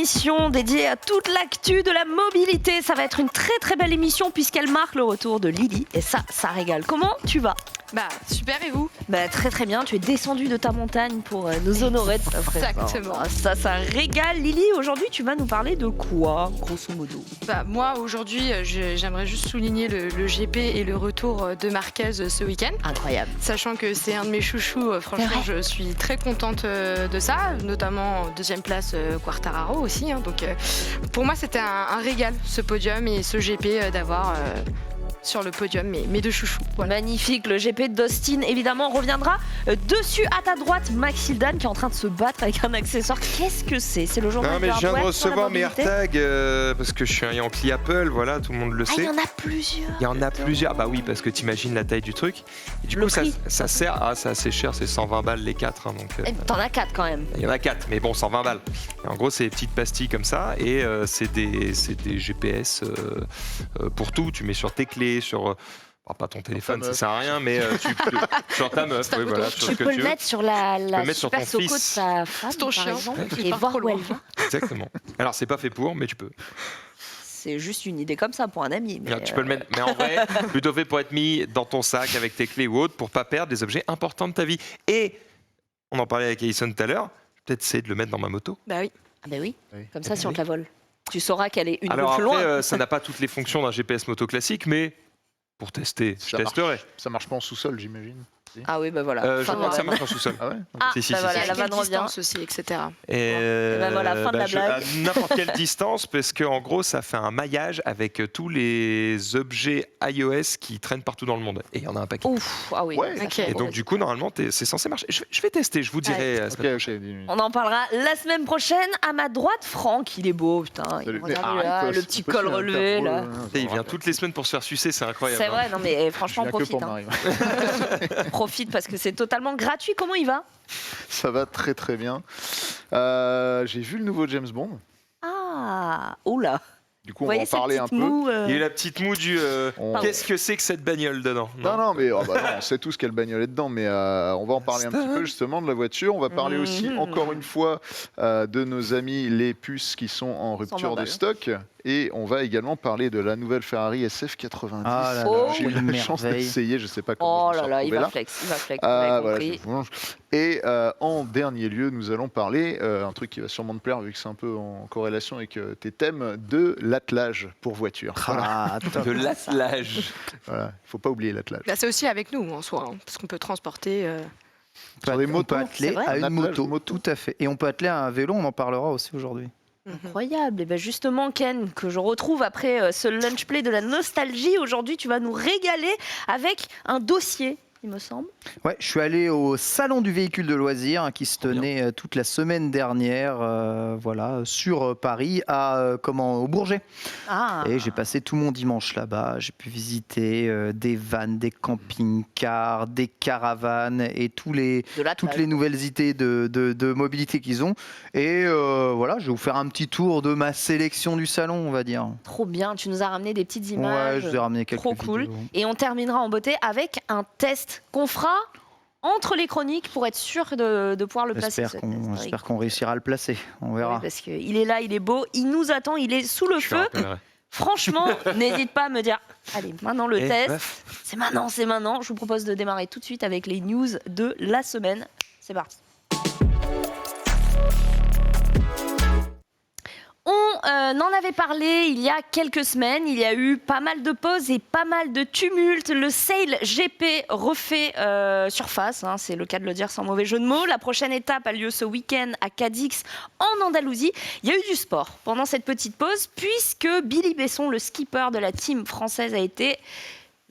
l'émission dédiée à toute l'actu de la mobilité. Ça va être une très très belle émission puisqu'elle marque le retour de Lily et ça régale. Comment tu vas ? Bah super, et vous ? Bah très très bien, tu es descendue de ta montagne pour nous honorer de ta présence. Exactement. Ça régale. Lily, aujourd'hui tu vas nous parler de quoi, grosso modo ? Bah moi aujourd'hui j'aimerais juste souligner le GP et le retour de Marquez ce week-end. Incroyable. Sachant que c'est un de mes chouchous, franchement je suis très contente de ça, notamment en deuxième place Quartararo aussi. Donc pour moi c'était un régal ce podium et ce GP d'avoir... sur le podium, mes deux chouchous. Voilà. Magnifique, le GP d'Austin, évidemment, on reviendra dessus. À ta droite, Max Hildan qui est en train de se battre avec un accessoire. Qu'est-ce que c'est ? C'est le journal Non, de mais je viens de hardware sur la recevoir mes mobilité. AirTags parce que je suis un Yankee Apple, voilà, tout le monde le Ah, il sait. y en a plusieurs. Il y en a plusieurs, bah oui, parce que t'imagines la taille du truc. Et du Le coup, ça prix. sert, c'est assez cher, c'est 120 balles les 4. Donc, T'en as 4 quand même. il y en a 4, mais bon, 120 balles. Et en gros, c'est des petites pastilles comme ça, et c'est des GPS pour tout. Tu mets sur tes clés, sur. Pas ton téléphone, ça sert à rien, mais sur ta meuf, oui, voilà, sur ce Tu que peux tu le veux. mettre sur la mettre sur super ton soco de fils. sa femme, C'est ton par chien. exemple, Ouais, et pas voir trop où elle loin. va. Exactement. Alors, c'est pas fait pour, mais tu peux. C'est juste une idée comme ça pour un ami. Mais Tu peux le mettre, mais en vrai, plutôt fait pour être mis dans ton sac avec tes clés ou autres pour pas perdre des objets importants de ta vie. Et on en parlait avec Alison tout à l'heure, peut-être essayer de le mettre dans ma moto. Bah oui. Ah ben oui, Oui. comme ça si on te la vole. Tu sauras qu'elle est une Alors rue plus après, loin. ça n'a pas toutes les fonctions d'un GPS moto classique, mais pour tester, je Ça marche. testerai. Ça marche pas en sous-sol, j'imagine. Ah oui, bah voilà. Je Fin de crois que ça la marche en sous-sol. Ah ouais. Ah, Si, si, bah si, voilà, si. la Quelle vanne revient. distance aussi, etc. Et ben voilà, fin de la blague. à n'importe quelle distance, parce qu'en gros, ça fait un maillage avec tous les objets iOS qui traînent partout dans le monde. Et il y en a un paquet. Ouf, ah oui. Ouais. ça Ok. fait Et gros. donc, du coup, normalement, c'est censé marcher. Je vais tester, je vous dirai. la Ok, semaine ok. prochaine. dis-lui. On en parlera la semaine prochaine. À ma droite, Franck, il est beau, putain. Salut. Mais Regardez arrête, là, toi, le c'est petit pas possible, col relevé, interpro, là. Et il vient toutes les semaines pour se faire sucer, c'est incroyable. C'est vrai, non mais Je franchement, viens que profite. pour Hein. Marie. Profite parce que c'est totalement gratuit. Comment il va ? Ça va très très bien. J'ai vu le nouveau James Bond. Ah, oh là. Du Vous coup, on va voyez en cette parler un petite peu. moue Il y a eu la petite moue du. On- Qu'est-ce que c'est que cette bagnole dedans Non, mais oh, bah non, on sait tous quelle bagnole est dedans, mais on va en parler un petit peu justement de la voiture. On va parler aussi, encore une fois, de nos amis les puces qui sont en rupture de balles. stock. Et on va également parler de la nouvelle Ferrari SF90. Ah là là, Oh. J'ai eu quelle la chance merveille. d'essayer, je sais pas comment Oh je me là suis là, il retrouvé va là. flex, vous l'avez Voilà, compris. et en dernier lieu, nous allons parler, un truc qui va sûrement te plaire vu que c'est un peu en corrélation avec tes thèmes, de l'attelage pour voiture. Ah, top. De l'attelage. Voilà, il faut pas oublier l'attelage. Bah, c'est aussi avec nous en soi, hein, parce qu'on peut transporter. Sur les On motos, peut atteler c'est vrai à Un une attelage moto, moto. tout à fait. Et on peut atteler à un vélo, on en parlera aussi aujourd'hui. Incroyable. Et ben justement, Ken, que je retrouve après ce lunch play de la nostalgie, aujourd'hui, tu vas nous régaler avec un dossier, il me semble. Ouais, je suis allé au salon du véhicule de loisirs hein, qui se Trop bien. tenait toute la semaine dernière, voilà, sur Paris, au Bourget. Ah. Et j'ai passé tout mon dimanche là-bas. J'ai pu visiter des vannes, des camping-cars, des caravanes et toutes les nouvelles idées de mobilité qu'ils ont. Et voilà, je vais vous faire un petit tour de ma sélection du salon, on va dire. Trop bien. Tu nous as ramené des petites Ouais, images. je vous ai ramené quelques Trop cool. vidéos. Et on terminera en beauté avec un test qu'on fera entre les chroniques pour être sûr de pouvoir le placer. J'espère qu'on réussira à le placer. On verra. Oui, parce qu'il est là, il est beau, il nous attend, il est sous le Je te feu. rappellerai. Franchement, n'hésite pas à me dire, allez, maintenant le Eh, test. meuf. C'est maintenant, c'est maintenant. Je vous propose de démarrer tout de suite avec les news de la semaine. C'est parti. On en avait parlé il y a quelques semaines. Il y a eu pas mal de pauses et pas mal de tumultes. Le Sail GP refait surface, hein, c'est le cas de le dire sans mauvais jeu de mots. La prochaine étape a lieu ce week-end à Cadix, en Andalousie. Il y a eu du sport pendant cette petite pause, puisque Billy Besson, le skipper de la team française, a été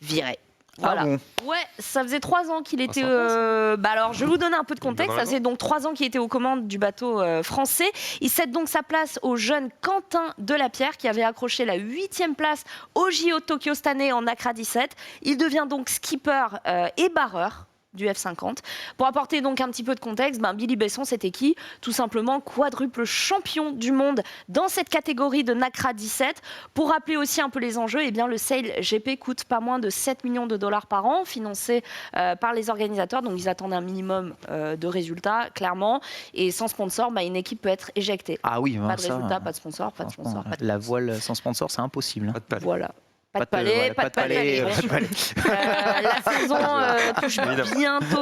viré. Voilà. Ah bon. Ouais, ça faisait 3 ans qu'il était. sympa, Alors, je vais vous donner un peu de Il est contexte. dans Ça la faisait donc 3 ans qu'il était aux commandes du bateau français. Il cède donc sa place au jeune Quentin Delapierre qui avait accroché la 8e place au JO Tokyo cette année en Accra 17. Il devient donc skipper et barreur. du F50. Pour apporter donc un petit peu de contexte, Billy Besson, c'était qui ? Tout simplement quadruple champion du monde dans cette catégorie de NACRA 17. Pour rappeler aussi un peu les enjeux, eh bien, le Sail GP coûte pas moins de 7 millions de dollars par an, financé par les organisateurs. Donc ils attendent un minimum de résultats, clairement. Et sans sponsor, une équipe peut être éjectée. Ah oui, pas de résultats, pas de sponsor, pas de sponsor. Pas de la voile sans sponsor, c'est impossible. Pas de palais. Voilà. Pas de palais, pas de palais. La saison touche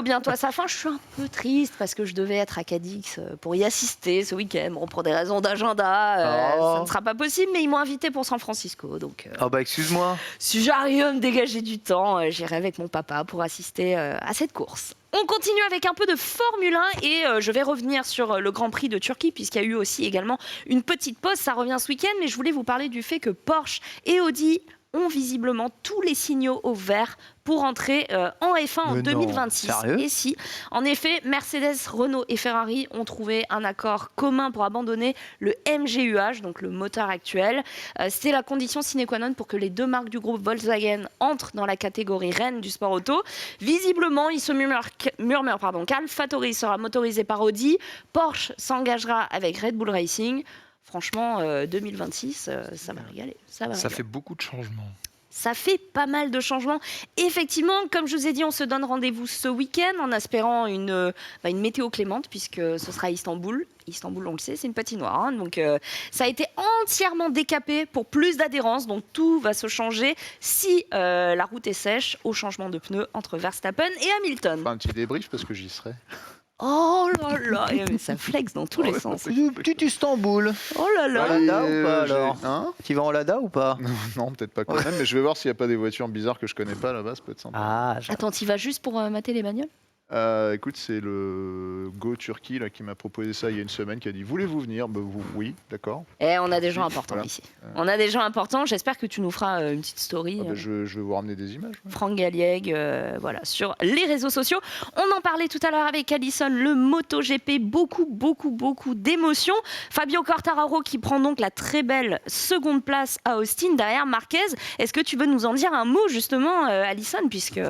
bientôt à sa fin. Je suis un peu triste parce que je devais être à Cadix pour y assister ce week-end. Bon, pour des raisons d'agenda, ça ne sera pas possible, mais ils m'ont invité pour San Francisco. Donc, excuse-moi. Si j'arrive à me dégager du temps, j'irai avec mon papa pour assister à cette course. On continue avec un peu de Formule 1 et je vais revenir sur le Grand Prix de Turquie puisqu'il y a eu aussi également une petite pause. Ça revient ce week-end, mais je voulais vous parler du fait que Porsche et Audi ont visiblement tous les signaux au vert pour entrer en F1 en 2026. Et si, en effet, Mercedes, Renault et Ferrari ont trouvé un accord commun pour abandonner le MGUH, donc le moteur actuel. C'était la condition sine qua non pour que les deux marques du groupe Volkswagen entrent dans la catégorie reine du sport auto. Visiblement, il se murmure qu'AlphaTauri sera motorisé par Audi, Porsche s'engagera avec Red Bull Racing. Franchement, 2026, ça va régaler. Ça fait beaucoup de changements. Ça fait pas mal de changements. Effectivement, comme je vous ai dit, on se donne rendez-vous ce week-end en espérant une météo clémente puisque ce sera à Istanbul. Istanbul, on le sait, c'est une patinoire. Donc, ça a été entièrement décapé pour plus d'adhérence. Donc, tout va se changer si la route est sèche au changement de pneus entre Verstappen et Hamilton. Un petit débrief parce que j'y serai. Oh là là, mais ça flex dans tous les sens. Petit Istanbul. Oh là là. En Lada ou pas alors Tu vas en Lada ou pas? Non, peut-être pas quand même, mais je vais voir s'il n'y a pas des voitures bizarres que je connais pas là-bas, ça peut être sympa. Attends, tu vas juste pour mater les bagnoles? Écoute, c'est le Go Turquie là, qui m'a proposé ça il y a une semaine, qui a dit voulez-vous venir? Oui, d'accord. Et on a des gens importants ici. On a des gens importants. J'espère que tu nous feras une petite story. Je vais vous ramener des images. Franck Galliègue, sur les réseaux sociaux. On en parlait tout à l'heure avec Alison, le MotoGP. Beaucoup d'émotions. Fabio Quartararo qui prend donc la très belle seconde place à Austin derrière Marquez. Est-ce que tu veux nous en dire un mot justement, Alison, puisque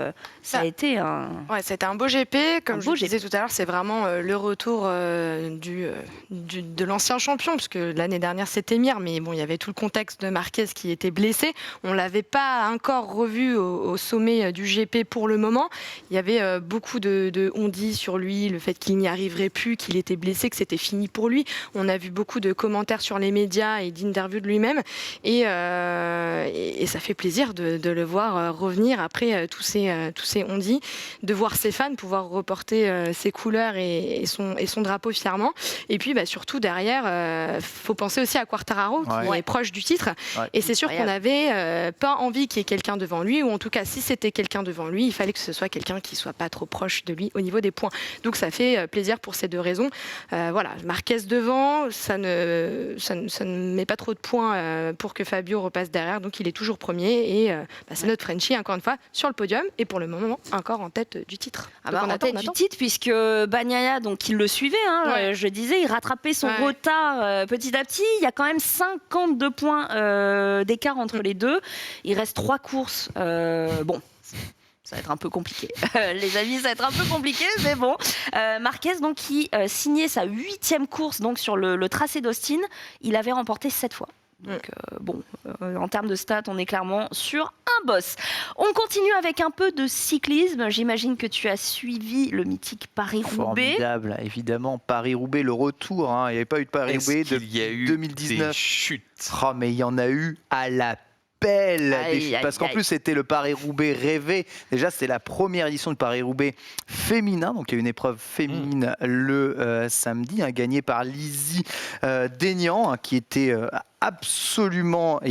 ça a été un... Ouais, c'était un beau GP. Comme je disais tout à l'heure, c'est vraiment le retour de l'ancien champion, parce que l'année dernière c'était Mir, mais bon, il y avait tout le contexte de Marquez qui était blessé. On l'avait pas encore revu au sommet du GP pour le moment. Il y avait beaucoup de on-dit sur lui, le fait qu'il n'y arriverait plus, qu'il était blessé, que c'était fini pour lui. On a vu beaucoup de commentaires sur les médias et d'interviews de lui-même, et ça fait plaisir de le voir revenir après tous ces on-dit, de voir ses fans pouvoir reporter ses couleurs et son drapeau fièrement. Et puis surtout derrière, faut penser aussi à Quartararo qui est proche du titre. Et c'est sûr qu'on n'avait pas envie qu'il y ait quelqu'un devant lui, ou en tout cas si c'était quelqu'un devant lui, il fallait que ce soit quelqu'un qui soit pas trop proche de lui au niveau des points. Donc ça fait plaisir pour ces deux raisons. Marquez devant, ça ne met pas trop de points pour que Fabio repasse derrière, donc il est toujours premier et c'est notre Frenchie encore une fois sur le podium et pour le moment encore en tête du titre. En tête du titre, puisque Bagnaia, donc il le suivait, je disais, il rattrapait son retard petit à petit. Il y a quand même 52 points d'écart entre les deux. Il reste 3 courses. Ça va être un peu compliqué. Les amis, ça va être un peu compliqué, mais bon. Marquez, donc, qui signait sa 8e course donc, sur le tracé d'Austin, il avait remporté 7 fois. Donc, en termes de stats, on est clairement sur un boss. On continue avec un peu de cyclisme. J'imagine que tu as suivi le mythique Paris-Roubaix. Formidable, évidemment. Paris-Roubaix, le retour. Il n'y avait pas eu de Paris-Roubaix depuis 2019. Des chutes. Oh, mais il y en a eu à la pelle. Parce qu'en plus, c'était le Paris-Roubaix rêvé. Déjà, c'est la première édition de Paris-Roubaix féminin. Donc, il y a une épreuve féminine le samedi, gagnée par Lizzie Deignan, qui était absolument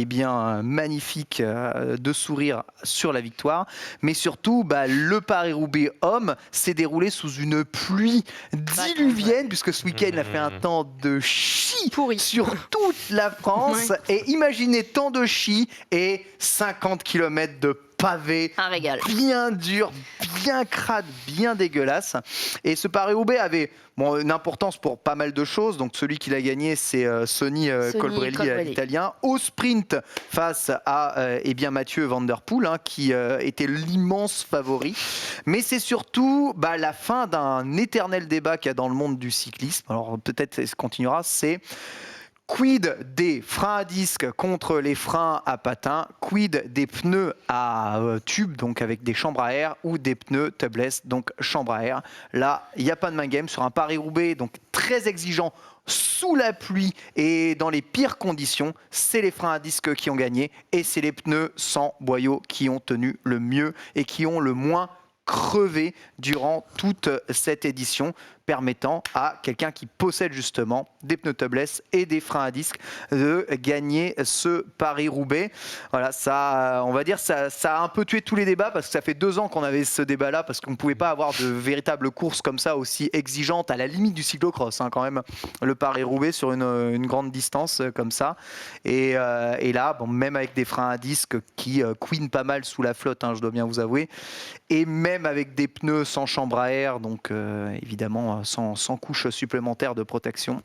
magnifique de sourire sur la victoire, mais surtout le Paris-Roubaix homme s'est déroulé sous une pluie diluvienne, puisque ce week-end il a fait un temps de chi sur toute la France, et imaginez tant de chi et 50 km de pavé, un régal, bien dur, bien crade, bien dégueulasse. Et ce Paris-Roubaix avait une importance pour pas mal de choses. Donc celui qui l'a gagné, c'est Sonny Colbrelli, l'italien, au sprint face à Mathieu Van Der Poel, qui était l'immense favori. Mais c'est surtout la fin d'un éternel débat qu'il y a dans le monde du cyclisme. Alors peut-être ça continuera, c'est quid des freins à disque contre les freins à patins, quid des pneus à tube, donc avec des chambres à air, ou des pneus tubeless, donc chambre à air. Là, il n'y a pas de main game sur un Paris-Roubaix, donc très exigeant, sous la pluie et dans les pires conditions. C'est les freins à disque qui ont gagné et c'est les pneus sans boyau qui ont tenu le mieux et qui ont le moins crevé durant toute cette édition, permettant à quelqu'un qui possède justement des pneus tubeless et des freins à disque de gagner ce Paris-Roubaix. Voilà, ça, on va dire, ça a un peu tué tous les débats parce que ça fait 2 ans qu'on avait ce débat-là parce qu'on ne pouvait pas avoir de véritables courses comme ça aussi exigeantes à la limite du cyclocross, quand même, le Paris-Roubaix sur une grande distance comme ça. Et là, même avec des freins à disque qui couinent pas mal sous la flotte, je dois bien vous avouer, et même avec des pneus sans chambre à air, donc évidemment sans couche supplémentaire de protection.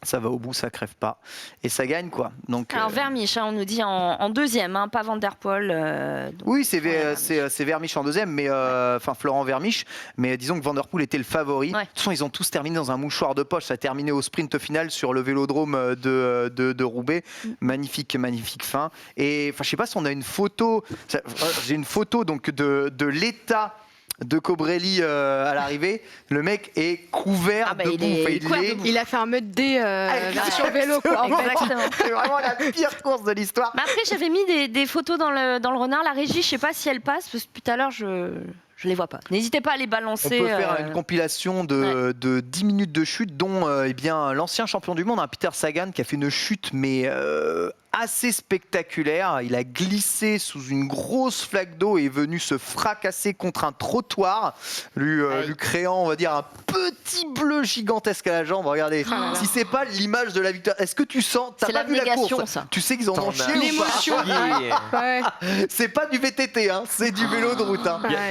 Ça va au bout, ça crève pas. Et ça gagne, quoi. Donc, alors, Vermisch, on nous dit en deuxième, pas Van Der Poel. Oui, c'est Vermisch en deuxième, mais Florent Vermisch. Mais disons que Van Der Poel était le favori. Ouais. De toute façon, ils ont tous terminé dans un mouchoir de poche. Ça a terminé au sprint final sur le vélodrome de Roubaix. Magnifique fin. Et je sais pas si on a une photo. J'ai une photo donc de l'état de Colbrelli à l'arrivée. Le mec est couvert de bouffe. Il a fait un mode D sur vélo, quoi. Exactement. C'est vraiment la pire course de l'histoire. Mais après, j'avais mis des photos dans le renard. La régie, je sais pas si elle passe, parce que tout à l'heure, je les vois pas. N'hésitez pas à les balancer. On peut faire une compilation de 10 minutes de chute, dont l'ancien champion du monde, Peter Sagan, qui a fait une chute, mais assez spectaculaire. Il a glissé sous une grosse flaque d'eau et est venu se fracasser contre un trottoir, lui créant, on va dire, un petit bleu gigantesque à la jambe. Regardez, si c'est pas l'image de la victoire, est-ce que tu sens, t'as pas vu la course, ça. Tu sais qu'ils en ont chié l'émotion. C'est pas du VTT, c'est du vélo de route.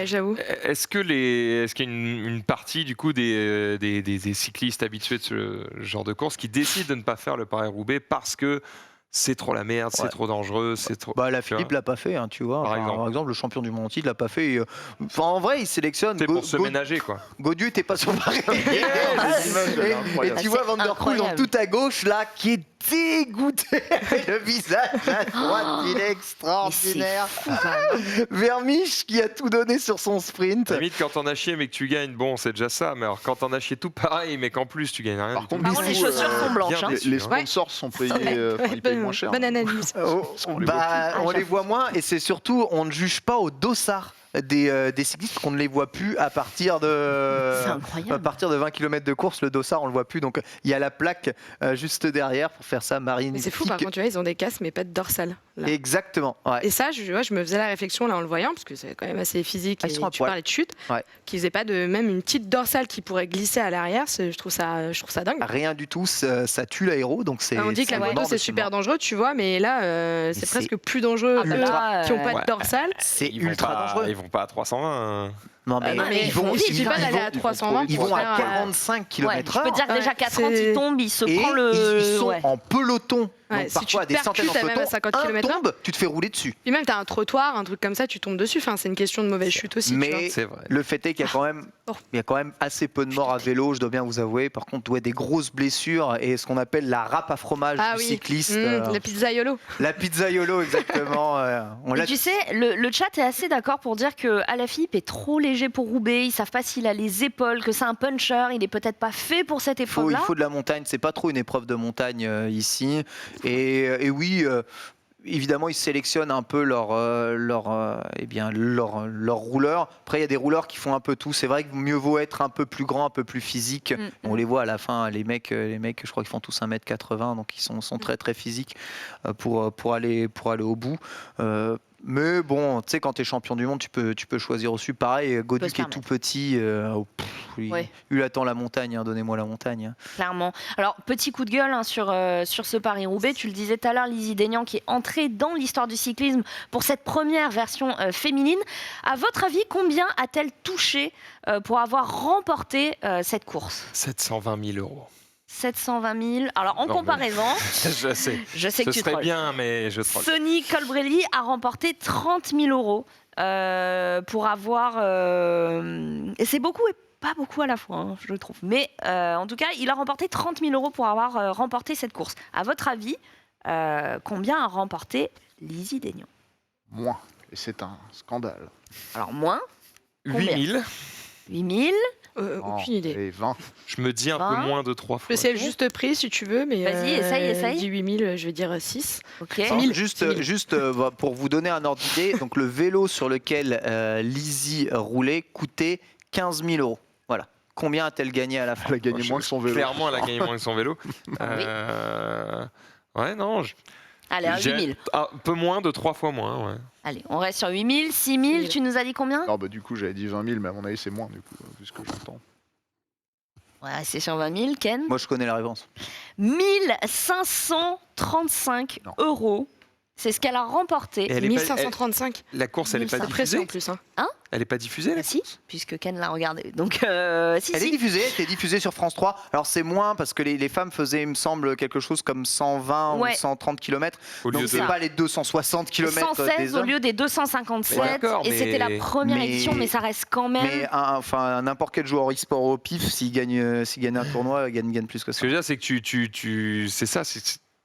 J'avoue. Est-ce qu'il y a une partie du coup des cyclistes habitués de ce genre de course qui décident de ne pas faire le Paris-Roubaix parce que c'est trop la merde, c'est trop dangereux, c'est trop. Philippe l'a pas fait, tu vois. Par exemple, le champion du monde entier, il l'a pas fait. En vrai, il sélectionne. C'est pour se ménager, quoi. Gaudieu était pas sur Paris. Et tu vois Van Der Poel dans tout à gauche là, qui est dégoûté. Le visage à droite, il est extraordinaire. Vermisch qui a tout donné sur son sprint. Limite, quand on a chié mais que tu gagnes, bon, c'est déjà ça. Mais alors, quand on a chié tout pareil, mais qu'en plus tu gagnes rien. Par contre, les chaussures sont blanches. Les sponsors sont payés, ils payent moins cher. Bonne analyse. On les voit moins et c'est surtout, on ne juge pas au dossard des cyclistes qu'on ne les voit plus à partir de 20 km de course. Le dossard, on le voit plus. Donc il y a la plaque juste derrière pour faire ça. Marine. C'est fou, par contre, tu vois, ils ont des casques mais pas de dorsale. Là. Exactement. Ouais. Et ça, je me faisais la réflexion là en le voyant, parce que c'est quand même assez physique. Et tu parlais de chute, qu'ils faisaient pas même une petite dorsale qui pourrait glisser à l'arrière. Je trouve ça dingue. Rien du tout, ça tue l'aéro. Donc on dit que la moto c'est super dangereux, tu vois, mais là c'est presque plus dangereux qui n'ont pas de dorsale. C'est ultra dangereux. Ils vont pas à 320. Non, mais ils vont d'aller à 320. Ils vont à 45 km/h. Je peux dire que déjà qu'à 30, ils tombent, ils se prennent Ils sont en peloton. Donc si parfois des centaines en peloton, même à 50 km/h, tombe, tu te fais rouler dessus. Puis même, tu as un trottoir, un truc comme ça, tu tombes dessus. Enfin, c'est une question de mauvaise chute aussi. Mais c'est vrai. Le fait est qu'il y a quand même assez peu de morts à vélo, je dois bien vous avouer. Par contre, des grosses blessures et ce qu'on appelle la râpe à fromage du cycliste. La pizzaiolo. La pizzaiolo, exactement. Et tu sais, le chat est assez d'accord pour dire que Alaphilippe est trop léger pour Roubaix. Ils savent pas s'il a les épaules, que c'est un puncher. Il est peut-être pas fait pour cette épreuve-là. Il faut de la montagne. C'est pas trop une épreuve de montagne ici. Et oui. Évidemment, ils sélectionnent un peu leur rouleur. Après, il y a des rouleurs qui font un peu tout. C'est vrai que mieux vaut être un peu plus grand, un peu plus physique. On les voit à la fin, les mecs, je crois qu'ils font tous 1m80, donc ils sont très très physiques pour aller au bout. Mais bon, tu sais, quand tu es champion du monde, tu peux choisir aussi. Pareil, Goduc est tout petit. Il attend la montagne, hein, donnez-moi la montagne. Hein. Clairement. Alors, petit coup de gueule hein, sur ce Paris-Roubaix. Tu le disais tout à l'heure, Lizzie Deignan qui est entrée dans l'histoire du cyclisme pour cette première version féminine. À votre avis, combien a-t-elle touché pour avoir remporté cette course ? 720 000 €. 720 000. Alors, en comparaison, je sais que tu Ce serait trolles. bien, mais je troll. Sonny Colbrelli a remporté 30 000 € pour avoir... Et c'est beaucoup et pas beaucoup à la fois, hein, je trouve. Mais en tout cas, il a remporté 30 000 € pour avoir remporté cette course. À votre avis, combien a remporté Lizzie Deignan ? Moins. Et c'est un scandale. Alors, moins 8 000. 8 000. Aucune idée. Et 20. Je me dis un peu moins de 3 fois. Je sais le juste prix si tu veux, mais. Vas-y, essaye. Dis 8000, je vais dire 6. Ok. Alors, juste pour vous donner un ordre d'idée, donc le vélo sur lequel Lizzie roulait coûtait 15 000 €. Voilà. Combien a-t-elle gagné à la fin ? Elle a gagné moins que son vélo. Clairement, elle a gagné moins que son vélo. Ouais, non. Allez, 8 000. Un peu moins de 3 fois moins, ouais. Allez, on reste sur 8 000. 6 000, tu nous as dit combien ? Non, bah du coup, j'avais dit 20 000, mais à mon avis, c'est moins, du coup, vu ce que j'entends. Ouais, c'est sur 20 000, Ken. Moi, je connais la réponse. 1535 €. C'est ce qu'elle a remporté. Et elle est 1535. La course, elle n'est pas C'est précis en diffusée. plus. Hein. Elle n'est pas diffusée, la Si, puisque Ken l'a regardé. Donc, si, Elle si. est diffusée, elle était diffusée sur France 3. Alors c'est moins parce que les femmes faisaient, il me semble, quelque chose comme 120 Ouais. ou 130 km. Au lieu Donc c'est de... pas les 260 km 116 des au hommes. lieu des 257. Ouais, d'accord, et mais- c'était la première mais- édition, mais ça reste quand même. Mais n'importe quel joueur e-sport au pif, s'il gagne un tournoi, il gagne plus que Ce ça. que je veux dire, c'est que c'est ça.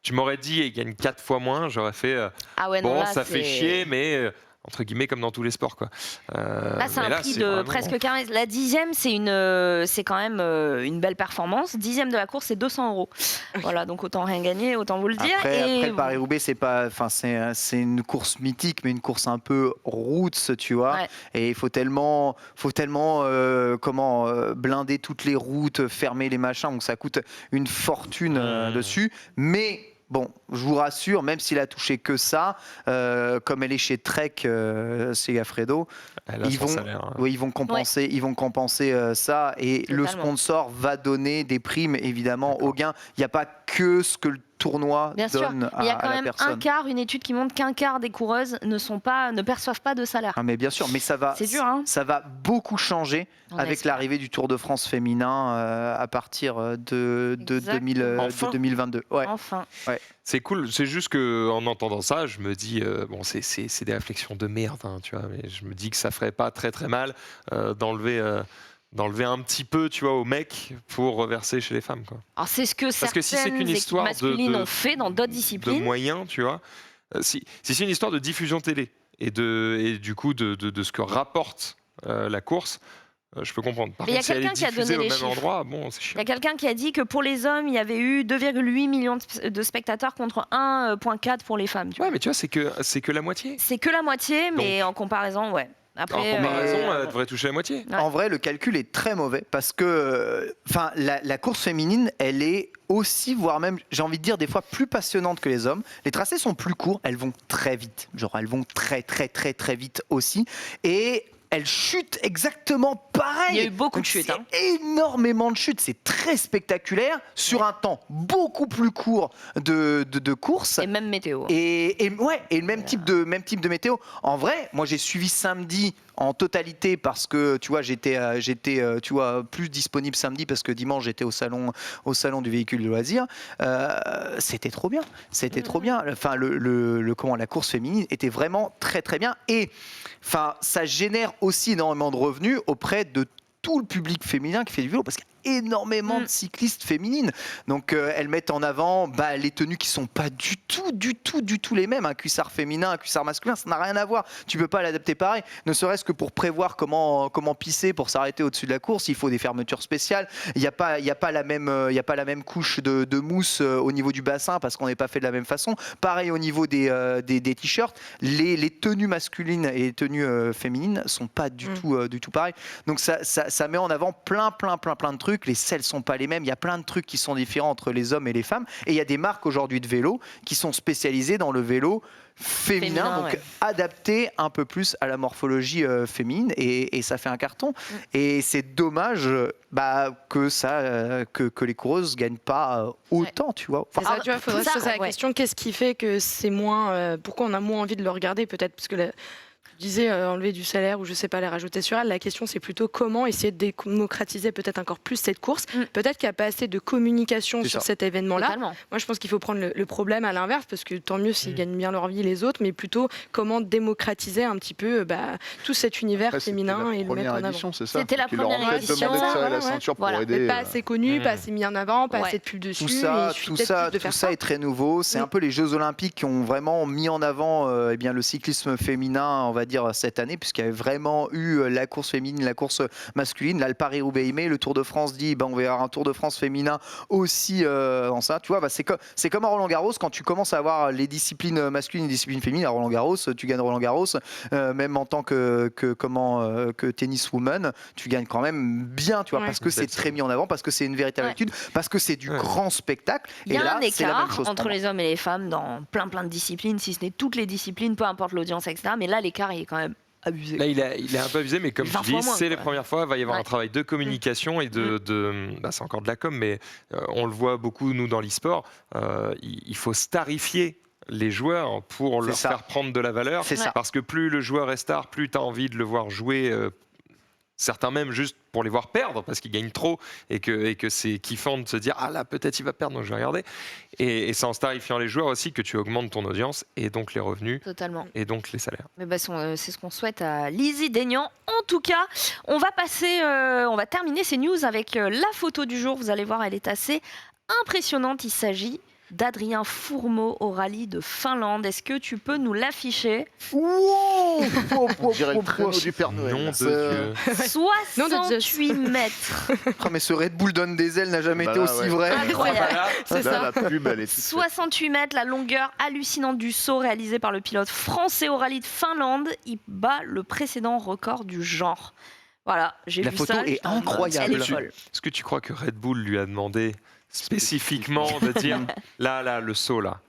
Tu m'aurais dit, il gagne 4 fois moins, j'aurais fait... Ah ouais, non, bon, là, ça fait c'est- chier, mais... entre guillemets, comme dans tous les sports, quoi. Là, c'est mais un là, prix c'est de vraiment- presque 15. La 10e, c'est quand même une belle performance. 10e de la course, c'est 200 €. Voilà, donc autant rien gagner, autant vous le dire. Après le Paris-Roubaix, c'est une course mythique, mais une course un peu roots, tu vois. Ouais. Et il faut tellement blinder toutes les routes, fermer les machins, donc ça coûte une fortune dessus. Mais bon, je vous rassure, même s'il a touché que ça, comme elle est chez Trek, Segafredo, Elle a son salaire, hein. oui, ils vont compenser ça, et le Totalement. sponsor va donner des primes évidemment au gain. Il n'y a pas que ce que le tournoi Bien sûr, donne mais il y a à quand la même personne. une étude qui montre qu'un quart des coureuses ne perçoivent pas de salaire. Ah, mais bien sûr, mais ça va beaucoup changer On avec espère. l'arrivée du Tour de France féminin à partir de Enfin. 2022. Ouais. Enfin. C'est cool, c'est juste qu'en entendant ça, je me dis, bon, c'est des réflexions de merde, hein, tu vois, mais je me dis que ça ferait pas très très mal d'enlever un petit peu, tu vois, aux mecs pour reverser chez les femmes, quoi. Alors c'est ce que Parce que si c'est certaines qu'une équipes histoire masculines ont fait dans d'autres de disciplines. moyens, tu vois, si c'est une histoire de diffusion télé et du coup de ce que rapporte la course, je peux comprendre. Par Mais il y a contre, si elle est quelqu'un qui a diffusée donné au les même chiffres. endroit, bon, c'est Il y chiant. a quelqu'un qui a dit que pour les hommes, il y avait eu 2,8 millions de spectateurs contre 1,4 pour les femmes. Tu vois. Ouais, mais tu vois, c'est que la moitié. C'est que la moitié, mais en comparaison, ouais. Après, En comparaison, elle devrait toucher la moitié. Ouais. En vrai, le calcul est très mauvais parce que la course féminine, elle est aussi, voire même, j'ai envie de dire, des fois plus passionnante que les hommes. Les tracés sont plus courts, elles vont très vite. Genre, elles vont très, très, très, très vite aussi. Et elles chutent exactement pareil. Il y a eu beaucoup de Donc, chutes, c'est hein. énormément de chutes. C'est très spectaculaire sur un temps beaucoup plus court de course. et même météo. Et le même type de météo. En vrai, moi j'ai suivi samedi en totalité parce que tu vois j'étais tu vois plus disponible samedi parce que dimanche j'étais au salon du véhicule de loisirs. C'était trop bien, trop bien. Enfin la course féminine était vraiment très très bien et enfin ça génère aussi énormément de revenus auprès de tout le public féminin qui fait du vélo parce qu'il y a énormément de cyclistes féminines. Donc elles mettent en avant les tenues qui sont pas du tout les mêmes. Un cuissard féminin, un cuissard masculin, ça n'a rien à voir. Tu peux pas l'adapter pareil. Ne serait-ce que pour prévoir comment pisser pour s'arrêter au-dessus de la course, il faut des fermetures spéciales. Il y a pas la même couche de mousse au niveau du bassin parce qu'on n'est pas fait de la même façon. Pareil au niveau des t-shirts, les tenues masculines et les tenues féminines sont pas du tout pareil. Donc ça met en avant plein de trucs. trucs, les selles sont pas les mêmes, il y a plein de trucs qui sont différents entre les hommes et les femmes. Et il y a des marques aujourd'hui de vélos qui sont spécialisées dans le vélo féminin, donc adapté un peu plus à la morphologie féminine, et ça fait un carton. Et c'est dommage que les coureuses gagnent pas autant, tu vois. Enfin, ça, tu vois, faudrait se poser la question, qu'est-ce qui fait que c'est moins, pourquoi on a moins envie de le regarder, peut-être parce que je disais enlever du salaire ou je sais pas, les rajouter sur elle. La question, c'est plutôt comment essayer de démocratiser peut-être encore plus cette course. Peut-être qu'il n'y a pas assez de communication sur cet événement-là. Totalement. Moi, je pense qu'il faut prendre le problème à l'inverse, parce que tant mieux s'ils gagnent bien leur vie les autres, mais plutôt comment démocratiser un petit peu tout cet univers féminin et le mettre en avant. C'était la première édition. Voilà. Mais pas assez connu, pas assez mis en avant, pas assez de pub dessus. Tout ça est très nouveau. C'est un peu les Jeux Olympiques qui ont vraiment mis en avant le cyclisme féminin, on va dire, cette année, puisqu'il y avait vraiment eu la course féminine, la course masculine. Là, le Paris-Roubaix, le Tour de France dit on va avoir un Tour de France féminin aussi dans ça. Tu vois, c'est comme à Roland-Garros, quand tu commences à avoir les disciplines masculines et les disciplines féminines. À Roland-Garros, tu gagnes Roland-Garros, même en tant que tenniswoman, tu gagnes quand même bien, tu vois, parce que c'est très mis en avant, parce que c'est une véritable étude, parce que c'est du grand spectacle. Il y a un écart entre les hommes et les femmes dans plein de disciplines, si ce n'est toutes les disciplines, peu importe l'audience, etc. Mais là, l'écart est quand même abusé. Là, il est un peu abusé, mais comme tu dis, c'est les premières fois. Il va y avoir un travail de communication et c'est encore de la com, mais on le voit beaucoup, nous, dans l'e-sport. Il faut starifier les joueurs pour leur faire prendre de la valeur. Parce que plus le joueur est star, plus tu as envie de le voir jouer. Certains même juste pour les voir perdre parce qu'ils gagnent trop et que c'est kiffant de se dire ah là peut-être il va perdre donc je vais regarder, et c'est en starifiant les joueurs aussi que tu augmentes ton audience et donc les revenus. Totalement. Et donc les salaires. Mais c'est ce qu'on souhaite à Lizzie Deignan. En tout cas, on va terminer ces news avec la photo du jour. Vous allez voir, elle est assez impressionnante. Il s'agit d'Adrien Fourmeau au rallye de Finlande. Est-ce que tu peux nous l'afficher? On dirait le traîneau du Père Noël. Nom de Dieu. 68 mètres. Mais ce Red Bull donne des ailes n'a jamais été aussi vrai. Incroyable. C'est ça. La pub, elle est 68 mètres, la longueur hallucinante du saut réalisé par le pilote français au rallye de Finlande. Il bat le précédent record du genre. Voilà, j'ai vu ça. La photo est incroyable. Elle est folle. Est-ce que tu crois que Red Bull lui a demandé spécifiquement de dire là le saut là,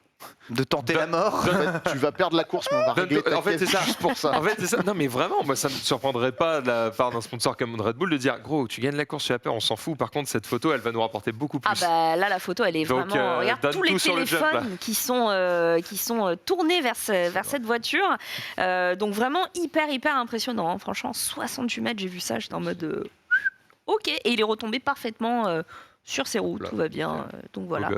de tenter la mort? Tu vas perdre la course, mais on va régler ta caisse juste pour ça. En fait, c'est ça. Non, mais vraiment, moi, ça ne me surprendrait pas de la part d'un sponsor comme Red Bull de dire gros, tu gagnes la course, tu as peur, on s'en fout. Par contre, cette photo, elle va nous rapporter beaucoup plus. Là, la photo, elle est donc, vraiment. Regarde tous les téléphones qui sont tournés vers cette voiture. Donc vraiment hyper impressionnant. Hein. Franchement, 68 mètres, j'ai vu ça, j'étais en mode ok. Et il est retombé parfaitement sur ses roues, tout va bien. Donc voilà.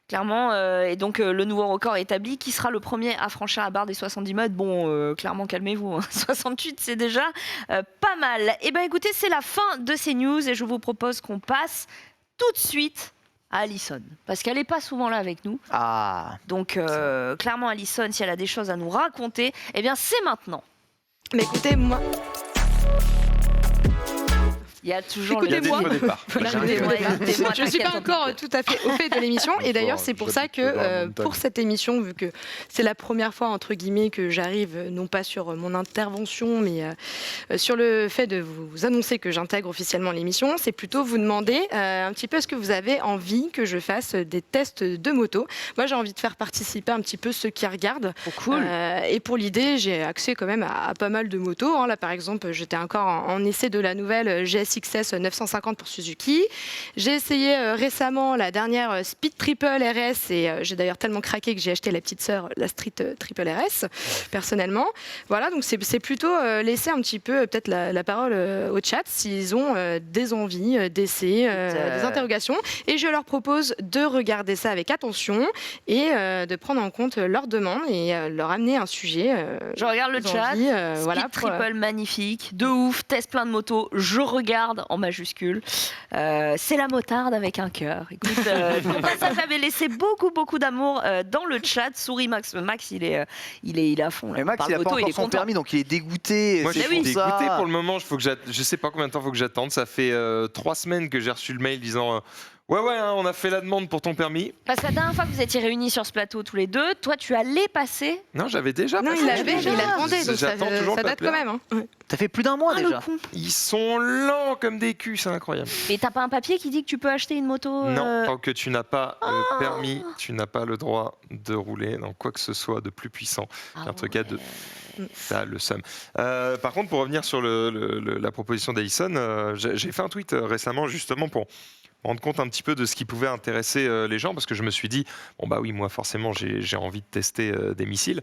Clairement, et donc le nouveau record établi, qui sera le premier à franchir la barre des 70 mètres. Bon, clairement, calmez-vous, hein. 68, c'est déjà pas mal. Et bien écoutez, c'est la fin de ces news et je vous propose qu'on passe tout de suite à Alison, parce qu'elle n'est pas souvent là avec nous. Donc clairement, Alison, si elle a des choses à nous raconter, eh bien c'est maintenant. Mais écoutez, moi... Il y a toujours Écoutez-moi. le départ. Je ne suis pas encore tout à fait au fait de l'émission. Et d'ailleurs, c'est pour ça que pour cette émission, vu que c'est la première fois, entre guillemets, que j'arrive, non pas sur mon intervention, mais sur le fait de vous annoncer que j'intègre officiellement l'émission, c'est plutôt vous demander un petit peu est-ce que vous avez envie que je fasse des tests de moto. Moi, j'ai envie de faire participer un petit peu ceux qui regardent. Cool. Et pour l'idée, j'ai accès quand même à pas mal de motos. Hein. Là, par exemple, j'étais encore en essai de la nouvelle GSX-S 950 pour Suzuki. J'ai essayé récemment la dernière Speed Triple RS et j'ai d'ailleurs tellement craqué que j'ai acheté la petite sœur, la Street Triple RS, personnellement. Voilà, donc c'est plutôt laisser un petit peu peut-être la parole au chat s'ils ont des envies, d'essais, des interrogations. Et je leur propose de regarder ça avec attention et de prendre en compte leurs demandes et leur amener un sujet. Je regarde le chat. Speed Triple magnifique, de ouf, teste plein de motos. Je regarde en majuscule. C'est la motarde avec un cœur. Écoute, ça m'avait laissé beaucoup d'amour dans le chat. Souris Max, il est à fond. Là. Mais Max, il a pas encore son permis, donc il est dégoûté. Moi, je suis dégoûté pour le moment. Je sais pas combien de temps il faut que j'attende. Ça fait 3 semaines que j'ai reçu le mail disant Ouais, hein, on a fait la demande pour ton permis. Parce que la dernière fois que vous étiez réunis sur ce plateau tous les deux, toi tu allais passer. Non, j'avais déjà Non, passé. il l'avait, mais il a demandé, donc ça J'attends toujours le date papier. quand même. Hein. Ça fait plus d'un mois Ah, déjà. le con. Ils sont lents comme des culs, c'est incroyable. Mais t'as pas un papier qui dit que tu peux acheter une moto Non, tant que tu n'as pas le permis, tu n'as pas le droit de rouler dans quoi que ce soit de plus puissant qu'un truc à deux. Ça, le seum. Par contre, pour revenir sur la proposition d'Alison, j'ai fait un tweet récemment justement pour me rendre compte un petit peu de ce qui pouvait intéresser les gens, parce que je me suis dit, bon bah oui, moi forcément j'ai envie de tester des missiles,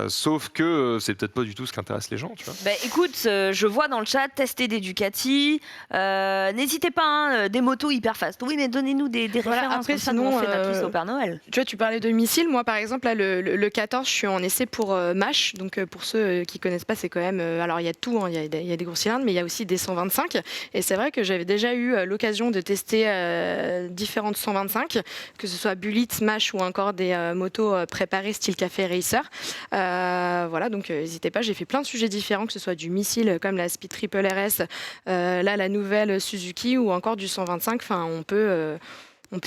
sauf que c'est peut-être pas du tout ce qui intéresse les gens, tu vois. Bah, écoute, je vois dans le chat tester des Ducati. N'hésitez pas, hein, des motos hyper fast. Oui, mais donnez-nous des Voilà, références. après, Comme ça, sinon, nous, on fait notre liste au Père Noël. Tu vois, tu parlais de missiles. Moi, par exemple, là, le 14, je suis en essai pour MASH. Donc, pour ceux qui connaissent pas, c'est quand même. Alors, il y a tout. Hein, il y a des gros cylindres, mais il y a aussi des 125. Et c'est vrai que j'avais déjà eu l'occasion de tester différentes 125, que ce soit Bullitt, Smash ou encore des motos préparées style Café Racer. Voilà, donc n'hésitez pas. J'ai fait plein de sujets différents, que ce soit du missile comme la Speed Triple RS, là la nouvelle Suzuki ou encore du 125. Enfin, on peut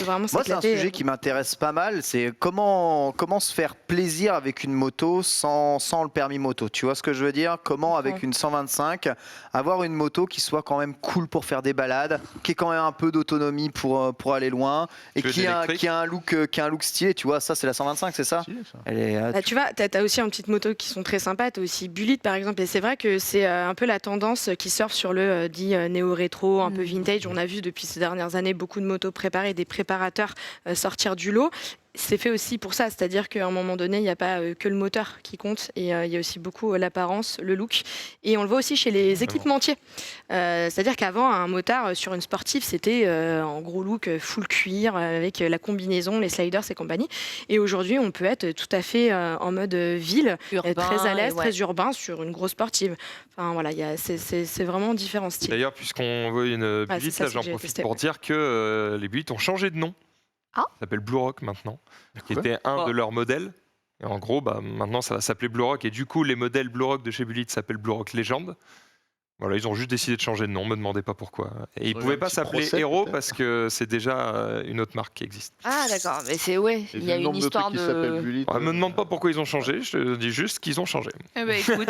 vraiment Moi, c'est un s'éclater. sujet qui m'intéresse pas mal. C'est comment se faire plaisir avec une moto sans le permis moto. Tu vois ce que je veux dire? Comment, avec une 125, avoir une moto qui soit quand même cool pour faire des balades, qui ait quand même un peu d'autonomie pour aller loin, et qui a un look stylé. Tu vois, ça, c'est la 125, c'est ça? Elle est, Bah, tu vois, tu as aussi en petites motos qui sont très sympas. Tu as aussi Bullitt, par exemple. Et c'est vrai que c'est un peu la tendance qui surfe sur le dit néo-rétro, un peu vintage. On a vu depuis ces dernières années beaucoup de motos préparées, des préparateurs sortir du lot. C'est fait aussi pour ça, c'est-à-dire qu'à un moment donné, il n'y a pas que le moteur qui compte, et il y a aussi beaucoup l'apparence, le look. Et on le voit aussi chez les équipementiers. C'est-à-dire qu'avant, un motard sur une sportive, c'était en gros look full cuir, avec la combinaison, les sliders et compagnie. Et aujourd'hui, on peut être tout à fait en mode ville, Urbain, très à l'aise, et ouais. très urbain sur une grosse sportive. Enfin voilà, c'est vraiment différents styles. D'ailleurs, puisqu'on veut une c'est Bullitt, ça, là, c'est j'en que j'ai profite testé, pour ouais. dire que les Bullitt ont changé de nom. Ah. Ça s'appelle Blue Rock maintenant, qui Quoi était un Oh. de leurs modèles. Et en gros, bah, maintenant, ça va s'appeler Blue Rock. Et du coup, les modèles Blue Rock de chez Bullitt s'appellent Blue Rock Legend. Voilà, ils ont juste décidé de changer de nom, me demandez pas pourquoi. Et ils Ouais, pouvaient un pas petit s'appeler procès, Hero peut-être. parce que c'est déjà une autre marque qui existe. Ah, d'accord. Mais c'est, ouais, il y a le une nombre de histoire trucs qui s'appellent de. Bullitt. Me demande pas pourquoi ils ont changé, je te dis juste qu'ils ont changé. Eh ben, écoute,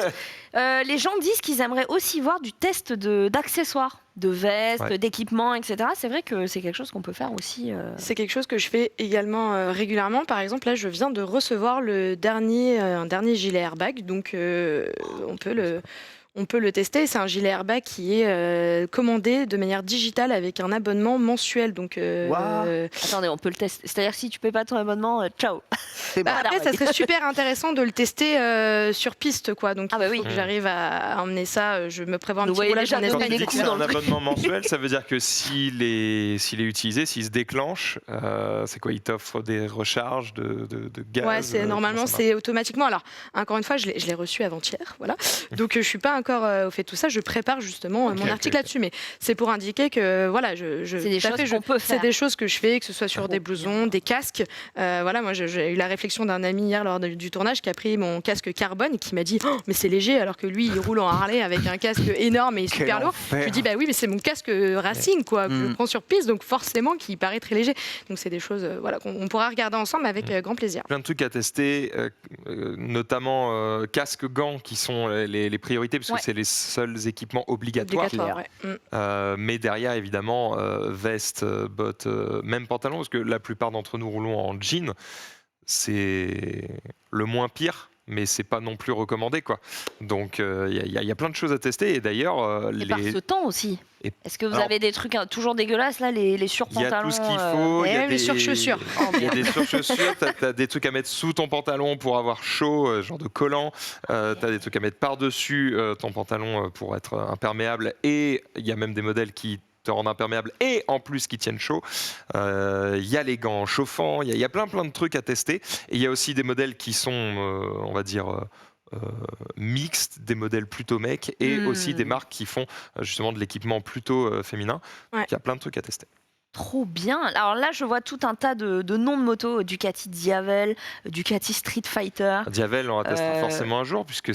les gens disent qu'ils aimeraient aussi voir du test d'accessoires, de vestes, Ouais. d'équipements, etc. C'est vrai que c'est quelque chose qu'on peut faire aussi. C'est quelque chose que je fais également régulièrement. Par exemple, là, je viens de recevoir un dernier gilet airbag, donc on peut le tester. C'est un gilet airbag qui est commandé de manière digitale avec un abonnement mensuel. Donc, Attendez, on peut le tester. C'est-à-dire que si tu payes pas ton abonnement, ciao. c'est bah, bon. après, ça serait super intéressant de le tester sur piste, quoi. Donc, Ah bah il oui. faut que j'arrive à emmener ça. Je me prévois un Vous petit voyez roulage déjà en donner Quand Espagne. des tu dis que coups c'est dans un le truc. abonnement mensuel, ça veut dire que s'il est utilisé, s'il se déclenche, c'est quoi? Il t'offre des recharges de gaz? Ouais, c'est normalement comment ça marche? c'est automatiquement. Alors encore une fois, je l'ai reçu avant-hier, voilà. Donc je suis pas encore au fait de tout ça. Je prépare justement Ok, mon ok, article ok. là-dessus, mais c'est pour indiquer que voilà, C'est des tout à choses fait, qu'on peut c'est faire. des choses que je fais, que ce soit sur Trop des blousons, des casques. Voilà, moi j'ai eu la réflexion d'un ami hier lors du tournage qui a pris mon casque carbone et qui m'a dit oh, mais c'est léger alors que lui il roule en Harley avec un casque énorme et super Quel lourd. enfer. Je lui dis bah oui, mais c'est mon casque racing quoi, que je prends sur piste, donc forcément qui paraît très léger. Donc c'est des choses voilà qu'on pourra regarder ensemble avec grand plaisir. Plein de trucs à tester, notamment casque, gants qui sont les priorités parce que Ouais. c'est les seuls équipements obligatoires. Obligatoire, ouais. Mais derrière, évidemment, veste, bottes, même pantalon, parce que la plupart d'entre nous roulons en jean. C'est le moins pire, mais c'est pas non plus recommandé, quoi. Donc, il y a plein de choses à tester. Et d'ailleurs, Et par ce temps aussi. Et- Est-ce que vous Alors- avez des trucs toujours dégueulasses là, les il y surpantalons a tout ce qu'il faut. et Il y a même les des surchaussures. Il y a des surchaussures, t'as des trucs à mettre sous ton pantalon pour avoir chaud, genre de collant. T'as des trucs à mettre par-dessus ton pantalon pour être imperméable. Et il y a même des modèles qui te rendent imperméable et en plus qui tiennent chaud. Il y a les gants chauffants, il y a plein de trucs à tester. Et il y a aussi des modèles qui sont, on va dire... mixtes, des modèles plutôt mecs et aussi des marques qui font justement de l'équipement plutôt féminin. Ouais. Donc, il y a plein de trucs à tester. Trop bien. Alors là, je vois tout un tas de noms de motos. Ducati Diavel, Ducati Street Fighter. Diavel, on la testera Euh, forcément un jour puisque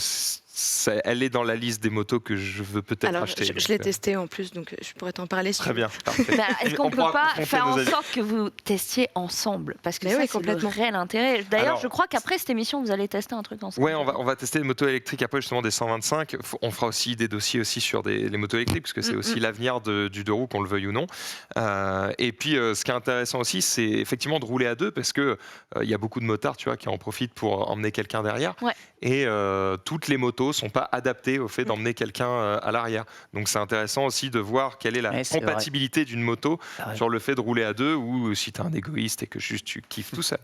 elle est dans la liste des motos que je veux peut-être Alors, acheter. je l'ai testé en plus, donc je pourrais t'en parler. Si Très tu veux. bien, parfait. Mais est-ce qu'on On peut pourra pas confronter faire nos en avis. sorte que vous testiez ensemble? Parce que Mais ça, oui, c'est le complètement. réel intérêt. D'ailleurs, Alors, je crois qu'après cette émission, vous allez tester un truc ensemble. Ouais, on va tester des motos électriques après justement des 125. On fera aussi des dossiers aussi sur les motos électriques parce que c'est aussi l'avenir du deux roues, qu'on le veuille ou non. Et puis, ce qui est intéressant aussi, c'est effectivement de rouler à deux parce que il y a beaucoup de motards, tu vois, qui en profitent pour emmener quelqu'un derrière. Ouais. Et toutes les motos sont pas adaptées au fait d'emmener quelqu'un à l'arrière. Donc, c'est intéressant aussi de voir quelle est la Ouais, c'est compatibilité d'une moto Ouais. sur le fait de rouler à deux ou si tu es un égoïste et que juste tu kiffes tout seul.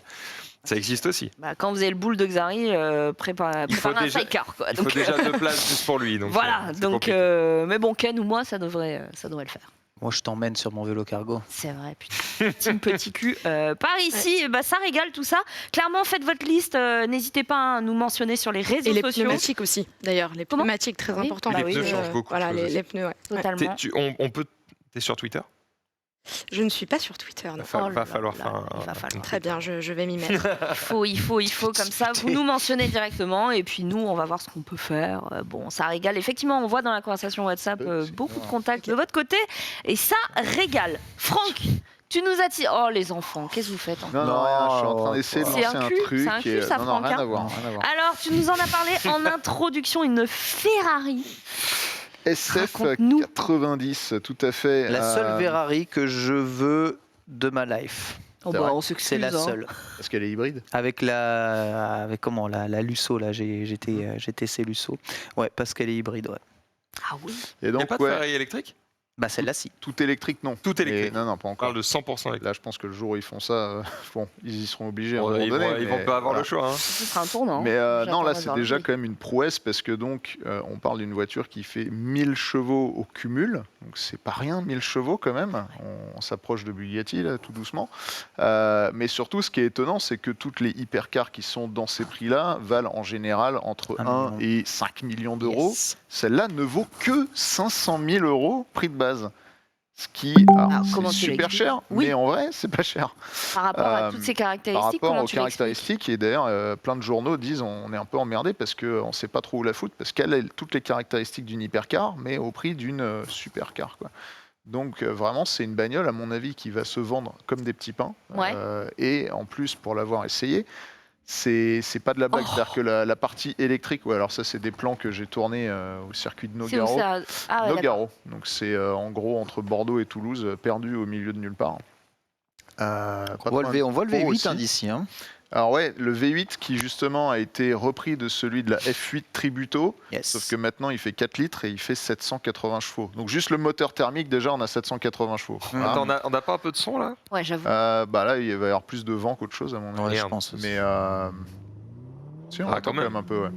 Ça existe aussi. Bah, quand vous avez le boule de Xari, préparez faut un déjà- sidecar. Quoi. Il faut Donc, déjà 2 places juste pour lui. Donc, voilà. c'est Donc, compliqué. mais bon, Ken ou moi, ça devrait le faire. Moi, je t'emmène sur mon vélo cargo. C'est vrai, putain. Team petit cul. Par ici, bah, ça régale tout ça. Clairement, faites votre liste. N'hésitez pas à nous mentionner sur les réseaux Et les sociaux. pneumatiques aussi, d'ailleurs. Les Comment pneumatiques, très Oui, important. bah Les pneus oui, changent beaucoup de Voilà, choses aussi. les pneus, ouais. Totalement. T'es sur Twitter? Je ne suis pas sur Twitter, non. Oh là Va falloir là, faire il va falloir. Très bien, je vais m'y mettre. Il faut, comme ça, vous nous mentionnez directement et puis nous, on va voir ce qu'on peut faire. Bon, ça régale. Effectivement, on voit dans la conversation WhatsApp beaucoup de contacts de votre côté et ça régale. Franck, tu nous as dit... Oh, les enfants, qu'est-ce que vous faites encore? Non, rien, je suis en train d'essayer de C'est lancer un un cul, truc. c'est un cul, ça, non, Franck, rien hein à voir, rien à voir. Alors, tu nous en as parlé en introduction, une Ferrari. SF 90, tout à fait. La seule Ferrari que je veux de ma life. Oh, C'est bah, vrai. on s'excuse, C'est la hein. seule. Parce qu'elle est hybride. Avec la Lusso, là, j'ai testé Lusso. Ouais, parce qu'elle est hybride, ouais. Ah oui. Et Il n'y a donc, pas de ouais, Ferrari électrique? Bah celle-là, si. tout électrique, non. Tout électrique. Et- non, non, pas On encore. parle de 100% électrique. Là, je pense que le jour où ils font ça, bon, ils y seront obligés à un Bon, moment ils donné. vont mais pas avoir voilà. le choix. Hein. Ce sera un tournant. Mais non, J'attends là, de c'est voir le déjà prix. quand même une prouesse parce que donc, on parle d'une voiture qui fait 1000 chevaux au cumul. Donc, c'est pas rien, 1000 chevaux quand même. On s'approche de Bugatti, là, tout doucement. Mais surtout, ce qui est étonnant, c'est que toutes les hypercars qui sont dans ces prix-là valent en général entre 1 1 million. et 5 millions d'euros. Yes. Celle-là ne vaut que 500 000 euros prix de base. Ce qui, Alors, comment c'est tu super l'expliques? cher, Oui. mais en vrai, c'est pas cher. Par rapport à toutes ces Par caractéristiques, rapport comment aux tu l'expliques? caractéristiques, et d'ailleurs, plein de journaux disent on est un peu emmerdé parce qu'on ne sait pas trop où la foutre, parce qu'elle a toutes les caractéristiques d'une hypercar, mais au prix d'une supercar, quoi. Donc vraiment, c'est une bagnole, à mon avis, qui va se vendre comme des petits pains. Ouais. Et en plus, pour l'avoir essayé, c'est pas de la blague. Oh. C'est-à-dire que la partie électrique, ouais, alors ça, c'est des plans que j'ai tournés au circuit de C'est où Nogaro. ça? Ah ouais, d'accord. Nogaro, donc c'est en gros entre Bordeaux et Toulouse, perdu au milieu de nulle part. On voit le V8 aussi. d'ici. Hein. Alors ouais, le V8 qui justement a été repris de celui de la F8 Tributo, Yes. sauf que maintenant il fait 4 litres et il fait 780 chevaux. Donc juste le moteur thermique déjà on a 780 chevaux. Voilà. Attends, on n'a pas un peu de son là? Ouais, j'avoue. Bah là il va y avoir plus de vent qu'autre chose à mon avis. Ouais, je Merde. pense aussi. Mais si on Ah, entend quand même. un peu, ouais.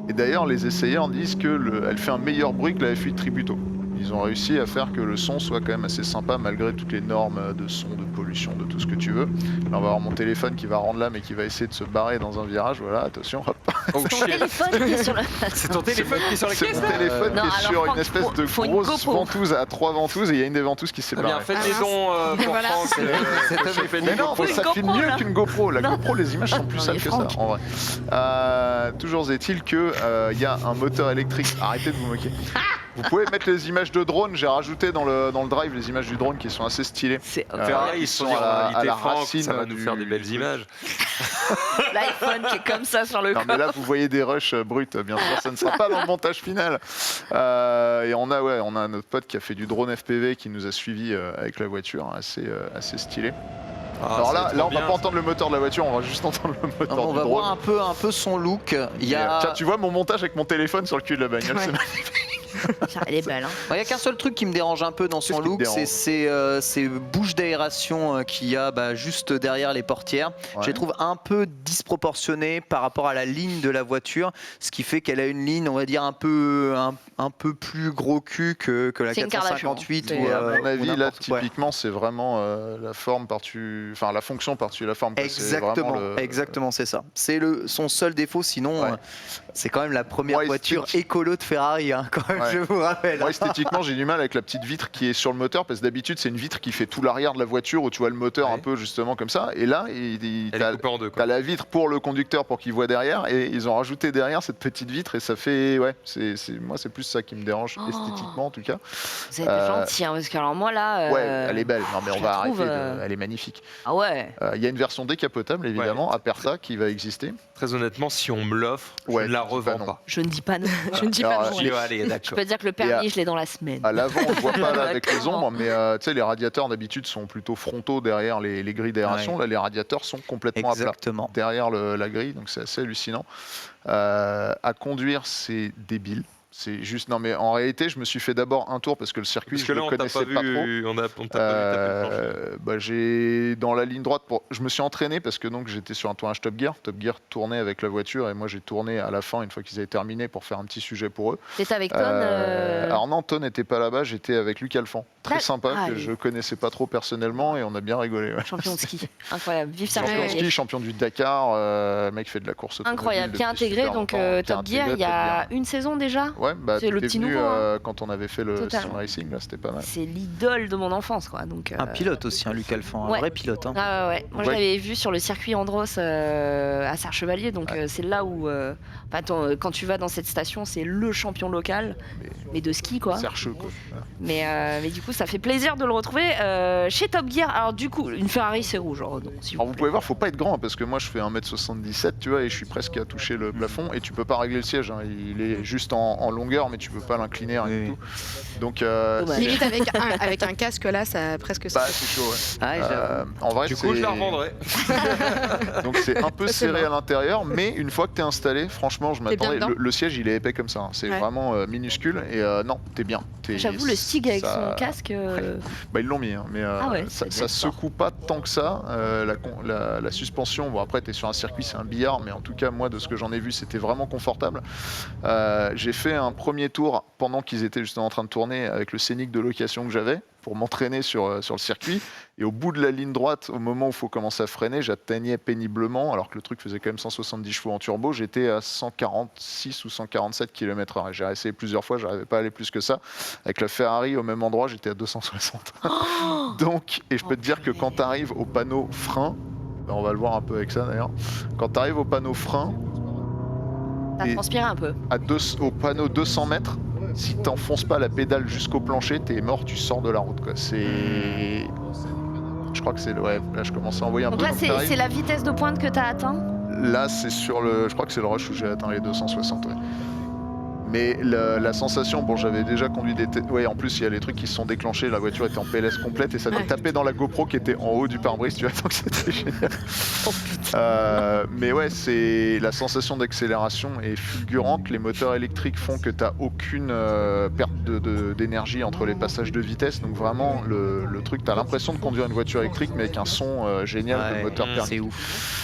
Et d'ailleurs les essayants disent que elle fait un meilleur bruit que la F8 Tributo. Ils ont réussi à faire que le son soit quand même assez sympa malgré toutes les normes de son, de pollution, de tout ce que tu veux. Là, on va avoir mon téléphone qui va rendre l'âme et qui va essayer de se barrer dans un virage. Voilà, attention, hop. Oh, Ton shit. téléphone qui est sur le... C'est ton téléphone qui est sur la C'est caisse mon là? téléphone Non, qui est alors, sur Franck, une espèce de faut une grosse GoPro. ventouse à 3 ventouses et il y a une des ventouses qui s'est Eh bien, barrée. faites Ah, des dons pour Voilà. Franck. Cet homme est fait Mais non, Faut une ça filme GoPro, mieux là. qu'une GoPro. La Non. GoPro, les images sont plus Non, sales mais que ça, Franck. en vrai. Toujours est-il que il y a un moteur électrique. Arrêtez de vous moquer. Vous pouvez mettre les images de drone. J'ai rajouté dans le drive les images du drone qui sont assez stylées. C'est Ferrari, ils ils se sont sont dit à en la réalité, Franck, racine ça va nous du- faire des belles images. l'iPhone qui est comme ça sur le Non corps. mais là vous voyez des rushs bruts, bien sûr, ça ne sera pas dans le montage final. Et on a notre pote qui a fait du drone FPV qui nous a suivis avec la voiture, assez stylé. Alors là on va pas entendre le moteur de la voiture, on va juste entendre le moteur On du va drone. voir un peu son look. Il y a, Tiens, tu vois mon montage avec mon téléphone sur le cul de la bagnole, Ouais. c'est magnifique. Elle est belle, hein. Il n'y a qu'un seul truc qui me dérange un peu dans son Qu'est-ce qui te look, dérange c'est ces bouches d'aération qu'il y a juste derrière les portières. Ouais. Je les trouve un peu disproportionnées par rapport à la ligne de la voiture, ce qui fait qu'elle a une ligne, on va dire, un peu plus gros cul que la C'est une 458. Kardashian. Et à mon avis, là, n'importe quoi. typiquement, c'est vraiment la forme enfin la fonction par-dessus la forme. quoi. C'est vraiment Exactement, c'est ça. C'est son seul défaut, sinon Ouais. c'est quand même la première Moi, voiture esthétique- écolo de Ferrari, hein, quand même. Ouais. Je vous rappelle. Moi, esthétiquement, j'ai du mal avec la petite vitre qui est sur le moteur parce que d'habitude, c'est une vitre qui fait tout l'arrière de la voiture où tu vois le moteur un peu justement comme ça. Et là, Elle est coupée en deux. t'as la vitre pour le conducteur pour qu'il voit derrière et ils ont rajouté derrière cette petite vitre et ça fait moi c'est plus ça qui me dérange esthétiquement en tout cas. Vous êtes gentil, hein, parce que alors moi là. Ouais, elle est belle. Non mais on va trouve, arrêter. Elle est magnifique. Ah ouais. Il y a une version décapotable évidemment à Perta qui va exister. Très honnêtement, si on me l'offre, je ne la revends pas. Je ne dis pas non. Je ne dis pas Alors, non. Je allez, Je d'accord. peux dire que le permis, je l'ai dans la semaine. À l'avant, on ne voit pas là avec les Clairement. ombres, mais tu sais, les radiateurs d'habitude sont plutôt frontaux derrière les grilles d'aération. Ouais. Là, les radiateurs sont complètement à plat Exactement. derrière la grille, donc c'est assez hallucinant. À conduire, c'est débile. C'est juste, non mais en réalité, je me suis fait d'abord un tour parce que le circuit, Parce que je là, le on t'a connaissais pas pas trop. vu, on t'a pas vu taper le plancher. J'ai dans la ligne droite, je me suis entraîné parce que donc j'étais sur un tournage Top Gear. Top Gear tournait avec la voiture et moi j'ai tourné à la fin une fois qu'ils avaient terminé pour faire un petit sujet pour eux. T'étais avec Ton Alors non, Ton n'était pas là-bas, j'étais avec Luc Alphand. Très sympa, que il- je connaissais pas trop personnellement et on a bien rigolé. Ouais. Champion de ski. Incroyable. Vive Serge Champion de Gallier. ski, champion du Dakar, mec fait de la course automobile Incroyable. Qui a depuis intégré super donc longtemps, qui a Top Gear intégré il y Top a Gear. une saison déjà. Ouais, bah, C'est le t'es petit venu, nouveau, hein. quand on avait fait le Totalement. Sim Racing, là c'était pas mal. C'est l'idole de mon enfance, quoi. Donc, Un pilote aussi, Luc Alphand, un Ouais. vrai pilote. Hein. Ah ouais. Moi, je Ouais. l'avais vu sur le circuit Andros à Serre-Chevalier. Donc, c'est là où. Quand tu vas dans cette station, c'est le champion local, mais de ski, quoi. Sercheux, quoi. Mais du coup, ça fait plaisir de le retrouver chez Top Gear. Alors, du coup, une Ferrari, c'est rouge. Alors, non, s'il vous Alors vous pouvez voir, faut pas être grand hein, parce que moi je fais 1m77, tu vois, et je suis presque à toucher le plafond et tu peux pas régler le siège. Hein. Il est juste en longueur, mais tu peux pas l'incliner rien du Oui. tout. Donc Dommage. Limite avec un casque là, ça presque ça. bah, c'est chaud. Ouais. Ah, j'avoue. En vrai, Du coup, je c'est- la revendrai. Donc c'est un peu Ça, c'est serré à mort. l'intérieur, mais une fois que t'es installé, franchement, je T'es bien m'attendais. dedans Le siège, il est épais comme ça. Hein. C'est Ouais. vraiment minuscule et non, t'es bien. J'avoue, le Stig avec ça- son casque. Bah, ils l'ont mis, hein, mais Ah ouais, ça, c'est ça bien fort. secoue pas tant que ça. La suspension, bon après t'es sur un circuit, c'est un billard, mais en tout cas moi de ce que j'en ai vu, c'était vraiment confortable. J'ai fait un premier tour pendant qu'ils étaient justement en train de tourner avec le Scénic de location que j'avais pour m'entraîner sur le circuit. Et au bout de la ligne droite, au moment où il faut commencer à freiner, j'atteignais péniblement, alors que le truc faisait quand même 170 chevaux en turbo, j'étais à 146 ou 147 km/h. Et j'ai essayé plusieurs fois, j'arrivais pas à aller plus que ça. Avec la Ferrari au même endroit, j'étais à 260. Donc, et je peux te dire que quand tu arrives au panneau frein, on va le voir un peu avec ça d'ailleurs, quand tu arrives au panneau frein, T'as et- transpiré un peu. au panneau 200 mètres, si t'enfonces pas la pédale jusqu'au plancher, t'es mort, tu sors de la route. Quoi. C'est. Je crois que c'est le. Ouais, là je commence à envoyer un Donc peu. là, donc c'est t'arrives- c'est la vitesse de pointe que t'as atteint. Là, c'est sur le. Je crois que c'est le rush où j'ai atteint les 260. Ouais. Mais la sensation, bon, j'avais déjà conduit des. Ouais, en plus, il y a les trucs qui se sont déclenchés. La voiture était en PLS complète et ça m'a Ouais. tapé dans la GoPro qui était en haut du pare-brise. Tu vois, donc c'était génial. Oh putain. Mais ouais, c'est la sensation d'accélération est fulgurante. Les moteurs électriques font que tu n'as aucune perte d'énergie entre les passages de vitesse. Donc vraiment, le truc, tu as l'impression de conduire une voiture électrique, mais avec un son génial de Ouais, moteur thermique. c'est ouf.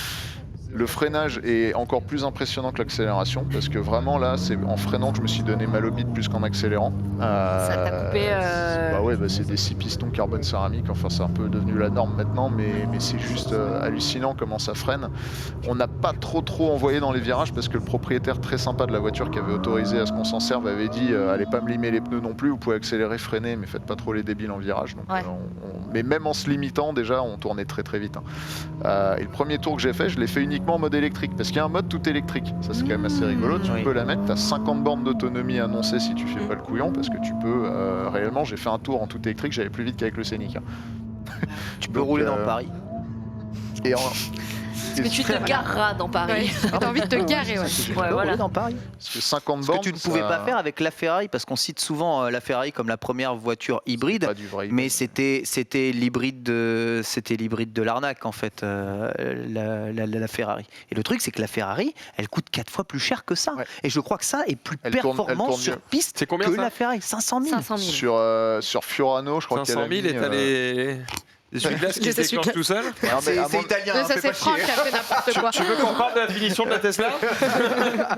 Le freinage est encore plus impressionnant que l'accélération, parce que vraiment là, c'est en freinant que je me suis donné mal au bide plus qu'en accélérant. Ça t'a coupé. Bah ouais, bah c'est des 6 pistons carbone céramique, enfin c'est un peu devenu la norme maintenant, mais c'est juste hallucinant comment ça freine. On n'a pas trop envoyé dans les virages parce que le propriétaire très sympa de la voiture qui avait autorisé à ce qu'on s'en serve avait dit allez pas me limer les pneus non plus, vous pouvez accélérer, freiner, mais faites pas trop les débiles en virage. Donc, Ouais. mais même en se limitant, déjà on tournait très vite. Hein. Et le premier tour que j'ai fait, je l'ai fait uniquement en mode électrique, parce qu'il y a un mode tout électrique. Ça c'est quand même assez rigolo, tu Oui. peux la mettre, tu as 50 bornes d'autonomie annoncées si tu fais pas le couillon, parce que tu peux, réellement j'ai fait un tour en tout électrique, j'allais plus vite qu'avec le Scénic. Hein. Tu peux Donc, rouler dans Paris. Et en- Parce que tu te gareras dans Paris. T'as envie de te garer, ouais. Tu Ouais, peux voilà. rouler dans Paris. Parce que 50 Ce bornes, que tu ne pouvais pas faire avec la Ferrari, parce qu'on cite souvent la Ferrari comme la première voiture hybride. pas du vrai. Mais c'était l'hybride de l'arnaque en fait, la Ferrari. Et le truc c'est que la Ferrari, elle coûte 4 fois plus cher que ça. Ouais. Et je crois que ça est plus Elle tourne performant sur mieux. piste C'est combien, que ça la Ferrari. 500 000. 500 000. Sur Furano, je crois qu'elle 500 a mis, 000 est allé. L'essuie-glace qui se J'essuie déclenche tout seul. Non, mais à C'est mon- italien, Mais ça, fais c'est pas Franck chier. qui a fait n'importe quoi. Tu veux qu'on parle de la finition de la Tesla?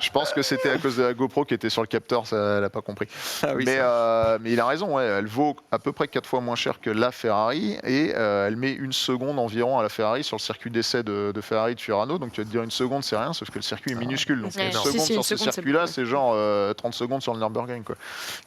Je pense que c'était à cause de la GoPro qui était sur le capteur, ça, elle n'a pas compris. Ah oui, mais il a raison, ouais, elle vaut à peu près 4 fois moins cher que la Ferrari et elle met 1 seconde environ à la Ferrari sur le circuit d'essai de Ferrari de Fiorano. Donc tu vas te dire 1 seconde, c'est rien, sauf que le circuit est minuscule. Donc Ouais, 1 non. seconde Si, sur une ce seconde, c'est circuit-là, beaucoup. c'est genre 30 secondes sur le Nürburgring, quoi.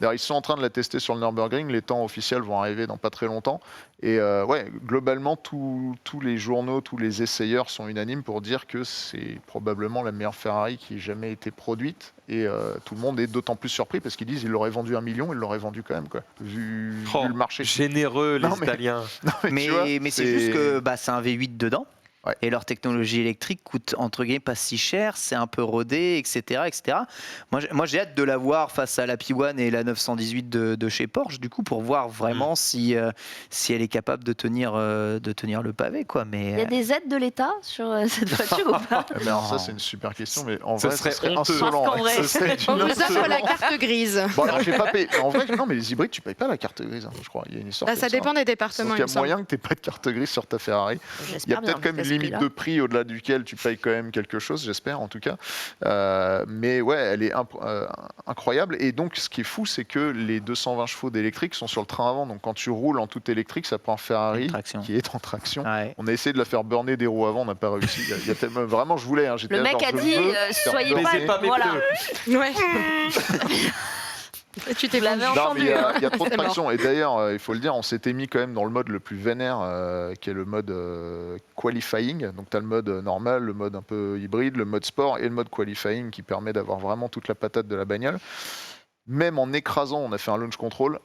D'ailleurs, ils sont en train de la tester sur le Nürburgring, les temps officiels vont arriver dans pas très longtemps. Et ouais, globalement, tous les journaux, tous les essayeurs sont unanimes pour dire que c'est probablement la meilleure Ferrari qui ait jamais été produite. Et tout le monde est d'autant plus surpris parce qu'ils disent qu'ils l'auraient vendu 1 million, ils l'auraient vendu quand même, quoi, vu le marché. Généreux, les Non, mais- Italiens. Non, mais tu vois, Mais c'est juste que c'est un V8 dedans. Ouais. Et leur technologie électrique coûte entre guillemets pas si cher, c'est un peu rodé, etc. etc. Moi j'ai hâte de la voir face à la P1 et la 918 de chez Porsche, du coup, pour voir vraiment si elle est capable de tenir le pavé, quoi. Mais Il y a des aides de l'État sur cette voiture ou pas? Eh ben, alors ça, c'est une super question, mais en Ça vrai, serait ça serait honteux. insolent. Parce qu'en vrai- Ça serait On d'une vous offre insolence. la carte grise. Bon, alors, j'ai pas payé. En vrai, non, mais les hybrides, tu payes pas la carte grise, hein, je crois. Il y a une histoire. Bah, comme ça dépend des Donc, départements. il y il a me semble. moyen que tu n'aies pas de carte grise sur ta Ferrari. Il y a J'espère bien, peut-être quand même parce une qu'à ce limite prix-là. de prix au-delà duquel tu payes quand même quelque chose, j'espère en tout cas. Mais ouais, elle est incroyable. Et donc, ce qui est fou, c'est que les 220 chevaux d'électrique sont sur le train avant. Donc, quand tu roules en tout électrique, ça prend un Ferrari Une traction. qui est en traction. Ouais. On a essayé de la faire burner des roues avant, on n'a pas réussi. Il y a tellement, vraiment, je voulais. Hein, j'étais Le là, mec genre, a je dit veux faire soyez burner. pas. pas mes Voilà. pneus. Ouais. Et tu t'es Vous l'avez vendu. Non, mais il y a trop de C'est mort. traction. Et d'ailleurs, il faut le dire, on s'était mis quand même dans le mode le plus vénère, qui est le mode qualifying. Donc, tu as le mode normal, le mode un peu hybride, le mode sport et le mode qualifying qui permet d'avoir vraiment toute la patate de la bagnole. Même en écrasant, on a fait un launch control,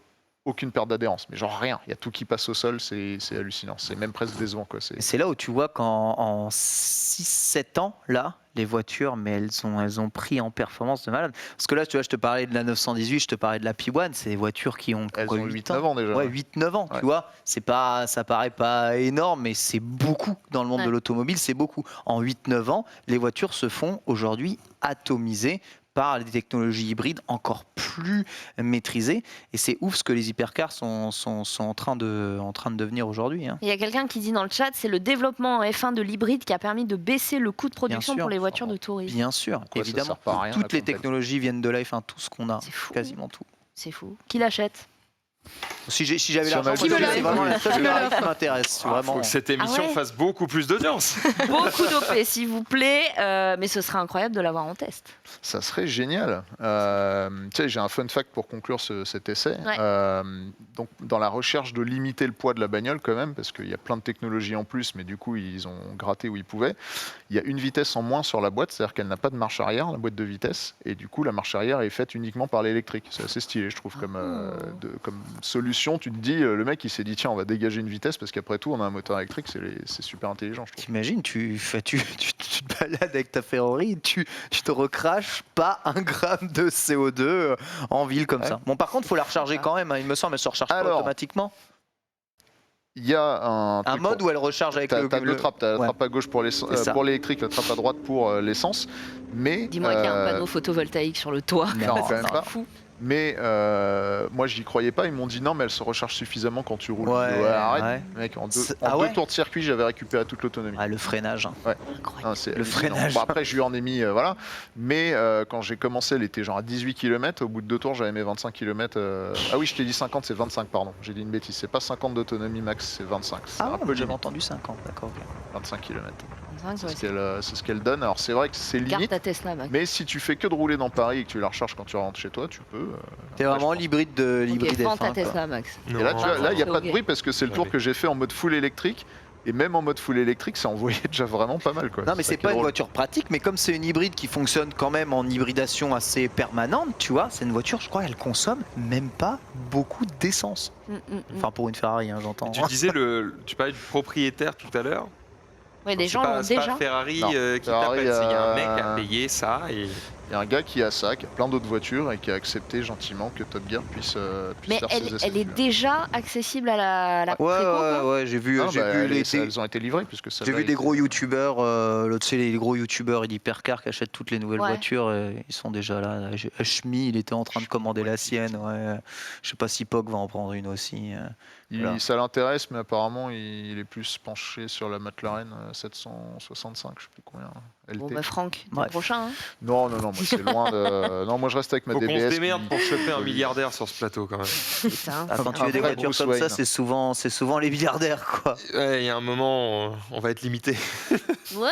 aucune perte d'adhérence. Mais genre rien. Il y a tout qui passe au sol, c'est hallucinant. C'est même presque décevant, quoi. Et c'est là où tu vois qu'en 6-7 ans, là, les voitures, mais elles ont pris en performance de malade. Parce que là, tu vois, je te parlais de la 918, je te parlais de la P1, c'est des voitures qui ont Elles quoi, ont 8 8-9 ans déjà. Ouais, 8-9 ans, Ouais. tu vois. Ça paraît pas énorme, mais c'est beaucoup dans le monde Ouais. de l'automobile, c'est beaucoup. En 8-9 ans, les voitures se font aujourd'hui atomiser par des technologies hybrides encore plus maîtrisées. Et c'est ouf ce que les hypercars sont en train de devenir aujourd'hui. Hein. Il y a quelqu'un qui dit dans le chat, c'est le développement en F1 de l'hybride qui a permis de baisser le coût de production sûr. pour les voitures de tourisme. Bien sûr, Quoi, ça évidemment. sert pas à rien, Toutes la les compète. technologies viennent de là, enfin tout ce qu'on a, C'est fou. quasiment tout. C'est fou. Qui l'achète? Si j'avais Si on l'argent, a moi, le c'est budget. vraiment la seule Qui me Ferrari l'offre qui m'intéresse. Il faut Vraiment. que cette émission Ah ouais fasse beaucoup plus d'audience. Beaucoup d'OP, s'il vous plaît. Mais ce serait incroyable de l'avoir en test. Ça serait génial. Tu sais, j'ai un fun fact pour conclure cet essai. Ouais. Donc, dans la recherche de limiter le poids de la bagnole, quand même, parce qu'il y a plein de technologies en plus, mais du coup, ils ont gratté où ils pouvaient. Il y a une vitesse en moins sur la boîte, c'est-à-dire qu'elle n'a pas de marche arrière, la boîte de vitesse, et du coup, la marche arrière est faite uniquement par l'électrique. C'est assez stylé, je trouve, comme solution. Tu te dis, le mec, il s'est dit, tiens, on va dégager une vitesse, parce qu'après tout, on a un moteur électrique, c'est super intelligent, je trouve. T'imagines, tu te balades avec ta Ferrari, tu te recraches pas un gramme de CO2 en ville comme Ouais. ça. Bon, par contre, il faut la recharger quand même. Hein, il me semble, elle se recharge pas Alors, automatiquement. Il y a un Un truc mode pour- où elle recharge avec T'as le. deux trappes, t'as la ouais. trappe à gauche pour C'est ça. l'électrique, la trappe à droite pour l'essence. Mais Dis-moi qu'il y a un panneau photovoltaïque sur le toit. non, quand même C'est pas. fou. Mais moi, j'y croyais pas. Ils m'ont dit non, mais elle se recharge suffisamment quand tu roules. Ouais, Je dis, arrête, ouais. mec. En deux, C'est- en ah deux ouais tours de circuit, j'avais récupéré toute l'autonomie. Ah, le freinage. Hein. Incroyable. Ah, c'est Le hallucinant. freinage. Bon, après, je lui en ai mis, voilà. Mais quand j'ai commencé, elle était genre à 18 km. Au bout de 2 tours, j'avais mes 25 km. Ah oui, je t'ai dit 50, c'est 25, pardon. J'ai dit une bêtise. C'est pas 50 d'autonomie max, c'est 25. C'est Ah un ouais, peu j'avais limite, entendu 50, d'accord. ok. 25 km. C'est Ouais, ce qu'elle donne. Alors, c'est vrai que c'est Garde limite. ta Tesla, Max. Mais si tu fais que de rouler dans Paris et que tu la recharges quand tu rentres chez toi, tu peux. T'es Après, vraiment je pense. l'hybride de Ok, l'hybride prends F1. ta quoi. Tesla, Max. Et là, tu vois, là, il n'y a c'est pas de ok. bruit parce que c'est le tour Allez. que j'ai fait en mode full électrique. Et même en mode full électrique, ça envoyait déjà vraiment pas mal. Quoi. Non, mais ça c'est qui est pas une drôle. voiture pratique, mais comme c'est une hybride qui fonctionne quand même en hybridation assez permanente, tu vois, c'est une voiture, je crois, elle consomme même pas beaucoup d'essence. Enfin, pour une Ferrari, hein, j'entends. Tu disais, tu parlais du propriétaire tout à l'heure. Ouais, des C'est gens pas- l'ont c'est pas déjà. Ferrari Non, qui Ferrari, t'appelle, c'est il y a un mec qui a payé ça et Il y a un gars qui a ça, qui a plein d'autres voitures et qui a accepté gentiment que Top Gear puisse Mais faire ses essais. elle est déjà accessible à la préco, quoi. Ouais, j'ai vu, elles ont été livrées puisque ça. j'ai vu des gros youtubeurs, tu sais, les gros youtubeurs Hypercar qui achètent toutes les nouvelles voitures, ils sont déjà là. Shmi, il était en train de commander la sienne. Ouais. Je sais pas si Pog va en prendre une aussi. Voilà. Ça l'intéresse, mais apparemment il est plus penché sur la McLaren 765, je sais plus combien. LT. Bon, Franck, le prochain. Hein. Non, moi c'est loin de. Non, moi je reste avec ma Faut DBS. qu'on se démerde pour choper un milliardaire sur ce plateau quand même. Putain. Quand tu as des voitures Bruce comme Wayne. ça, c'est souvent les milliardaires, quoi. Ouais, il y a un moment, on va être limité. Ouais,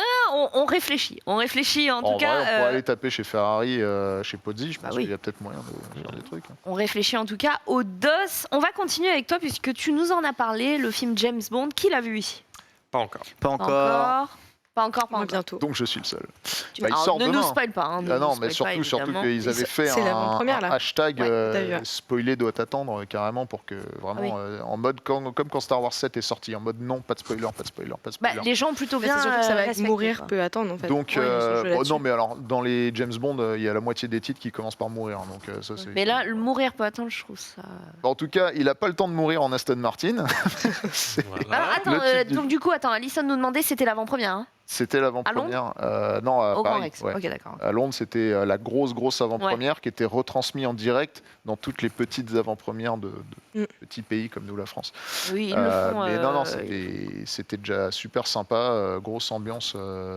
on réfléchit. On réfléchit en tout Vrai, cas. on pourrait aller taper chez Ferrari, chez Pozzi, je pense oui. qu'il y a peut-être moyen de faire des trucs. On réfléchit en tout cas au DOS. On va continuer avec toi puisque tu nous en as parlé, le film James Bond. Qui l'a vu ici? Pas encore. Pas encore. Pas encore. Bientôt. Donc je suis le seul. Tu- Bah, il alors, sort ne nous demain. spoil pas. Hein, ne Ah non, nous mais spoil pas, surtout évidemment. qu'ils avaient fait C'est un l'avant-première, là. hashtag d'ailleurs. spoiler doit attendre carrément pour que vraiment en mode comme quand Star Wars 7 est sorti en mode non, pas de spoiler, pas de spoiler, pas de Bah, spoiler. les gens ont plutôt Mais bien c'est surtout que ça va respecté, mourir quoi. peut attendre en fait. Donc Ouais, ils ont joué là-dessus. non, mais alors dans les James Bond, il y a la moitié des titres qui commencent par mourir, donc ça c'est. Mais là, le mourir peut attendre, je trouve ça. En tout cas, il a pas le temps de mourir en Aston Martin. Alors, attends, Le titre du- donc du coup, Alison nous demandait, c'était l'avant-première. Hein. C'était l'avant-première. Non, à Au Grand Paris. Rex. Ouais. Ok, d'accord. À Londres, c'était la grosse avant-première qui était retransmise en direct dans toutes les petites avant-premières de petits pays comme nous, la France. Oui, ils le font. Mais non, c'était déjà super sympa. Grosse ambiance,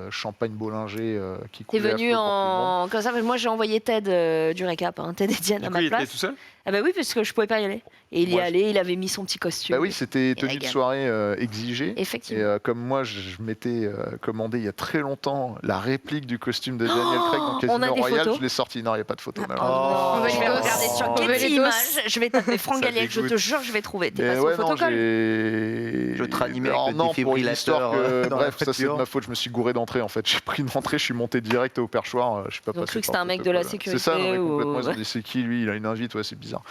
champagne Bollinger qui T'es coulait à venu flot pour tout le monde. comme ça, moi j'ai envoyé Ted du récap, Ted Etienne à Du coup, ma il était place. tout seul? Ah bah oui, parce que je pouvais pas y aller. Et il y est Moi, allé, il avait mis son petit costume. Bah oui, c'était tenue de régale. soirée exigée. Effectivement. Et comme moi, je m'étais commandé il y a très longtemps la réplique du costume de Daniel Craig dans on a Casino des Royale, photos je l'ai sorti. Non, il n'y a pas de photo, Oh, malheureusement. va je vais les regarder dos. sur On va Getty les dos. Images, je vais taper Franck Ça Galiac, je te dégoûte. jure, je vais trouver. T'es Mais pas sur ouais, photo non, colle Je te ranimais avec le non, pour une histoire défibrillateur, que... dans la Bref, ça c'est de voiture. ma faute, je me suis gouré d'entrée en fait. J'ai pris une entrée, je suis monté direct au perchoir. Je suis pas Ils ont passé cru que par c'était un le mec de la protocole. C'est ça, sécurité non, mais ou- complètement. Ils ont dit c'est qui lui, il a une invite, ouais, c'est bizarre.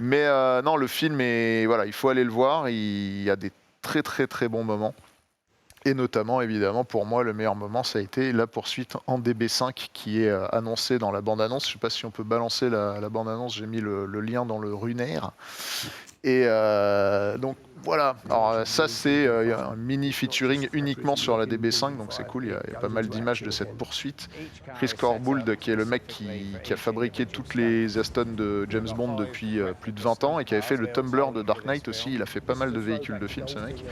Mais non, le film est. Voilà, il faut aller le voir. Il y a des très bons moments. Et notamment, évidemment, pour moi, le meilleur moment, ça a été la poursuite en DB5 qui est annoncée dans la bande-annonce. Je ne sais pas si on peut balancer la bande-annonce, j'ai mis le lien dans le Runaire. Et donc, voilà. Alors, ça, c'est un mini featuring uniquement sur la DB5, donc c'est cool. Il y a pas mal d'images de cette poursuite. Chris Corbould, qui est le mec qui a fabriqué toutes les Aston de James Bond depuis plus de 20 ans et qui avait fait le Tumblr de Dark Knight aussi. Il a fait pas mal de véhicules de films, ce mec.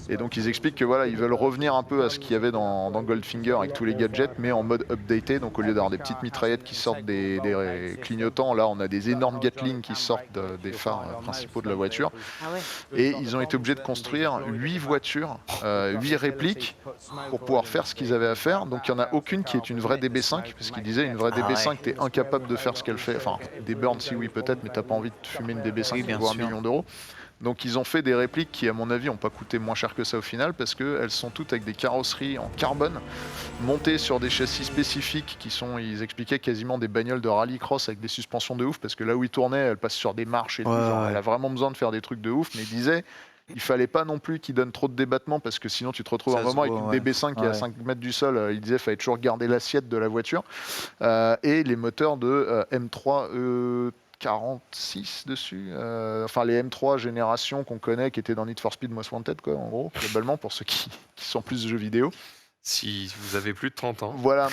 Et donc, ils expliquent que voilà, ils veulent revenir un peu à ce qu'il y avait dans Goldfinger avec tous les gadgets, mais en mode updaté. Donc, au lieu d'avoir des petites mitraillettes qui sortent des clignotants, là, on a des énormes Gatling qui sortent des phares principaux de la voiture. Ah ouais. Et ils ont été obligés de construire 8 voitures, 8 répliques pour pouvoir faire ce qu'ils avaient à faire. Donc il n'y en a aucune qui est une vraie DB5, parce qu'ils disaient une vraie DB5, t'es incapable de faire ce qu'elle fait. Enfin, des burns si oui peut-être, mais t'as pas envie de fumer une DB5 Oui, qui bien vaut 1 sûr. million d'euros. Donc ils ont fait des répliques qui, à mon avis, n'ont pas coûté moins cher que ça au final, parce qu'elles sont toutes avec des carrosseries en carbone, montées sur des châssis spécifiques qui sont, ils expliquaient, quasiment des bagnoles de rallycross avec des suspensions de ouf, parce que là où ils tournaient, elles passent sur des marches et tout, genre, elle a vraiment besoin de faire des trucs de ouf, mais ils disaient... Il fallait pas non plus qu'ils donnent trop de débattement parce que sinon tu te retrouves Ça un se moment avec voit, une DB5 qui est à 5 mètres du sol. Il disait qu'il fallait toujours garder l'assiette de la voiture. Et les moteurs de M3 E46 dessus. Enfin, les M3 génération qu'on connaît qui étaient dans Need for Speed Most Wanted, quoi, en gros, globalement, pour ceux qui sont plus jeux vidéo. Si vous avez plus de 30 ans. Voilà,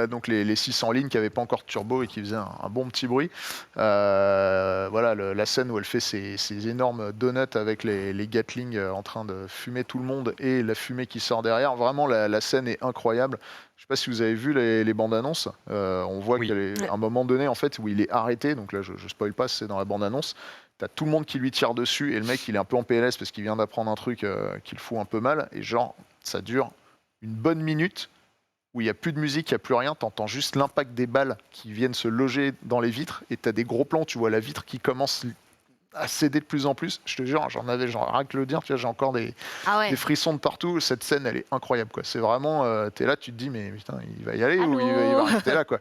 donc les 600 lignes qui n'avaient pas encore de turbo et qui faisaient un bon petit bruit. Voilà, la scène où elle fait ces énormes donuts avec les Gatling en train de fumer tout le monde et la fumée qui sort derrière. Vraiment, la scène est incroyable. Je ne sais pas si vous avez vu les bandes annonces. On voit qu'il y a un moment donné en fait, où il est arrêté. Donc là, je ne spoil pas, c'est dans la bande annonce. T'as tout le monde qui lui tire dessus et le mec il est un peu en PLS parce qu'il vient d'apprendre un truc qui le fout un peu mal. Et genre, ça dure une bonne minute où il n'y a plus de musique, il n'y a plus rien, t'entends juste l'impact des balles qui viennent se loger dans les vitres et t'as des gros plans, tu vois la vitre qui commence à céder de plus en plus. Je te jure, j'en avais rien que le dire, tu vois, j'ai encore des frissons de partout. Cette scène, elle est incroyable, quoi. C'est vraiment, t'es là, tu te dis, mais putain, il va y aller ou il va rester là, quoi.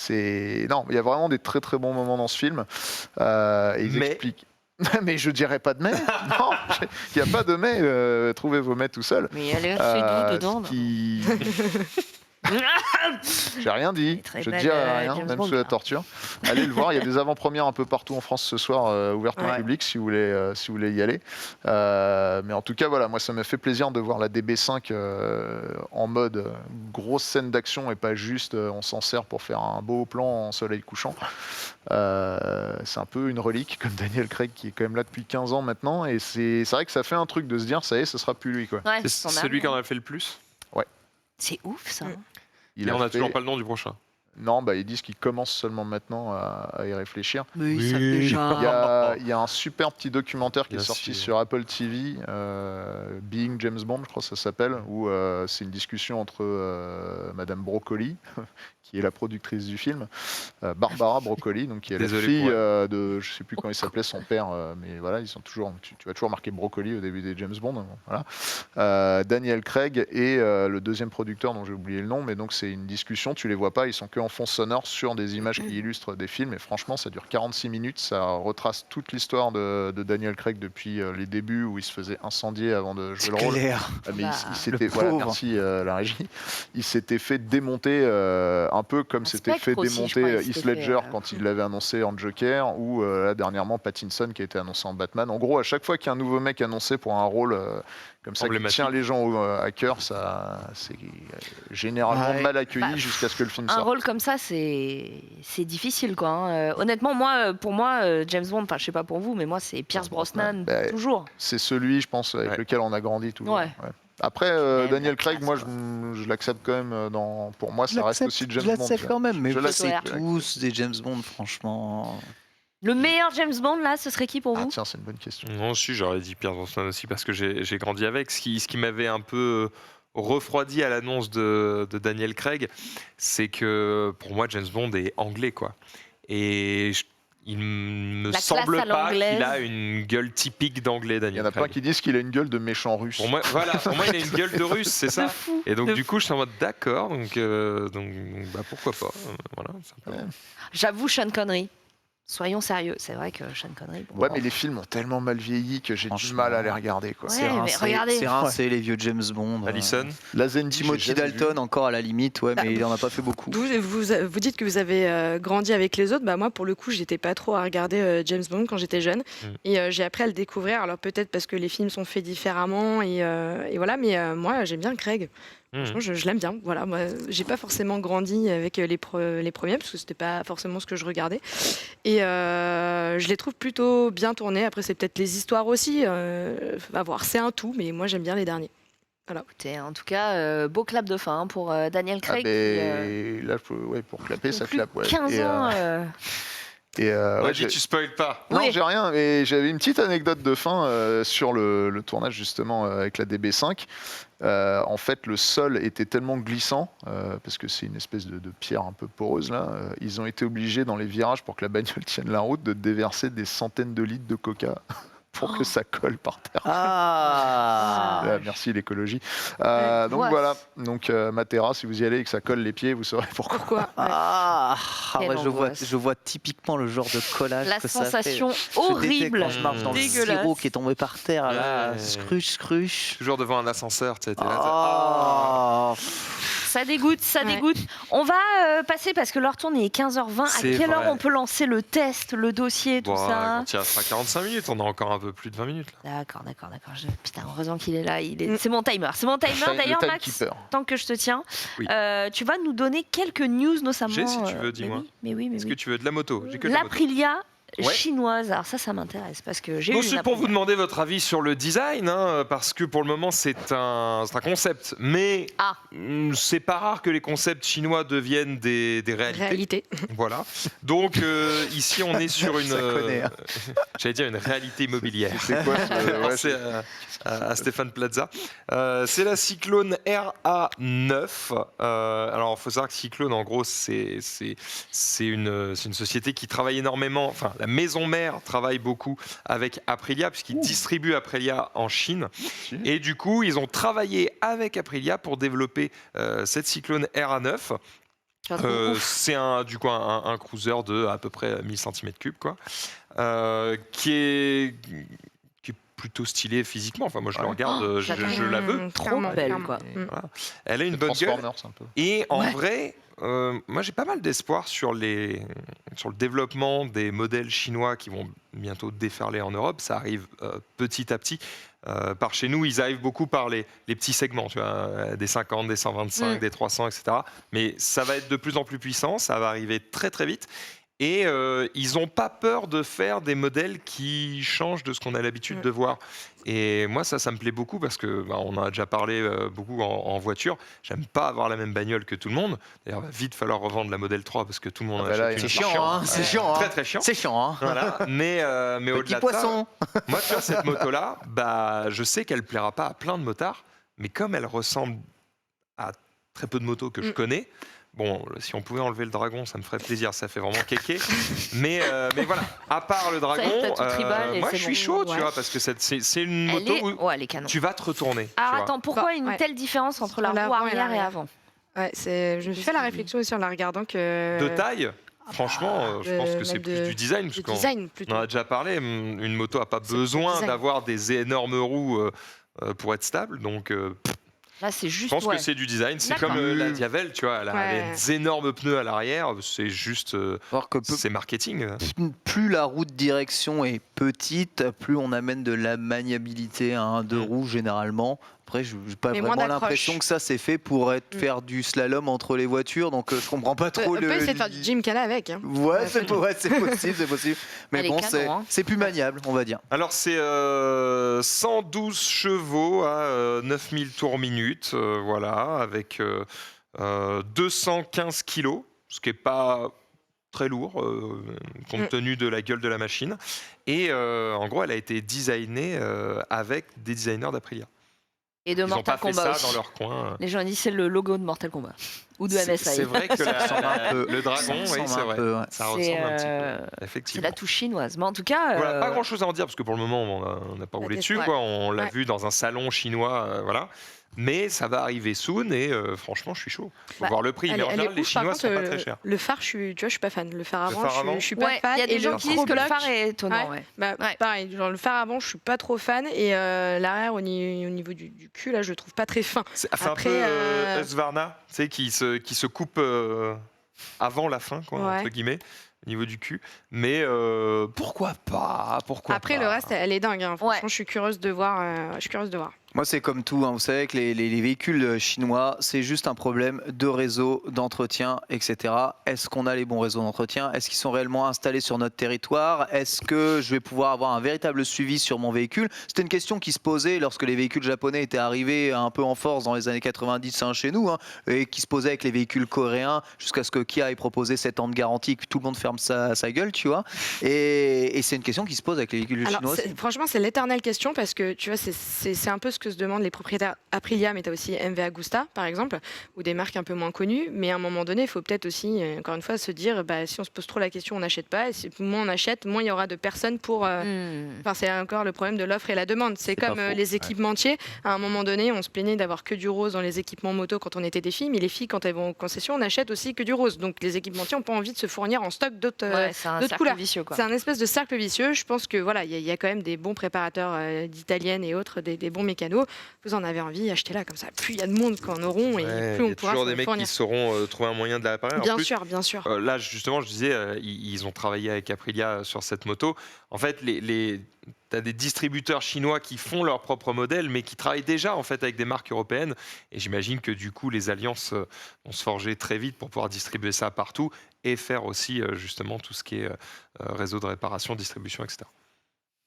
Non, il y a vraiment des très très bons moments dans ce film. Et ils expliquent. Mais je dirais pas de mais. Non, il n'y a pas de mais. Trouvez vos mais tout seul. Mais elle est assez doux dedans. J'ai rien dit, Très je belle, dis rien, James même Bond, sous la ça. torture. Allez le voir, il y a des avant-premières un peu partout en France ce soir, ouvertes au public si vous voulez y aller. Mais en tout cas, voilà, moi ça m'a fait plaisir de voir la DB5 en mode grosse scène d'action et pas juste on s'en sert pour faire un beau plan en soleil couchant. C'est un peu une relique comme Daniel Craig qui est quand même là depuis 15 ans maintenant et c'est vrai que ça fait un truc de se dire ça y est, ce sera plus lui quoi. Ouais, C'est son celui âme. qui en a fait le plus. C'est ouf ça. Et on n'a toujours pas le nom du prochain. Non, ils disent qu'ils commencent seulement maintenant à y réfléchir. Mais ils savent déjà. Il y a un super petit documentaire qui est Bien sorti sûr. sur Apple TV, Being James Bond, je crois que ça s'appelle, où c'est une discussion entre Madame Broccoli, qui est la productrice du film, Barbara Broccoli, donc qui est Désolé la fille pour de, je sais plus comment il s'appelait son père, mais voilà, ils sont toujours, tu vas toujours marquer Broccoli au début des James Bond, voilà. Daniel Craig et le deuxième producteur dont j'ai oublié le nom, mais donc c'est une discussion, tu les vois pas, ils sont que en fond sonore sur des images qui illustrent des films, et franchement ça dure 46 minutes, ça retrace toute l'histoire de Daniel Craig depuis les débuts où il se faisait incendier avant de jouer le rôle. Clair. Ah, mais Bah, il s'était, le voilà, pauvre. merci la régie. Il s'était fait démonter un peu comme Un s'était fait Spectre aussi, je démonter crois, il Heath s'était Ledger fait, quand il l'avait annoncé en Joker ou là, dernièrement Pattinson qui a été annoncé en Batman. En gros, à chaque fois qu'il y a un nouveau mec annoncé pour un rôle comme ça qui Emblématique. tient les gens à cœur, ça c'est généralement Ouais. mal accueilli Bah, jusqu'à ce que le film Un sorte. rôle comme ça, c'est difficile, quoi. Hein. Honnêtement, moi, pour moi, James Bond, enfin, je sais pas pour vous, mais moi, c'est Pierce Brosnan, Bah, toujours. C'est celui, je pense, avec Ouais. lequel on a grandi toujours. Ouais. Après, Ouais, Daniel la Craig, classe, moi, quoi. je l'accepte quand même. Pour moi, ça reste aussi James Je Bond. l'accepte quand même, mais Je vous c'est l'accepte. tous des James Bond, franchement. Le meilleur James Bond, là, ce serait qui pour Ah vous? tiens, c'est une bonne question. Non, si, j'aurais dit Pierce Brosnan aussi parce que j'ai grandi avec. Ce qui m'avait un peu refroidi à l'annonce de Daniel Craig, c'est que pour moi, James Bond est anglais, quoi. Et il me La classe semble à pas l'anglaise. qu'il a une gueule typique d'anglais, Il y Daniel en a plein Craig. qui disent qu'il a une gueule de méchant russe. Pour moi, voilà, pour moi, il a une gueule de russe, c'est ça. fou. Et donc, de du coup, je suis en mode d'accord, donc pourquoi pas. Voilà, simplement. Ouais. J'avoue, Sean Connery. Soyons sérieux, c'est vrai que Sean Connery. bon, Ouais, mais les films ont tellement mal vieilli que j'ai du Franchement. mal à les regarder. Quoi. Ouais, C'est mais rincé, regardez. c'est rincé, les vieux James Bond. Allison, Lazenby, Timothy j'ai jamais vu. Dalton encore à la limite, ouais, Bah, mais il en a pas fait beaucoup. Vous dites que vous avez grandi avec les autres. Bah, moi, pour le coup, j'étais pas trop à regarder James Bond quand j'étais jeune. Et j'ai appris à le découvrir. Alors, peut-être parce que les films sont faits différemment. Et voilà. Mais moi, j'aime bien Craig. Franchement, je l'aime bien. Voilà. Moi, j'ai pas forcément grandi avec les premiers, parce que c'était pas forcément ce que je regardais. Et je les trouve plutôt bien tournés. Après, c'est peut-être les histoires aussi. À voir. C'est un tout. Mais moi, j'aime bien les derniers. Écoutez, en tout cas, beau clap de fin hein, pour Daniel Ah, Craig. ben, là, pour clapper, ça plus clappe. Ouais. 15 Et, ans. on ouais, a dit tu spoil pas. Non, Oui. j'ai rien, mais j'avais une petite anecdote de fin sur le tournage justement avec la DB5. En fait, le sol était tellement glissant, parce que c'est une espèce de pierre un peu poreuse là, ils ont été obligés dans les virages pour que la bagnole tienne la route de déverser des centaines de litres de coca pour que ça colle par terre. Ah, Merci l'écologie. Ouais. Donc Ouais. voilà, donc Matera, si vous y allez et que ça colle les pieds, vous saurez pourquoi. Pourquoi Ouais. Quelle ouais, angoisse. je vois typiquement le genre de collage La que ça fait. sensation Je déteste horrible. quand je marche dans le Dégueulasse. sirop qui est tombé par terre, là, Ouais. scruche. Toujours devant un ascenseur, tu sais. t'es là, t'es- Oh. Ça dégoûte, ça Ouais. dégoûte. On va passer parce que l'heure tourne, il est 15h20. À C'est quelle heure vrai. on peut lancer le test, le dossier, tout Bon, ça quand il restera 45 minutes, on a encore un peu plus de 20 minutes. Là. D'accord. Putain, heureusement qu'il est là. C'est mon timer. C'est mon timer. D'ailleurs, Le Max, timekeeper. tant que je te tiens, Oui. tu vas nous donner quelques news, notamment. J'ai, si tu veux, dis-moi. Mais oui. Est-ce que tu veux de la moto? J'ai que de la moto. L'Aprilia Ouais. chinoise. Alors ça m'intéresse parce que j'ai eu Non, une c'est pour vous Aprilia. demander votre avis sur le design, hein, parce que pour le moment c'est un concept, mais Ah. c'est pas rare que les concepts chinois deviennent des réalités. Réalité. Voilà. Donc ici on est sur une, Ça connaît, hein. j'allais dire une réalité immobilière. C'est quoi ce... ouais, C'est à Stéphane Plaza. C'est la Cyclone RA9. Alors, il faut savoir que Cyclone, en gros, c'est une société qui travaille énormément. Enfin, la maison mère travaille beaucoup avec Aprilia, puisqu'ils distribuent Aprilia en Chine. Et du coup, ils ont travaillé avec Aprilia pour développer cette Cyclone RA9. Pas trop ouf. C'est du coup un cruiser de à peu près 1000 cm3, quoi, qui est plutôt stylée physiquement. Enfin, moi, je le regarde, je la veux. Trop belle, quoi. Voilà. Elle a une bonne gueule. Un peu. Et en vrai, moi, j'ai pas mal d'espoir sur le développement des modèles chinois qui vont bientôt déferler en Europe. Ça arrive petit à petit. Par chez nous, ils arrivent beaucoup par les petits segments, tu vois, des 50, des 125, des 300, etc. Mais ça va être de plus en plus puissant, ça va arriver très très vite. Et ils n'ont pas peur de faire des modèles qui changent de ce qu'on a l'habitude de voir. Et moi, ça me plaît beaucoup parce que on en a déjà parlé beaucoup en voiture. J'aime pas avoir la même bagnole que tout le monde. D'ailleurs, il va vite falloir revendre la Model 3 parce que tout le monde en achète une. C'est chiant, hein. C'est chiant, très très chiant. C'est chiant, hein. Voilà. Mais au-delà de ça, moi, tu vois, cette moto-là, je sais qu'elle plaira pas à plein de motards, mais comme elle ressemble à très peu de motos que je connais. Bon, si on pouvait enlever le dragon, ça me ferait plaisir, ça fait vraiment kéké. Mais voilà, à part le dragon, moi je suis chaud, tu vois, parce que c'est une moto où tu vas te retourner. Alors attends, pourquoi une telle différence entre la roue arrière et avant? Ouais, je me suis fait la réflexion aussi en la regardant que... De taille franchement, je pense que c'est plus du design. On en a déjà parlé, une moto n'a pas besoin d'avoir des énormes roues pour être stable, donc... Là, c'est juste. Je pense que c'est du design. C'est comme la Diavel, tu vois. Elle a des énormes pneus à l'arrière. C'est juste. C'est marketing. Plus la roue de direction est petite, plus on amène de la maniabilité à un deux roues généralement. Après, je n'ai pas vraiment l'impression que ça c'est fait pour faire du slalom entre les voitures, donc je comprends pas trop. On peut essayer de faire du gymkhana avec. Hein. Ouais, c'est possible. Mais bon, c'est plus maniable, on va dire. Alors, c'est 112 chevaux à 9000 tours minute, voilà, avec 215 kilos, ce qui n'est pas très lourd compte tenu de la gueule de la machine. Et en gros, elle a été designée avec des designers d'Aprilia. Et de Mortal Kombat. Ils n'ont pas fait aussi. ça dans leur coin. Les gens disent c'est le logo de Mortal Kombat ou de MSI. C'est vrai que le dragon, oui, c'est vrai. Ça ressemble un petit peu. Effectivement. C'est la touche chinoise. Mais en tout cas. Voilà, pas grand chose à en dire parce que pour le moment, on n'a pas roulé dessus. Quoi. On l'a vu dans un salon chinois. Voilà. Mais ça va arriver soon et franchement, je suis chaud. Faut voir le prix. Mais en général, les Chinois sont pas très chers. Le phare, je suis pas fan. Le phare avant, je suis pas fan. Il y a des gens qui disent que le phare est étonnant. Pareil, genre le phare avant, je suis pas trop fan et l'arrière au niveau du cul, là, je le trouve pas très fin. C'est un peu Husqvarna, tu sais, qui se coupe avant la fin, quoi, entre guillemets. Au niveau du cul, mais pourquoi pas Après, le reste, elle est dingue. Hein. Franchement, je suis curieuse de voir. Moi, c'est comme tout. Hein. Vous savez que les véhicules chinois, c'est juste un problème de réseau, d'entretien, etc. Est-ce qu'on a les bons réseaux d'entretien? Est-ce qu'ils sont réellement installés sur notre territoire? Est-ce que je vais pouvoir avoir un véritable suivi sur mon véhicule? C'était une question qui se posait lorsque les véhicules japonais étaient arrivés un peu en force dans les années 90 chez nous, hein, et qui se posait avec les véhicules coréens jusqu'à ce que Kia ait proposé 7 ans de garantie, que tout le monde ferme sa gueule, tu vois. Et c'est une question qui se pose avec les véhicules chinois. Franchement, c'est l'éternelle question parce que tu vois, c'est un peu ce que se demandent les propriétaires Aprilia, mais tu as aussi MV Agusta, par exemple, ou des marques un peu moins connues. Mais à un moment donné, il faut peut-être aussi, encore une fois, se dire si on se pose trop la question, on n'achète pas. Et si moins on achète, moins il y aura de personnes pour. Enfin, c'est encore le problème de l'offre et la demande. C'est comme les équipementiers. À un moment donné, on se plaignait d'avoir que du rose dans les équipements moto quand on était des filles. Mais les filles, quand elles vont en concession, on achète aussi que du rose. Donc les équipementiers n'ont pas envie de se fournir en stock d'autres couleurs. C'est un espèce de cercle vicieux. Je pense que voilà, il y a quand même des bons préparateurs d'italiennes et autres, des bons mécanos. Vous en avez envie, achetez-la comme ça. Plus il y a de monde qu'en auront et plus on pourra. Il y a toujours des mecs qui sauront trouver un moyen de la réparer. Bien sûr. Là, justement, je disais, ils ont travaillé avec Aprilia sur cette moto. En fait, tu as des distributeurs chinois qui font leur propre modèle, mais qui travaillent déjà en fait avec des marques européennes. Et j'imagine que du coup, les alliances vont se forger très vite pour pouvoir distribuer ça partout et faire aussi justement tout ce qui est réseau de réparation, distribution, etc.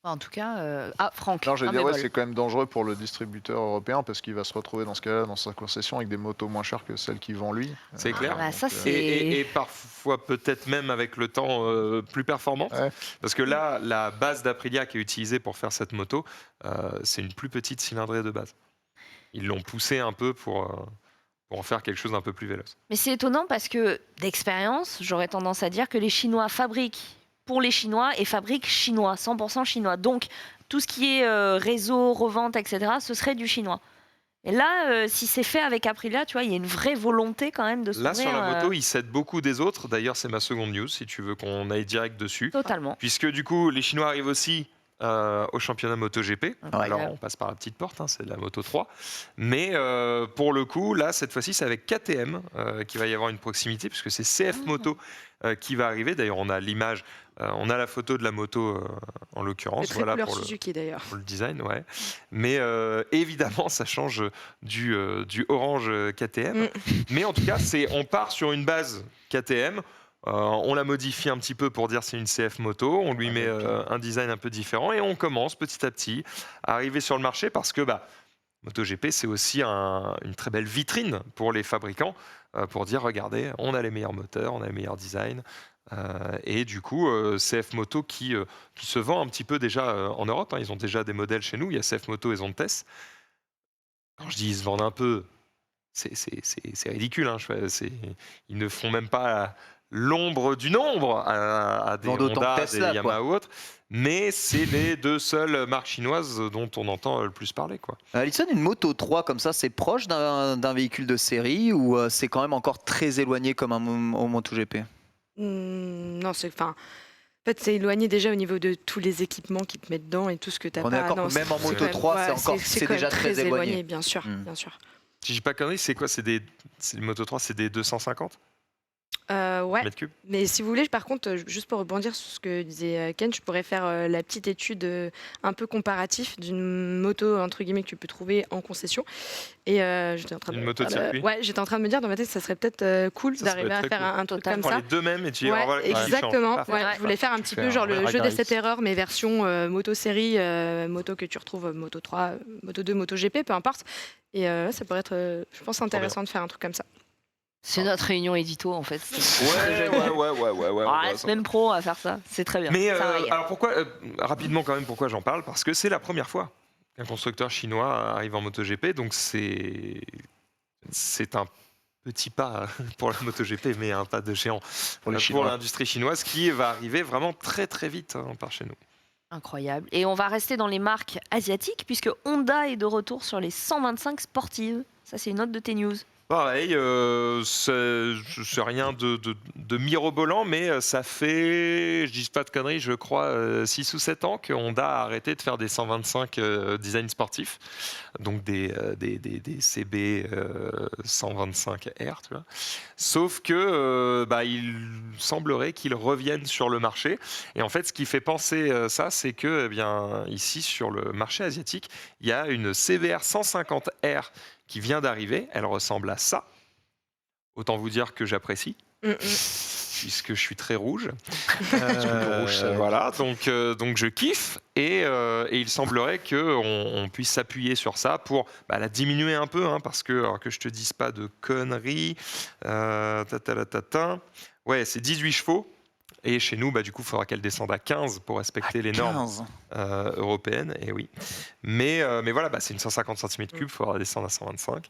En tout cas, Franck. Non, je vais dire, c'est quand même dangereux pour le distributeur européen parce qu'il va se retrouver dans ce cas-là, dans sa concession, avec des motos moins chères que celles qu'il vend lui. C'est clair. Et parfois, peut-être même avec le temps, plus performante. Ouais. Parce que là, la base d'Aprilia qui est utilisée pour faire cette moto, c'est une plus petite cylindrée de base. Ils l'ont poussée un peu pour en faire quelque chose d'un peu plus véloce. Mais c'est étonnant parce que, d'expérience, j'aurais tendance à dire que les Chinois fabriquent pour les Chinois et fabriquent chinois, 100% chinois. Donc, tout ce qui est réseau, revente, etc., ce serait du chinois. Et là, si c'est fait avec Aprilia, tu vois, il y a une vraie volonté quand même de s'ouvrir. Là, sur la moto, ils cèdent beaucoup des autres. D'ailleurs, c'est ma seconde news, si tu veux qu'on aille direct dessus. Totalement. Puisque du coup, les Chinois arrivent aussi au championnat MotoGP. Ouais. Alors on passe par la petite porte, c'est de la Moto 3. Mais pour le coup, là, cette fois-ci, c'est avec KTM qu'il va y avoir une proximité, puisque c'est CF Moto qui va arriver. D'ailleurs, on a l'image, on a la photo de la moto en l'occurrence. C'est très Voilà, couleur pour Suzuki d'ailleurs. le design, ouais. Mais évidemment, ça change du orange KTM. Mais en tout cas, on part sur une base KTM. On la modifie un petit peu pour dire c'est une CF moto, on lui met un design un peu différent et on commence petit à petit à arriver sur le marché parce que MotoGP c'est aussi une très belle vitrine pour les fabricants pour dire regardez, on a les meilleurs moteurs, on a les meilleurs designs et du coup CF Moto qui se vend un petit peu déjà en Europe, ils ont déjà des modèles chez nous, il y a CF Moto et Zontes. Quand je dis ils se vendent un peu, c'est ridicule, ils ne font même pas l'ombre du nombre à des Honda, Tesla, des Yamaha ou autres, mais c'est les deux seules marques chinoises dont on entend le plus parler, quoi. Alison, une Moto 3 comme ça, c'est proche d'un véhicule de série ou c'est quand même encore très éloigné comme au MotoGP? Non, en fait, c'est éloigné déjà au niveau de tous les équipements qui te mettent dedans et tout ce que tu as. On est d'accord que même en Moto 3, c'est quand déjà même très éloigné. Bien sûr, bien sûr. Si je dis pas conneries, c'est quoi? C'est les Moto 3, c'est des 250 Ouais, mètres cubes? mais si vous voulez, par contre, juste pour rebondir sur ce que disait Ken, je pourrais faire la petite étude un peu comparatif d'une moto entre guillemets que tu peux trouver en concession. Et j'étais en train Une moto de circuit? Ouais, j'étais en train de me dire dans ma tête, ça serait peut-être cool Ça d'arriver serait à très faire cool. un truc comme Prends ça. les deux mêmes et tu y Ouais, envoies exactement. Parfait. Ouais, je voulais faire un petit peu genre le jeu des 7 erreurs, mais version moto série, moto que tu retrouves Moto 3, Moto 2, Moto GP, peu importe. Et ça pourrait être, je pense, intéressant de faire un truc comme ça. C'est notre réunion édito en fait. Ouais. La semaine pro à faire ça, c'est très bien. Mais Ça va y alors pourquoi, rapidement quand même, pourquoi j'en parle? Parce que c'est la première fois qu'un constructeur chinois arrive en MotoGP, donc c'est un petit pas pour la MotoGP, mais un pas de géant pour l'industrie chinoise qui va arriver vraiment très très vite par chez nous. Incroyable. Et on va rester dans les marques asiatiques puisque Honda est de retour sur les 125 sportives. Ça, c'est une note de tes news. Pareil, c'est rien de mirobolant, mais ça fait, je dis pas de conneries, je crois 6 ou 7 ans que Honda a arrêté de faire des 125 design sportifs, donc des CB 125R, tu vois. Sauf que il semblerait qu'ils reviennent sur le marché. Et en fait, ce qui fait penser ça, c'est que ici, sur le marché asiatique, il y a une CBR 150R qui vient d'arriver, elle ressemble à ça. Autant vous dire que j'apprécie, puisque je suis très rouge. Voilà, donc je kiffe. Et il semblerait qu'on puisse s'appuyer sur ça pour la diminuer un peu, parce que, alors que je te dise pas de conneries. Ouais, c'est 18 chevaux. Et chez nous, du coup, il faudra qu'elle descende à 15 pour respecter les normes européennes. Et oui. Mais voilà, c'est une 150 cm3, il faudra descendre à 125.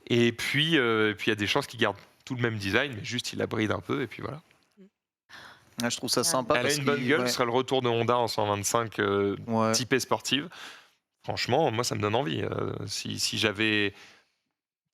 Et puis, il y a des chances qu'ils gardent tout le même design, mais juste ils la brident un peu, et puis voilà. Je trouve ça sympa. Elle a une bonne gueule, ce sera le retour de Honda en 125 typée sportive. Franchement, moi, ça me donne envie. Si j'avais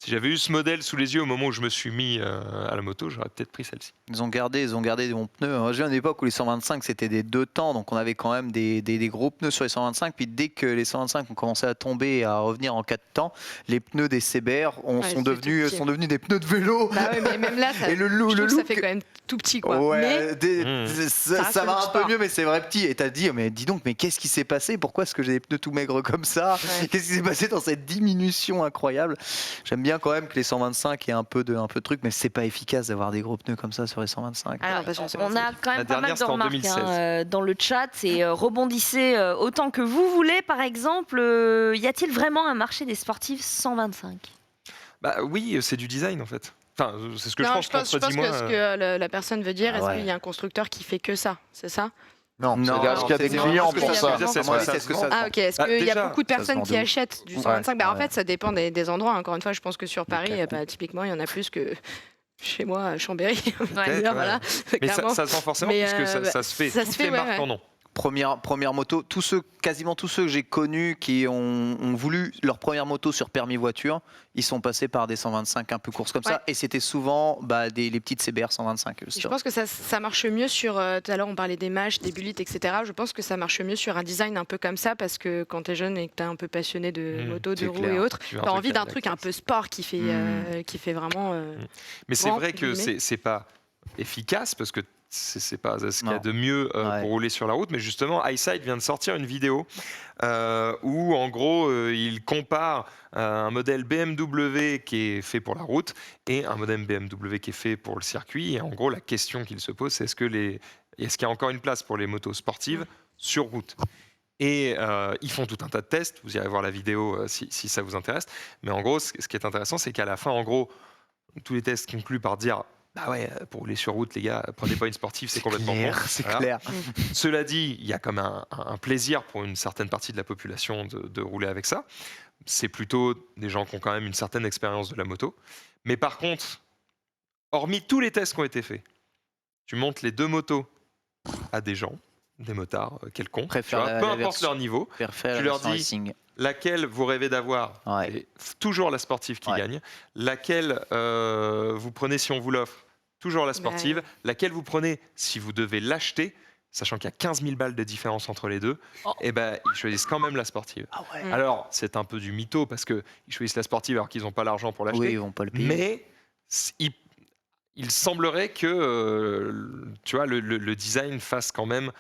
eu ce modèle sous les yeux au moment où je me suis mis à la moto, j'aurais peut-être pris celle-ci. Ils ont gardé des bons pneus. J'ai eu une époque où les 125 c'était des 2 temps, donc on avait quand même des gros pneus sur les 125. Puis dès que les 125 ont commencé à tomber et à revenir en 4 temps, les pneus des CBR sont devenus des pneus de vélo. Bah ouais, mais même là, ça, et le look, ça fait quand même tout petit, quoi. Ouais, mais ça va un peu mieux, mais c'est vrai petit. Et t'as dit, mais dis donc, mais qu'est-ce qui s'est passé? Pourquoi est-ce que j'ai des pneus tout maigres comme ça? Qu'est-ce qui s'est passé dans cette diminution incroyable? J'aime bien quand même que les 125 aient un peu de truc, mais c'est pas efficace d'avoir des gros pneus comme ça sur les 125. Alors, on a quand même pas mal de remarques dans le chat, et rebondissez autant que vous voulez. Par exemple, y a-t-il vraiment un marché des sportives 125? Oui, c'est du design en fait. Enfin, c'est ce que je pense que ce que la personne veut dire, est-ce qu'il y a un constructeur qui fait que ça? C'est ça? Non, c'est-à-dire qu'il y a des clients pour ça. Ah ok, est-ce qu'il y a beaucoup de personnes qui achètent du 125? En fait, ça dépend des endroits. Encore une fois, je pense que sur Paris, typiquement, il y en a plus que chez moi à Chambéry. Voilà. Mais ça se vend forcément, puisque ça se fait. Toutes les marques en ont. Première moto, quasiment tous ceux que j'ai connus qui ont voulu leur première moto sur permis voiture, ils sont passés par des 125 un peu courses comme ça, et c'était souvent les petites CBR 125. Je pense que ça marche mieux sur, tout à l'heure on parlait des Mach, des Bullitt, etc. Je pense que ça marche mieux sur un design un peu comme ça, parce que quand t'es jeune et que t'es un peu passionné de moto, de roues et autres, t'as envie d'un truc un peu sport qui fait vraiment... Mais c'est vrai que c'est pas efficace, parce que c'est pas ce qu'il y a de mieux pour rouler sur la route, mais justement iSight vient de sortir une vidéo où en gros il compare un modèle BMW qui est fait pour la route et un modèle BMW qui est fait pour le circuit, et en gros la question qu'il se pose, c'est est-ce qu'il y a encore une place pour les motos sportives sur route? Et ils font tout un tas de tests, vous irez voir la vidéo si ça vous intéresse, mais en gros ce qui est intéressant, c'est qu'à la fin, en gros, tous les tests concluent par dire bah ouais, pour rouler sur route, les gars, prenez pas une sportive, c'est complètement clair, bon. c'est Voilà. clair. Cela dit, il y a comme un plaisir pour une certaine partie de la population de rouler avec ça. C'est plutôt des gens qui ont quand même une certaine expérience de la moto. Mais par contre, hormis tous les tests qui ont été faits, tu montes les deux motos à des gens, des motards quelconques, peu importe leur niveau, tu leur dis racing. Laquelle vous rêvez d'avoir, et toujours la sportive qui gagne, laquelle vous prenez si on vous l'offre, toujours la sportive, laquelle vous prenez si vous devez l'acheter, sachant qu'il y a 15 000 balles de différence entre les deux, et ben ils choisissent quand même la sportive. Alors c'est un peu du mytho, parce qu'ils choisissent la sportive alors qu'ils n'ont pas l'argent pour l'acheter, ils vont pas le payer. Mais il semblerait que tu vois, le design fasse quand même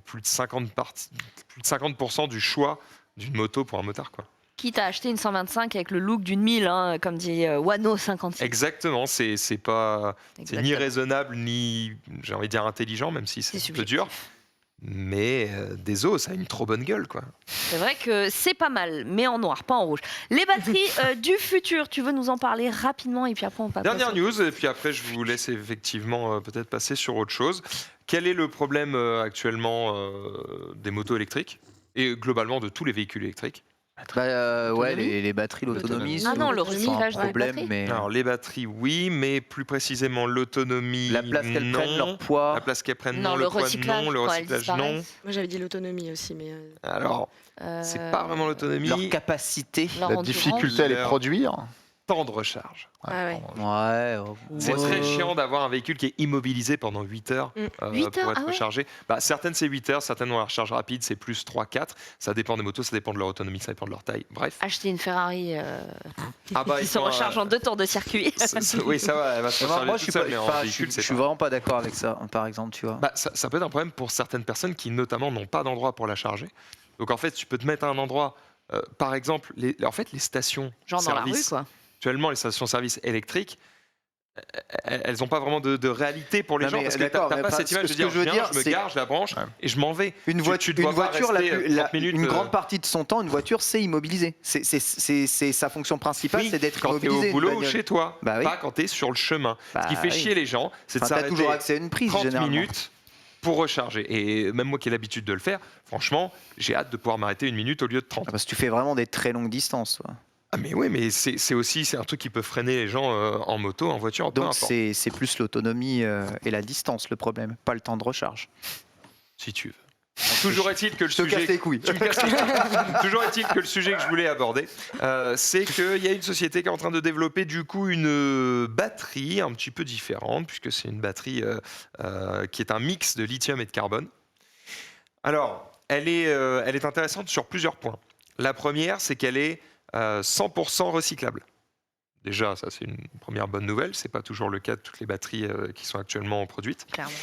plus de 50% du choix d'une moto pour un motard, quoi. Quitte à acheter une 125 avec le look d'une 1000, hein, comme dit Wano 56. Exactement, c'est ni raisonnable, ni, j'ai envie de dire, intelligent, même si c'est un peu dur. Mais désolé, ça a une trop bonne gueule, quoi. C'est vrai que c'est pas mal, mais en noir, pas en rouge. Les batteries du futur, tu veux nous en parler rapidement, et puis après on passe. Dernière news, et puis après je vous laisse effectivement peut-être passer sur autre chose. Quel est le problème actuellement des motos électriques et globalement de tous les véhicules électriques? Les batteries, l'autonomie. Ah non, le recyclage un problème, mais alors les batteries, oui, mais plus précisément l'autonomie, la place qu'elles prennent, leur poids. La place qu'elles prennent, non, le poids, recyclage, non, le recyclage, non. Moi j'avais dit l'autonomie aussi, mais... Alors, c'est pas vraiment l'autonomie. Leur capacité. La difficulté à les produire. Temps de recharge. C'est très chiant d'avoir un véhicule qui est immobilisé pendant 8 heures 8 pour heures, être rechargé. Certaines c'est 8 heures, certaines ont la recharge rapide, c'est plus 3-4. Ça dépend des motos, ça dépend de leur autonomie, ça dépend de leur taille. Bref. Acheter une Ferrari qui se ils recharge en 2 tours de circuit. Oui, ça va, elle va se recharger moi, toute seule, mais en véhicule, je suis vraiment pas d'accord avec ça, par exemple, tu vois. Ça peut être un problème pour certaines personnes qui, notamment, n'ont pas d'endroit pour la charger. Donc, en fait, tu peux te mettre à un endroit, par exemple, les stations genre dans la rue, quoi. Actuellement, les stations-service électriques, elles n'ont pas vraiment de réalité pour les gens, parce que tu n'as pas cette image de dire, je me gare, je la branche et je m'en vais. Une voiture, une grande partie de son temps, une voiture, c'est immobilisé. C'est sa fonction principale, c'est d'être immobilisé. Quand tu es au boulot ou chez toi, pas quand tu es sur le chemin. Ce qui fait chier les gens, c'est de s'arrêter toujours accès à une prise, 30 minutes pour recharger. Et même moi qui ai l'habitude de le faire, franchement, j'ai hâte de pouvoir m'arrêter 1 minute au lieu de 30. Parce que tu fais vraiment des très longues distances, toi. Ah mais oui, mais c'est un truc qui peut freiner les gens en moto, en voiture, peu Donc importe. c'est plus l'autonomie et la distance le problème, pas le temps de recharge. Si tu veux. Toujours est-il que le sujet... casse les couilles. Tu me casses les couilles. Toujours est-il que le sujet que je voulais aborder, c'est qu'il y a une société qui est en train de développer du coup une batterie un petit peu différente, puisque c'est une batterie qui est un mix de lithium et de carbone. Alors, elle est intéressante sur plusieurs points. La première, c'est qu'elle est 100% recyclable. Déjà, ça c'est une première bonne nouvelle. C'est pas toujours le cas de toutes les batteries qui sont actuellement produites. Clairement.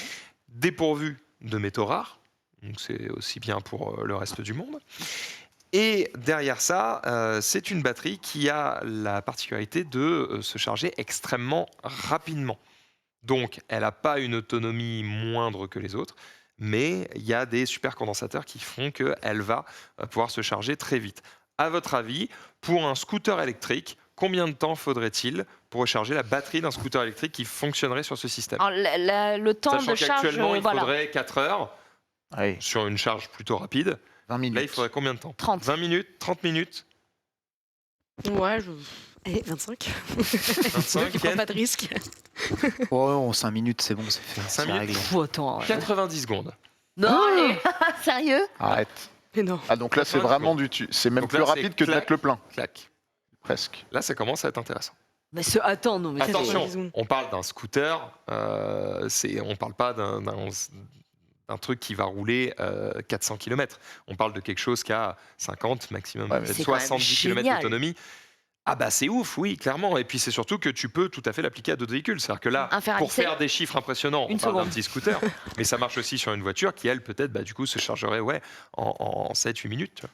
Dépourvue de métaux rares, donc c'est aussi bien pour le reste du monde. Et derrière ça, c'est une batterie qui a la particularité de se charger extrêmement rapidement. Donc, elle n'a pas une autonomie moindre que les autres, mais il y a des supercondensateurs qui font qu'elle va pouvoir se charger très vite. À votre avis, pour un scooter électrique, combien de temps faudrait-il pour recharger la batterie d'un scooter électrique qui fonctionnerait sur ce système? Alors, le temps Sachant de charge, qu'actuellement, il faudrait 4 heures sur une charge plutôt rapide. 20 minutes. Là, il faudrait combien de temps? 30. 20 minutes? 30 minutes? Ouais, 25. 25, Je prends pas de risque. 5 minutes, c'est bon, c'est fait. 5 c'est minutes. réglé. Attends, 90 secondes. Non, allez, sérieux? Arrête. Mais non. Ah, donc là, c'est vraiment c'est même Donc plus là, c'est rapide que de clac. mettre le plein. Clac. Presque. Là, ça commence à être intéressant. Mais attends, non, mais Attention, Bisous. on parle d'un scooter, on parle pas d'un truc qui va rouler 400 km. On parle de quelque chose qui a 50, maximum Ouais, mais peut-être c'est quand même 70 km génial. d'autonomie. Ah bah c'est ouf, oui, clairement. Et puis c'est surtout que tu peux tout à fait l'appliquer à d'autres véhicules. C'est-à-dire que là, Un Ferrari pour faire des chiffres impressionnants, on Une parle d'un seconde. petit scooter, mais ça marche aussi sur une voiture qui, elle, peut-être, du coup, se chargerait en 7-8 minutes. Tu vois.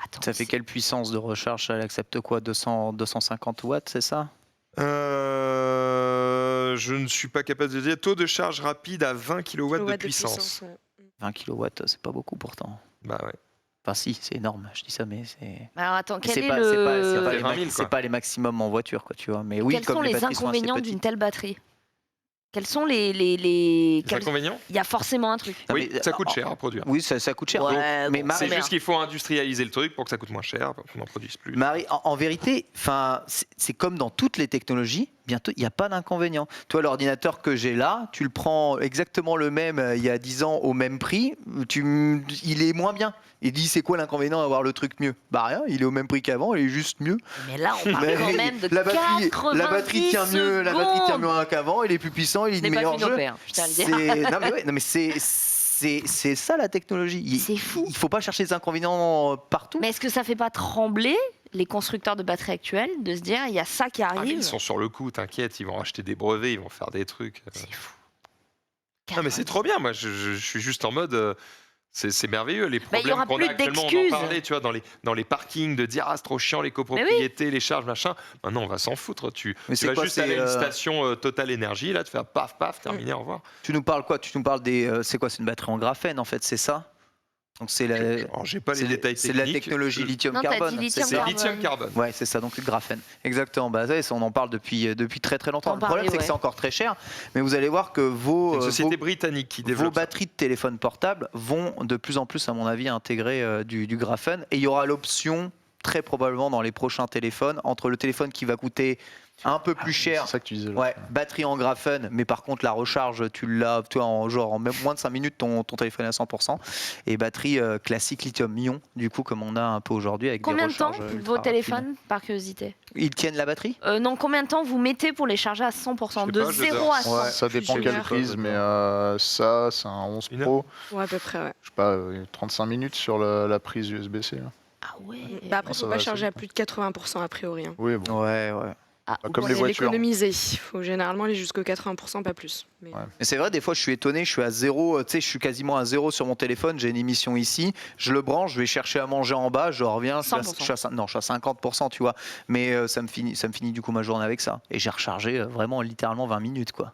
Attends, Ça fait quelle puissance de recharge? Elle accepte quoi? 250 watts, c'est ça? Je ne suis pas capable de dire. Taux de charge rapide à 20 kW de puissance. Ouais. 20 kW, c'est pas beaucoup pourtant. Bah ouais. Enfin si, c'est énorme, je dis ça, mais c'est... Alors attends, quel C'est est pas, le... c'est pas Ça les fait 20 000, c'est quoi. pas les maximums en voiture, quoi, tu vois. Mais oui, Quels comme sont les batteries sont assez inconvénients petites. d'une telle batterie? Quels sont les... Les inconvénients? Il y a forcément un truc. Non, Oui, mais, ça coûte cher à produire. Oui, ça coûte cher. Ouais, Donc, mais bon, Marie, C'est merde. juste qu'il faut industrialiser le truc pour que ça coûte moins cher, pour qu'on en produise plus. Marie, en vérité, c'est comme dans toutes les technologies, bientôt, il n'y a pas d'inconvénient. Toi, l'ordinateur que j'ai là, tu le prends exactement le même il y a 10 ans au même prix, il est moins bien. Il dit, c'est quoi l'inconvénient d'avoir le truc mieux? Bah rien, il est au même prix qu'avant, il est juste mieux. Mais là, on parle Mais quand même de la batterie 90 tient mieux, la batterie tient mieux qu'avant, il est plus puissant, il est Je de n'ai pas meilleur vu nos jeu. pères, je tiens à le dire. Non mais c'est ça la technologie. C'est fou. Il faut pas chercher des inconvénients partout. Mais est-ce que ça fait pas trembler les constructeurs de batteries actuels de se dire, il y a ça qui Ah, mais arrive? ils sont sur le coup, t'inquiète, ils vont acheter des brevets, ils vont faire des trucs. C'est fou. Non mais c'est trop bien, moi je suis juste en mode... c'est merveilleux, les il y problèmes aura qu'on plus a actuellement, on en d'excuses. parlait, tu vois, dans les parkings, de dire « Ah, c'est trop chiant, les copropriétés, les charges, machin ». Maintenant, on va s'en foutre. Tu Mais c'est vas quoi, juste c'est, aller à une station Total Énergie, là, te faire paf, paf, terminé, au revoir. Tu nous parles quoi? Tu nous parles des. C'est quoi? C'est une batterie en graphène en fait, c'est ça? Donc c'est la. Alors, j'ai pas les détails C'est de la techniques. technologie Non, t'as lithium-carbone. dit c'est lithium C'est ça carbone. lithium-carbone. Ouais, c'est ça, donc le graphène. Exactement. Bah, ça, on en parle depuis très très longtemps. T'en Le problème, parlais, c'est que ouais. c'est encore très cher. Mais vous allez voir que C'est vos, une société britannique qui développe vos ça. batteries de téléphone portable vont de plus en plus, à mon avis, intégrer du graphène. Et il y aura l'option, très probablement dans les prochains téléphones, entre le téléphone qui va coûter un peu plus cher. C'est ça que tu disais. là. Ouais, batterie en graphène, mais par contre la recharge, tu l'as, toi, en même moins de 5 minutes, ton téléphone est à 100%. Et batterie classique lithium-ion, du coup, comme on a un peu aujourd'hui avec Combien des de temps recharges ultra vos rapides. téléphones, par curiosité? Ils tiennent la batterie? Non, combien de temps vous mettez pour les charger à 100%? Je sais De pas, je 0 dors. à 100? Ouais, ça dépend Plusieurs quelle heures. prise, mais ça, c'est un 11 Une Pro. Ouais, à peu près, ouais. Je sais pas, 35 minutes sur la prise USB-C. là. Ah ouais. Bah après, ça faut va pas assez charger à vite. plus de 80% a priori. Hein. Oui, bon. Ouais. Ah, Comme ouais. les Pour voitures. l'économiser, il faut généralement aller jusqu'au 80%, pas plus. Mais... Ouais. Mais c'est vrai, des fois, je suis étonné, je suis à 0, tu sais, je suis quasiment à 0 sur mon téléphone, j'ai une émission ici, je le branche, je vais chercher à manger en bas, je reviens, je suis à 50%, tu vois. Mais ça me finit du coup ma journée avec ça. Et j'ai rechargé vraiment littéralement 20 minutes, quoi.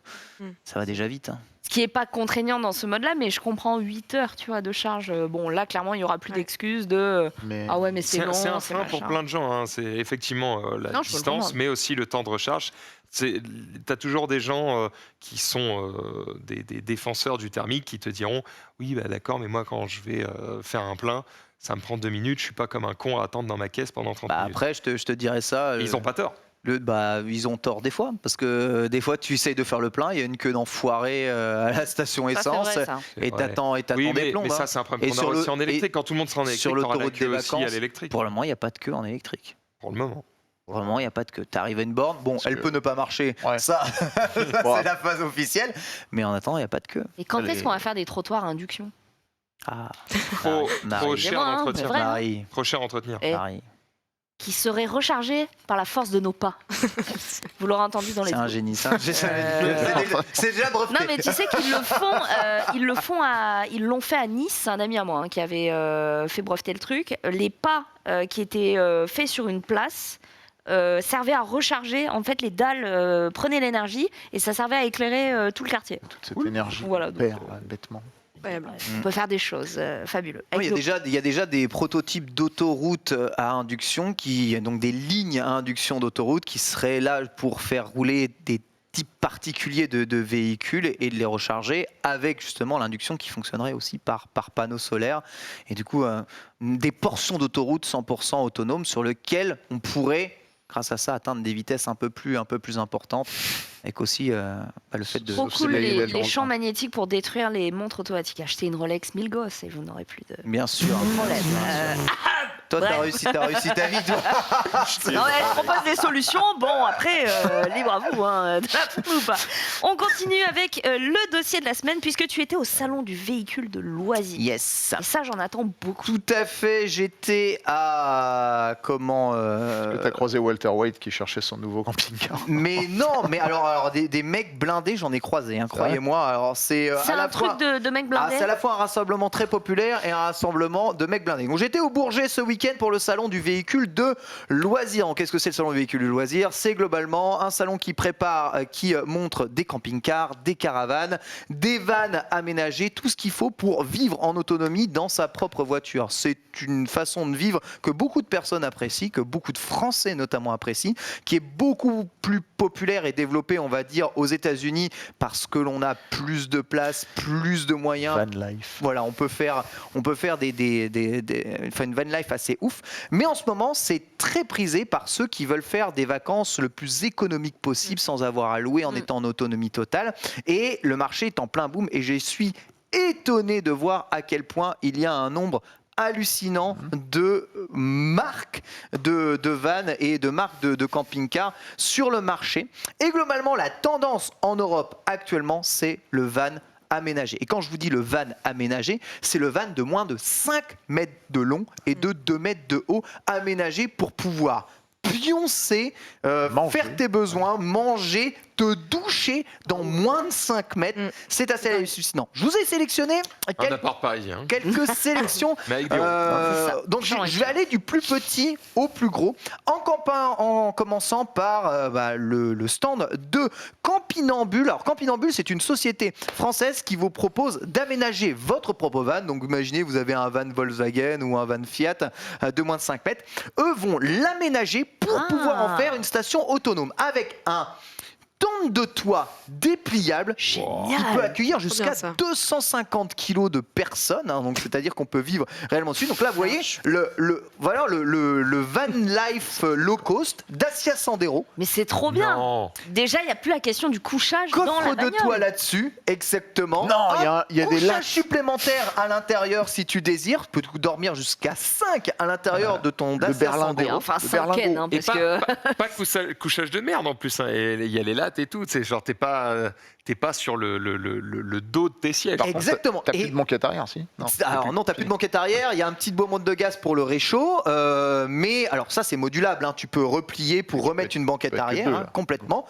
Ça va déjà vite. Hein. Ce qui n'est pas contraignant dans ce mode-là, mais je comprends 8 heures, tu vois, de charge. Bon, là, clairement, il n'y aura plus Ouais. d'excuses de Mais ah ouais, mais c'est long, C'est un c'est frein pour machin. plein de gens. Hein. C'est effectivement la Non, je peux le distance, comprendre. mais aussi le temps de recharge. Tu as toujours des gens qui sont des défenseurs du thermique qui te diront oui, bah, d'accord, mais moi, quand je vais faire un plein, ça me prend 2 minutes. Je suis pas comme un con à attendre dans ma caisse pendant 30 Bah, minutes. après, je te dirais ça. Et ils n'ont pas tort. Ils ont tort des fois, parce que des fois tu essayes de faire le plein, il y a une queue d'enfoiré à la station Ça, c'est essence, vrai, ça. C'est et vrai. t'attends Oui, des mais plombes. ça, hein. c'est un problème Et qu'on a sur aussi le- en électrique. et Quand tout le monde sera en électrique, sur t'auras la l'autoroute queue des aussi à vacances, l'électrique. Pour le moment, il n'y a pas de queue en électrique. Pour le moment. Pour le moment, il n'y a pas de queue. Tu arrives à une borne, bon, Parce elle que- peut ne pas marcher, Ouais. ça, Bon. c'est la phase officielle, mais en attendant, il n'y a pas de queue. Et quand Les- est-ce qu'on va faire des trottoirs à induction? Ah, Trop, Marie. trop cher Excusez-moi, hein, d'entretien. mais vrai. Marie, Trop cher à entretenir. Et Marie. qui serait rechargé par la force de nos pas. Vous l'aurez entendu dans les C'est un trous. génie, ça. Euh, C'est déjà breveté. Non, mais tu sais qu'ils ils l'ont fait à Nice. C'est un ami à moi hein, qui avait fait breveter le truc. Les pas qui étaient faits sur une place servaient à recharger. En fait, les dalles prenaient l'énergie et ça servait à éclairer tout le quartier. toute cette énergie Voilà, qu'on donc, perd, bêtement. Incroyable. On peut faire des choses fabuleuses. Oui, Avec il y a déjà des prototypes d'autoroutes à induction, donc des lignes à induction d'autoroute qui seraient là pour faire rouler des types particuliers de véhicules et de les recharger avec justement l'induction qui fonctionnerait aussi par panneaux solaires. Et du coup, des portions d'autoroute 100% autonomes sur lesquelles on pourrait grâce à ça, atteindre des vitesses un peu plus importantes, avec aussi le fait de... Trop Sauf cool si il est dans les le champs train. magnétiques pour détruire les montres automatiques. Achetez une Rolex 1000 gosses et vous n'aurez plus de Bien sûr. problème. Toi, t'as bref. réussi ta vie, toi. Non, elle propose des solutions. Bon, après, libre à vous, hein, de la foutre ou pas. On continue avec le dossier de la semaine, puisque tu étais au salon du véhicule de loisirs. Yes. Et ça, j'en attends beaucoup. Tout à fait. J'étais à comment Tu as croisé Walter White qui cherchait son nouveau camping-car. Mais non, mais alors des mecs blindés, j'en ai croisé, hein, croyez-moi. Alors c'est C'est à la un truc fois de mec blindé. c'est à la fois un rassemblement très populaire et un rassemblement de mecs blindés. Donc j'étais au Bourget ce week-end pour le salon du véhicule de loisirs. Donc, qu'est-ce que c'est le salon du véhicule de loisirs? C'est globalement un salon qui montre des camping-cars, des caravanes, des vannes aménagées, tout ce qu'il faut pour vivre en autonomie dans sa propre voiture. C'est une façon de vivre que beaucoup de personnes apprécient, que beaucoup de Français notamment apprécient, qui est beaucoup plus populaire et développée, on va dire, aux États-Unis parce que l'on a plus de place, plus de moyens. Van life. Voilà, on peut faire une van life assez ouf. Mais en ce moment, c'est très prisé par ceux qui veulent faire des vacances le plus économique possible sans avoir à louer en étant en autonomie totale. Et le marché est en plein boom et je suis étonné de voir à quel point il y a un nombre hallucinant de marques de vannes et de marques de camping-cars sur le marché. Et globalement, la tendance en Europe actuellement, c'est le van aménagé. Et quand je vous dis le van aménagé, c'est le van de moins de 5 mètres de long et de 2 mètres de haut, aménagé pour pouvoir pioncer, faire tes besoins, manger, te doucher dans moins de 5 mètres. C'est assez hallucinant. Je vous ai sélectionné Un appart parisien. quelques sélections. Mais avec des ronds. Donc je vais aller du plus petit au plus gros, en commençant par le stand de Campinambule. Alors Campinambule, c'est une société française qui vous propose d'aménager votre propre van. Donc imaginez, vous avez un van Volkswagen ou un van Fiat de moins de 5 mètres. Eux vont l'aménager pour pouvoir en faire une station autonome avec un tente de toit dépliable qui peut accueillir jusqu'à bien, ça. 250 kilos de personnes, hein, donc c'est-à-dire qu'on peut vivre réellement dessus. Donc là, vous voyez le van life low cost Dacia Sandero. Mais c'est trop bien. Non. Déjà, il n'y a plus la question du couchage dans la Coffre de bagnole. toit là-dessus, exactement. Non, il y a des couchage lacs. supplémentaire à l'intérieur si tu désires. Tu peux dormir jusqu'à 5 à l'intérieur de ton Dacia berlingot. Sandero. Enfin, Le 5 berlingot. hein, Et parce que... pas couchage de merde en plus. Hein. Et il y a les lattes et tout. C'est genre t'es pas sur le dos de tes sièges. Exactement. T'as Et- plus de banquette arrière, si? Alors non, t'as plus de banquette arrière, il y a un petit bonbonne de gaz pour le réchaud, mais alors ça c'est modulable, hein, tu peux replier pour remettre une banquette peut être arrière deux, hein, là. complètement,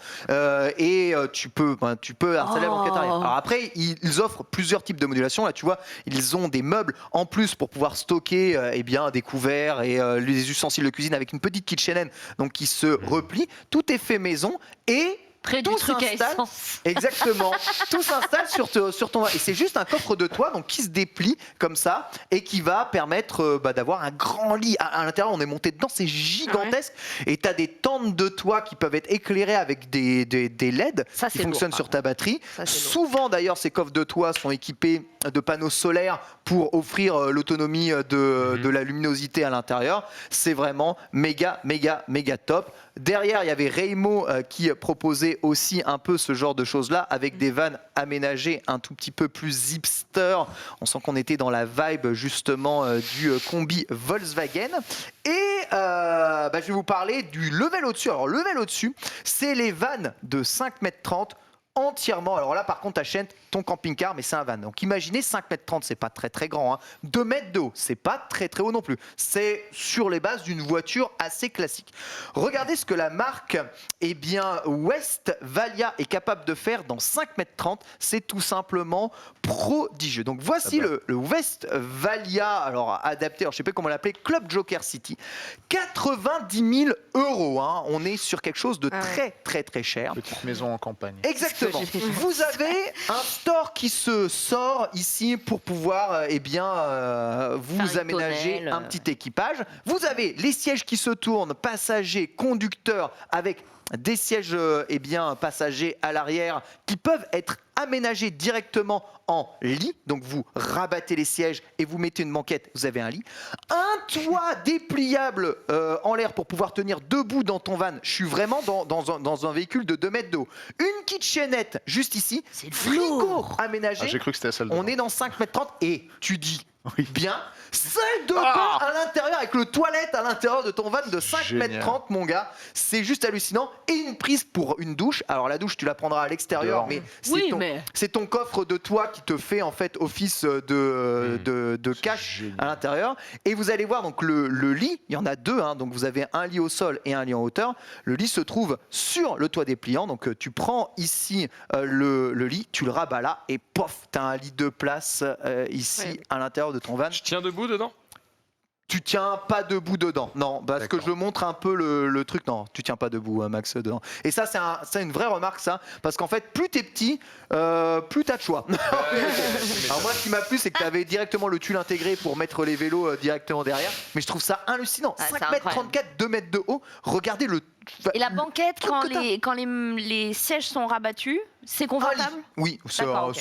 et tu peux installer la banquette arrière. Alors après, ils offrent plusieurs types de modulation, là tu vois, ils ont des meubles en plus pour pouvoir stocker des couverts et les ustensiles de cuisine avec une petite kitchenette donc qui se replie, tout est fait maison et Près du tout truc à s'installe. essence. Exactement. Tout s'installe sur ton... Et c'est juste un coffre de toit donc, qui se déplie comme ça et qui va permettre d'avoir un grand lit. À l'intérieur, on est monté dedans, c'est gigantesque. Et tu as des tentes de toit qui peuvent être éclairées avec des LED Ça, qui c'est fonctionnent lourd, sur ta batterie. Ça, c'est lourd. Souvent, d'ailleurs, ces coffres de toit sont équipés de panneaux solaires pour offrir l'autonomie de la luminosité à l'intérieur. C'est vraiment méga top. Derrière, il y avait Raymo qui proposait aussi un peu ce genre de choses-là avec des vannes aménagées un tout petit peu plus hipster. On sent qu'on était dans la vibe justement du combi Volkswagen. Et je vais vous parler du level au-dessus. Alors, level au-dessus, c'est les vannes de 5,30 m entièrement. Alors là, par contre, t'achètes ton camping-car, mais c'est un van. Donc imaginez 5,30 m, c'est pas très très grand. Hein. 2 mètres de haut, c'est pas très très haut non plus. C'est sur les bases d'une voiture assez classique. Regardez ce que la marque Westphalia est capable de faire dans 5,30 m. C'est tout simplement prodigieux. Donc voici le Westphalia, alors adapté, alors, je sais pas comment l'appeler, Club Joker City. 90 000 €. Hein. On est sur quelque chose de très très très cher. Petite maison en campagne. Exactement. Vous avez un store qui se sort ici pour pouvoir vous Faire une aménager tonnelle. un petit équipage. Vous avez les sièges qui se tournent, passagers, conducteurs, avec des sièges passagers à l'arrière qui peuvent être aménagé directement en lit. Donc vous rabattez les sièges et vous mettez une banquette, vous avez un lit. Un toit dépliable en l'air pour pouvoir tenir debout dans ton van. Je suis vraiment dans un véhicule de 2 mètres de haut. Une kitchenette juste ici. C'est Frigo lourd. aménagé. Ah, j'ai cru que c'était la salle de On bain. est dans 5 mètres 30 et tu dis Oui. bien salle de bain à l'intérieur avec le toilette à l'intérieur de ton van de 5 Génial. mètres 30 mon gars. C'est juste hallucinant. Et une prise pour une douche. Alors la douche tu la prendras à l'extérieur Dehors. mais Oui, ton, mais c'est ton coffre de toit qui te fait en fait office de cache génial. à l'intérieur. Et vous allez voir donc le lit, il y en a 2, hein, donc vous avez un lit au sol et un lit en hauteur. Le lit se trouve sur le toit dépliant, donc tu prends ici le lit, tu le rabats là et pof, tu as un lit de place ici Ouais. à l'intérieur de ton van. Je tiens debout dedans. Tu tiens pas debout dedans, non, parce que D'accord. je montre un peu le truc, non, tu tiens pas debout, Max, dedans. Et ça, c'est une vraie remarque, ça, parce qu'en fait, plus t'es petit, plus t'as de choix. Alors moi, ce qui m'a plu, c'est que t'avais directement le tuile intégré pour mettre les vélos directement derrière, mais je trouve ça hallucinant. Ah, c'est 5 mètres incroyable. 34, 2 mètres de haut, regardez le... et la banquette, truc quand que t'as. les sièges sont rabattus, c'est Un lit. confortable. Oui, c'est D'accord, ok.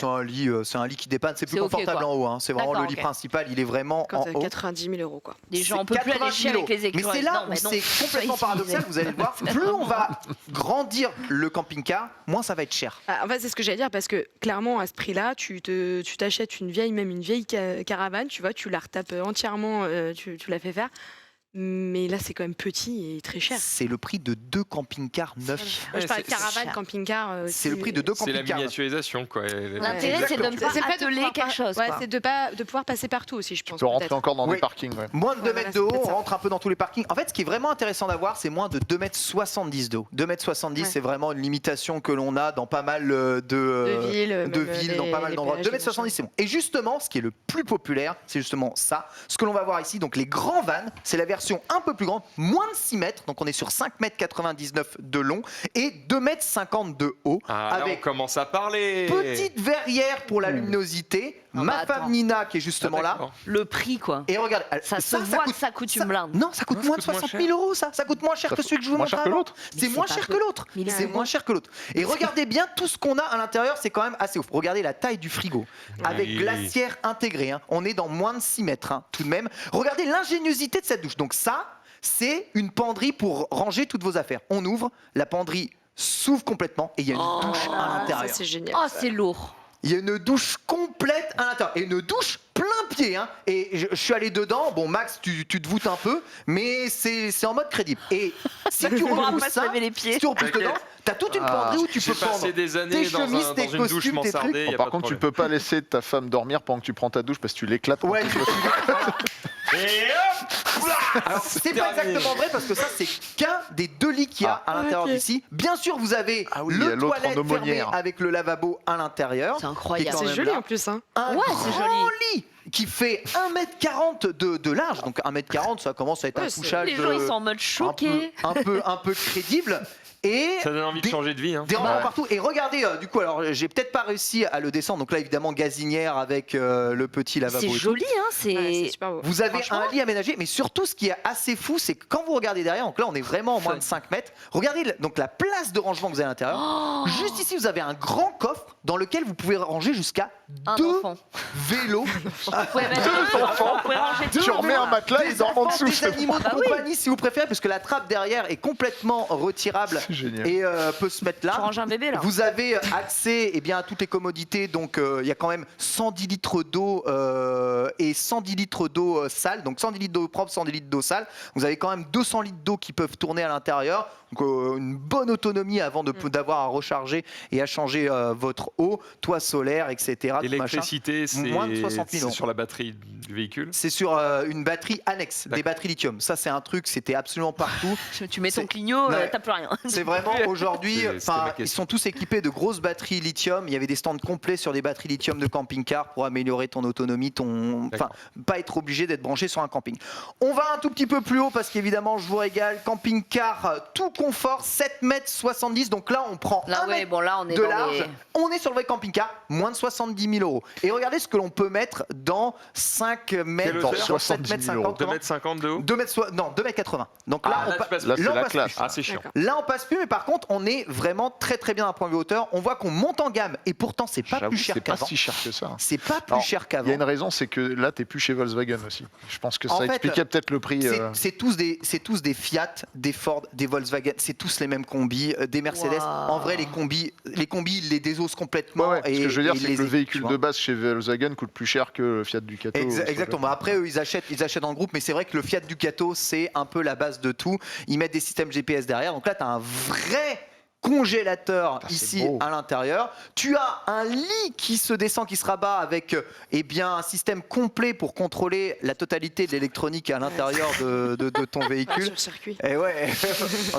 c'est un lit qui dépanne, c'est plus C'est ok, confortable quoi. en haut, hein. C'est vraiment D'accord, le lit ok. principal, il est vraiment Quand en t'as haut. 90 000 euros, quoi. Des gens, C'est on peut plus aller 80 chier 000 avec les Mais écureuils. c'est là Non, où mais non. c'est complètement Soyez paradoxal, civilisés. vous allez le voir. Plus on va grandir le camping-car, moins ça va être cher. Ah, en fait, c'est ce que j'allais dire parce que clairement, à ce prix-là, tu t'achètes une vieille caravane, tu vois, tu la retapes entièrement, tu la fais faire. Mais là, c'est quand même petit et très cher. C'est le prix de 2 camping-cars neufs. Moi, je parlais de c'est caravane, cher. camping-car. C'est le prix de 2 C'est la camping-cars. miniaturisation, quoi. L'intérêt, c'est de ne pas C'est le fait de atteler pouvoir quelque chose. Ouais, quoi. c'est de pouvoir passer partout aussi, je pense. Tu peux rentrer peut-être. encore dans Oui. des parkings. Ouais. Moins de 2 Ouais, mètres voilà, de haut, c'est peut-être on ça. rentre un peu dans tous les parkings. En fait, ce qui est vraiment intéressant d'avoir, c'est moins de 2 mètres 70 de haut. 2 mètres 70, Ouais. c'est vraiment une limitation que l'on a dans pas mal De villes, dans pas mal d'endroits. 2 mètres 70, c'est bon. Et justement, ce qui est le plus populaire, c'est justement ça. Ce que l'on va voir ici, donc les grands vans, c'est la version un peu plus grande, moins de 6 mètres, donc on est sur 5 mètres 99 de long et 2 mètres 50 de haut, Ah, là, on avec commence à parler. petite verrière pour la luminosité. Non, Ma mais attends. femme Nina qui est justement Ah, là. d'accord. Le prix, quoi. Et regarde, Ça se voit que ça coûte une blinde. Non, ça coûte Non, moins de ça coûte moins 60 000 euros, ça. Ça coûte moins cher que celui que je vous Moins montre cher que avant. l'autre. C'est Mais moins c'est cher pas que l'autre. Mais il est C'est moins cher que l'autre. Et regardez bien tout ce qu'on a à l'intérieur, c'est quand même assez ouf. Regardez la taille du frigo, avec Oui. glacière intégrée. Hein. On est dans moins de 6 mètres, hein, tout de même. Regardez l'ingéniosité de cette douche. Donc ça, c'est une penderie pour ranger toutes vos affaires. On ouvre, la penderie s'ouvre complètement et il y a une douche à Ça, l'intérieur. c'est génial. Oh, c'est lourd. Il y a une douche complète à l'intérieur. Et une douche plein pied. Hein. Et je suis allé dedans. Bon, Max, tu te voûtes un peu, mais c'est en mode crédible. Et si tu pourra repousses pas se ça, laver les pieds. si tu repousses T'inquiète. dedans, t'as toute une Ah. penderie où tu J'ai peux pendre. passé des années tes dans, chemises, dans tes une douche costumes, tes mansardée. y a Par pas de contre, tu problème. peux pas laisser ta femme dormir pendant que tu prends ta douche parce que tu l'éclates. Ouais, Et hop alors, c'est pas terminé. exactement vrai parce que ça, c'est qu'un des 2 lits qu'il y a à l'intérieur ok. d'ici. Bien sûr, vous avez Ah oui, il y a le l'autre en toilette fermé aumônière. avec le lavabo à l'intérieur. C'est Qui est incroyable. quand C'est même joli là. en plus. Hein. Un Ouais, c'est grand lit qui fait 1m40 de large. Donc 1m40, ça commence à être Ouais, un c'est- couchage Les gens, ils sont en mode choqués. un peu crédible. Et Ça donne envie de Des- changer de vie. Hein. des rangements Ouais. partout. Et regardez, du coup, alors j'ai peut-être pas réussi à le descendre. Donc là, évidemment, gazinière avec le petit lavabo. C'est et tout. joli, hein. Ouais, c'est C'est. super beau. Vous avez Franchement. un lit aménagé, mais surtout ce qui est assez fou, c'est que quand vous regardez derrière, donc là on est vraiment en moins de 5 mètres, regardez donc la place de rangement que vous avez à l'intérieur. Oh, Juste ici, vous avez un grand coffre dans lequel vous pouvez ranger jusqu'à un 2 enfant. vélos. Vous pouvez mettre un enfant, vous pouvez ranger Deux Tu remets un matelas et des ils dorment en enfants, dessous. des c'est animaux de Bah oui. compagnie si vous préférez, puisque la trappe derrière est complètement retirable C'est génial. et peut se mettre Tu là. ranges un bébé, là. Vous avez accès à toutes les commodités, donc il y a quand même 110 litres d'eau et 110 litres d'eau sale, donc 110 litres d'eau propre, 110 litres d'eau sale. Vous avez quand même 200 litres d'eau qui peuvent tourner à l'intérieur, donc une bonne autonomie avant d'avoir à recharger et à changer votre eau, toit solaire, etc. tout machin. L'électricité, Moins de 60 000 c'est euros. sur la batterie du véhicule. C'est sur une batterie annexe, des D'accord. batteries lithium. Ça, c'est un truc, c'était absolument partout. Tu mets ton C'est- clignot, Ouais. t'as plus rien. C'est vraiment aujourd'hui, C'était ma ils question. sont tous équipés de grosses batteries lithium. Il y avait des stands complets sur des batteries lithium de camping-car pour améliorer ton autonomie, enfin, D'accord. pas être obligé d'être branché sur un camping. On va un tout petit peu plus haut parce qu'évidemment, je vous régale. Camping-car, tout confort, 7 mètres 70. Donc là, on prend Là, 1 ouais, mètre bon, là, on est de dans large. les. On est sur le vrai camping-car, moins de 70 000 euros. Et regardez ce que l'on peut mettre dans 5 mètres, Quelle dans hauteur 7 mètres 50. 2,50 m de haut 2 mètres 80. Donc là, Ah, on là, pa- tu passes Là, c'est là, on la passe classe. plus. Ah, c'est chiant. D'accord. Là, on passe plus, mais par contre, on est vraiment très très bien d'un point de vue hauteur. On voit qu'on monte en gamme et pourtant, c'est pas J'avoue, plus cher c'est pas qu'avant. si cher que ça. C'est pas plus Alors, cher Il y a qu'avant. une raison, c'est que là, t'es plus chez Volkswagen aussi. Je pense que En ça fait, expliquait peut-être le prix. C'est tous des Fiat, des Ford, des Volkswagen. C'est tous les mêmes combis, des Mercedes. Wow. En vrai, les combis, ils les désosent complètement. Ouais, ce que je veux dire, ils c'est les que le équipent, véhicule tu vois. de base chez Volkswagen coûte plus cher que le Fiat Ducato. Exactement. Après, eux, ils achètent en groupe, mais c'est vrai que le Fiat Ducato, c'est un peu la base de tout. Ils mettent des systèmes GPS derrière. Donc là, tu as un vrai congélateur c'est ici beau. à l'intérieur. Tu as un lit qui se descend, qui se rabat avec un système complet pour contrôler la totalité de l'électronique à l'intérieur de ton Sur véhicule. le circuit. Et ouais,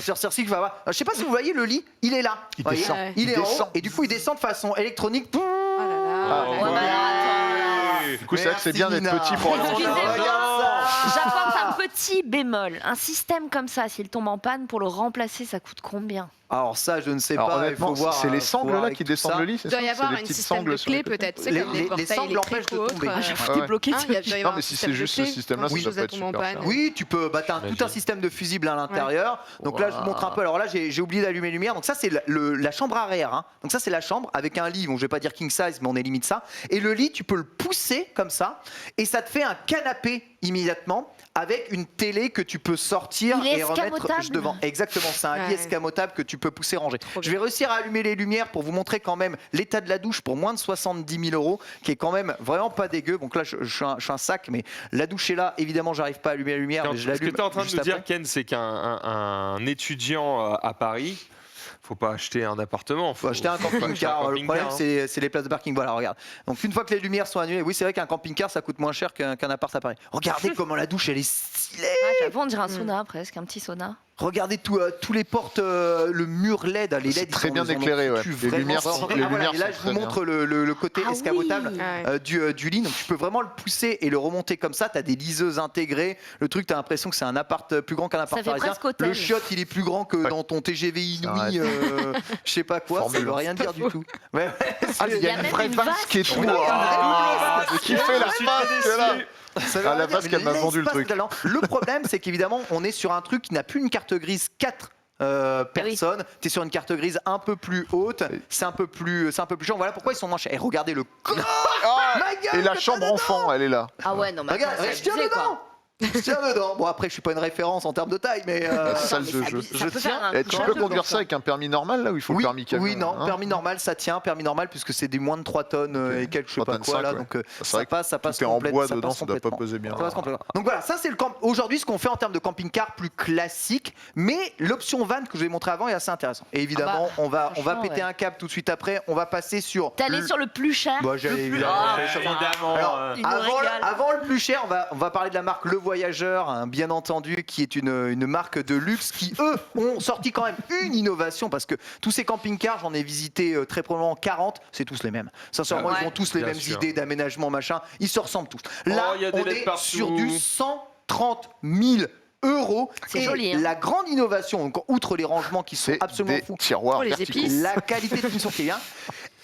sur circuit, tu vas voir. Je sais pas si vous voyez le lit, il est là. Il Voyez, descend. Ouais. il est en haut descend. et du coup il descend de façon électronique. Oh là là. Ah, Ouais, bah, attends. Du coup, c'est vrai que c'est bien d'être Merci, petit pour aller en Excusez-moi. haut. Regarde ça. J'apporte un petit bémol. Un système comme ça, s'il tombe en panne, pour le remplacer, ça coûte combien? Alors ça, je ne sais Alors, pas. Il honnêtement, faut voir. c'est les faut sangles voir là avec qui tout descendent ça. le lit, c'est Il doit ça y C'est avoir des un petites système sangles de sur les clé côtés peut-être. C'est Les- comme les des portails sangles l'empêchent électriques de ou tomber. autres. Ah, je crois Ouais. que t'es bloqué. Hein, il doit y Non, avoir mais un si système c'est de juste ce clé système-là, quand ça une doit chose pas elle être tombe en super panne. cher. Oui, tu peux. T'as tout un Imagine. système de fusibles à l'intérieur. Donc là, je vous montre un peu. Alors là, j'ai oublié d'allumer les lumières. Donc ça, c'est la chambre arrière. Hein. Donc ça, c'est la chambre avec un lit. Bon, je vais pas dire king size, mais on est limite ça. Et le lit, tu peux le pousser comme ça, et ça te fait un canapé immédiatement avec une télé que tu peux sortir Il est et remettre escamotable. juste devant. Exactement, c'est un lit Ouais. escamotable que tu peux pousser ranger. Trop Je vais réussir à allumer les lumières pour vous montrer quand même l'état de la douche pour moins de 70 000 €, qui est quand même vraiment pas dégueu. Donc là, je suis un sac, mais la douche est là. Évidemment, j'arrive pas à allumer la lumière, mais je Ce que l'allume tu es en train de juste nous dire, après. Ken, c'est qu'un étudiant à Paris, faut pas acheter un appartement. Faut acheter un camping-car. Le problème, hein. c'est les places de parking. Voilà, regarde. Donc, une fois que les lumières sont annulées, oui, c'est vrai qu'un camping-car, ça coûte moins cher qu'un appart à Paris. Regardez comment la douche, elle est stylée. Ah, j'avoue, on dirait un sauna presque, un petit sauna. Regardez tous les portes, le mur LED, les C'est LED très ils bien en ont éclairé, ouais. foutu Les vraiment lumières fort. sont- Ah, les voilà, lumières et là, sont je très vous montre le côté Ah escamotable oui. Ouais. du lit. Donc, tu peux vraiment le pousser et le remonter comme ça. Tu as des liseuses intégrées. Le truc, tu as l'impression que c'est un appart plus grand qu'un appart Ça fait parisien. presque hôtel. Le chiotte, il est plus grand que Ouais. dans ton TGV Arrête. Inouï, je sais pas quoi. Ça Formule veut un. rien dire du tout. Ouais, ouais, Ah, il y Il y a a une même vraie une vasque qui est tout. On a une vraie Ah, vasque. J'ai kiffé la Je suis vasque là. Ça veut Ah, rien la dire, vasque, mais elle m'a vendu le l'espace truc. talent. Le problème, c'est qu'évidemment, on est sur un truc qui n'a plus une carte grise 4 personnes. Tu es sur une carte grise un peu plus haute. C'est un peu plus chiant. Voilà pourquoi ils sont moins chers. Et regardez le corps. Ah, Ma gueule, et la t'as chambre dedans. enfant, elle est là. Ah ouais, non, mais Regarde, attends, c'est je tiens abusé, quoi. dedans. Je tiens dedans. Bon, après, je suis pas une référence en termes de taille, mais. La salle mais de ça jeu. abuse. Ça Je peut tiens. faire un Et tu grand peux jeu conduire dans ça avec un permis normal là ou il faut Oui, le permis camion oui, non, hein permis normal, ça tient, permis normal, puisque c'est des moins de 3 tonnes et quelques, je sais 3 pas tonnes quoi, là, 5, donc ouais. C'est ça vrai que passe Tout est en bois ça dedans, passe ça doit pas complètement. peser bien. Ça passe complètement. Donc voilà, ça c'est aujourd'hui ce qu'on fait en termes de camping-car plus classique, mais l'option van que je vous ai montré avant est assez intéressante. Et évidemment, Ah bah, on va franchement, péter ouais. un câble tout de suite après, on va passer sur... T'es allé sur le plus cher. Bah, j'allais le plus... évidemment. Ah, Évidemment. Alors, Il nous avant, régale. avant le plus cher, on va parler de la marque Le Voyageur, hein, bien entendu, qui est une marque de luxe qui, eux, ont sorti quand même une innovation parce que tous ces camping-cars, j'en ai visité très probablement 40, c'est tous les mêmes. Sincèrement, Ouais. ils ont tous les Bien mêmes sûr. idées d'aménagement, machin. Ils se ressemblent tous. Là, il y a des on LED est partout. sur du 130 000 €. C'est Et joli, hein. la grande innovation, donc, outre les rangements qui sont C'est absolument des fous, tiroirs Pour les verticaux. épices. la qualité de finition qui est bien.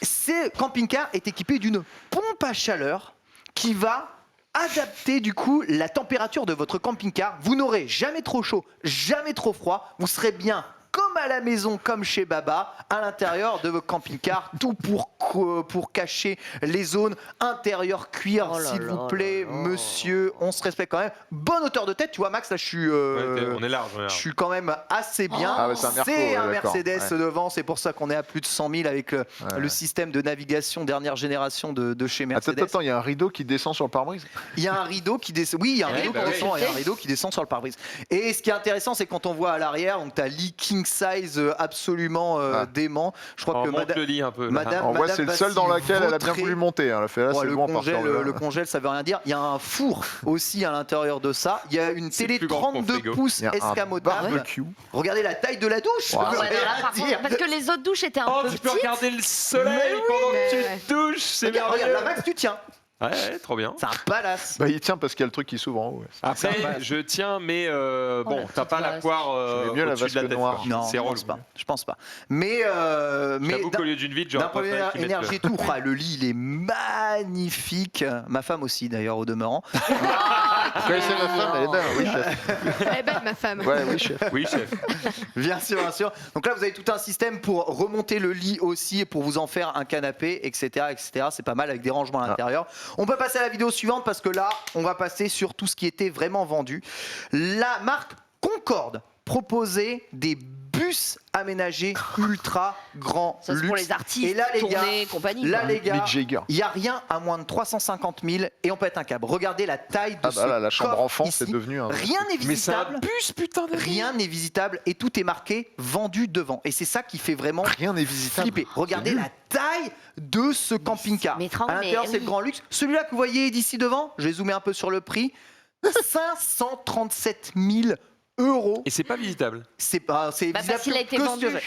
Ce camping-car est équipé d'une pompe à chaleur qui va adapter du coup la température de votre camping-car. Vous n'aurez jamais trop chaud, jamais trop froid. Vous serez bien comme à la maison, comme chez Baba, à l'intérieur de votre camping-car, tout pour cacher les zones intérieures cuir, Oh là s'il là vous plaît, là là. monsieur, on se respecte quand même. Bonne hauteur de tête, tu vois Max, là je suis... On est large. on est Je large. suis quand même assez bien. Ah ouais, c'est un Merco, ouais, un d'accord. Mercedes Ouais. devant, c'est pour ça qu'on est à plus de 100 000 avec le système de navigation dernière génération de chez Mercedes. Attends, il y a un rideau qui descend sur le pare-brise. Il y a un rideau qui descend. Oui, il y a un Ouais, rideau bah qui oui. descend. Il y a un rideau qui descend sur le pare-brise. Et ce qui est intéressant, c'est quand on voit à l'arrière, donc tu as lit king size absolument Ah. dément. Je crois que Monte le lit un peu. là. Madame- On voit, c'est le seul dans lequel elle a bien Vautry. voulu monter. Elle a fait là, Bon, c'est le bon, on part sur congèle, le congèle, ça veut rien dire. Il y a un four aussi à l'intérieur de ça. Il y a une C'est télé plus grand que mon 32 frigo. pouces Il y a un escamotable. barbecue. Regardez la taille de la douche. Wow. ça veut Ouais, rien là, par contre, dire. parce que les autres douches étaient un Oh, peu tu peux petites. regarder le soleil Mais pendant que tu Ouais. te douches, c'est Regarde, merveilleux. la Max, tu tiens. Ouais, trop bien. C'est un palace. Bah, il tient parce qu'il y a le truc qui s'ouvre en haut. ouais. Après, sympa. je tiens, mais la bon, t'as petite pas la vasque. poire J'aimais mieux la au-dessus de la vasque tête. noire. quoi. Non, c'est je relou. pense pas. Je pense pas. Mais J'avoue d'un- qu'au lieu d'une vide, d'un j'aurais point de vue préféré qu'ils mettent énergie et tout, le lit il est magnifique. Ma femme aussi d'ailleurs au demeurant. Vous connaissez ma femme, elle est belle, oui, chef. Elle est belle, ma femme. Ouais, oui, chef. Oui, chef. Bien sûr, bien sûr. Donc là, vous avez tout un système pour remonter le lit aussi et pour vous en faire un canapé, etc., etc. C'est pas mal avec des rangements à l'intérieur. On peut passer à la vidéo suivante parce que là, on va passer sur tout ce qui était vraiment vendu. La marque Concorde proposait des bus aménagés ultra grand Ça, c'est luxe. pour les artistes, Et là, les gars, tournées, compagnie. là, quoi. les gars, Mick Jagger. il n'y a rien à moins de 350 000 et on pète un câble. Regardez la taille de Ah ce bah là, la chambre coffre enfant, ici. c'est devenu un... Rien n'est Mais c'est un visitable. bus, putain de Rien n'est visitable et tout est marqué vendu devant. Et c'est ça qui fait vraiment Rien n'est visitable. flipper. Regardez la taille de ce camping-car. Mais À l'intérieur, mais c'est le oui. grand luxe. Celui-là que vous voyez d'ici devant, je vais zoomer un peu sur le prix. 537 000 euros. Et c'est pas visitable. C'est pas, c'est Bah, visible parce qu'il a été que vendu. sur- Et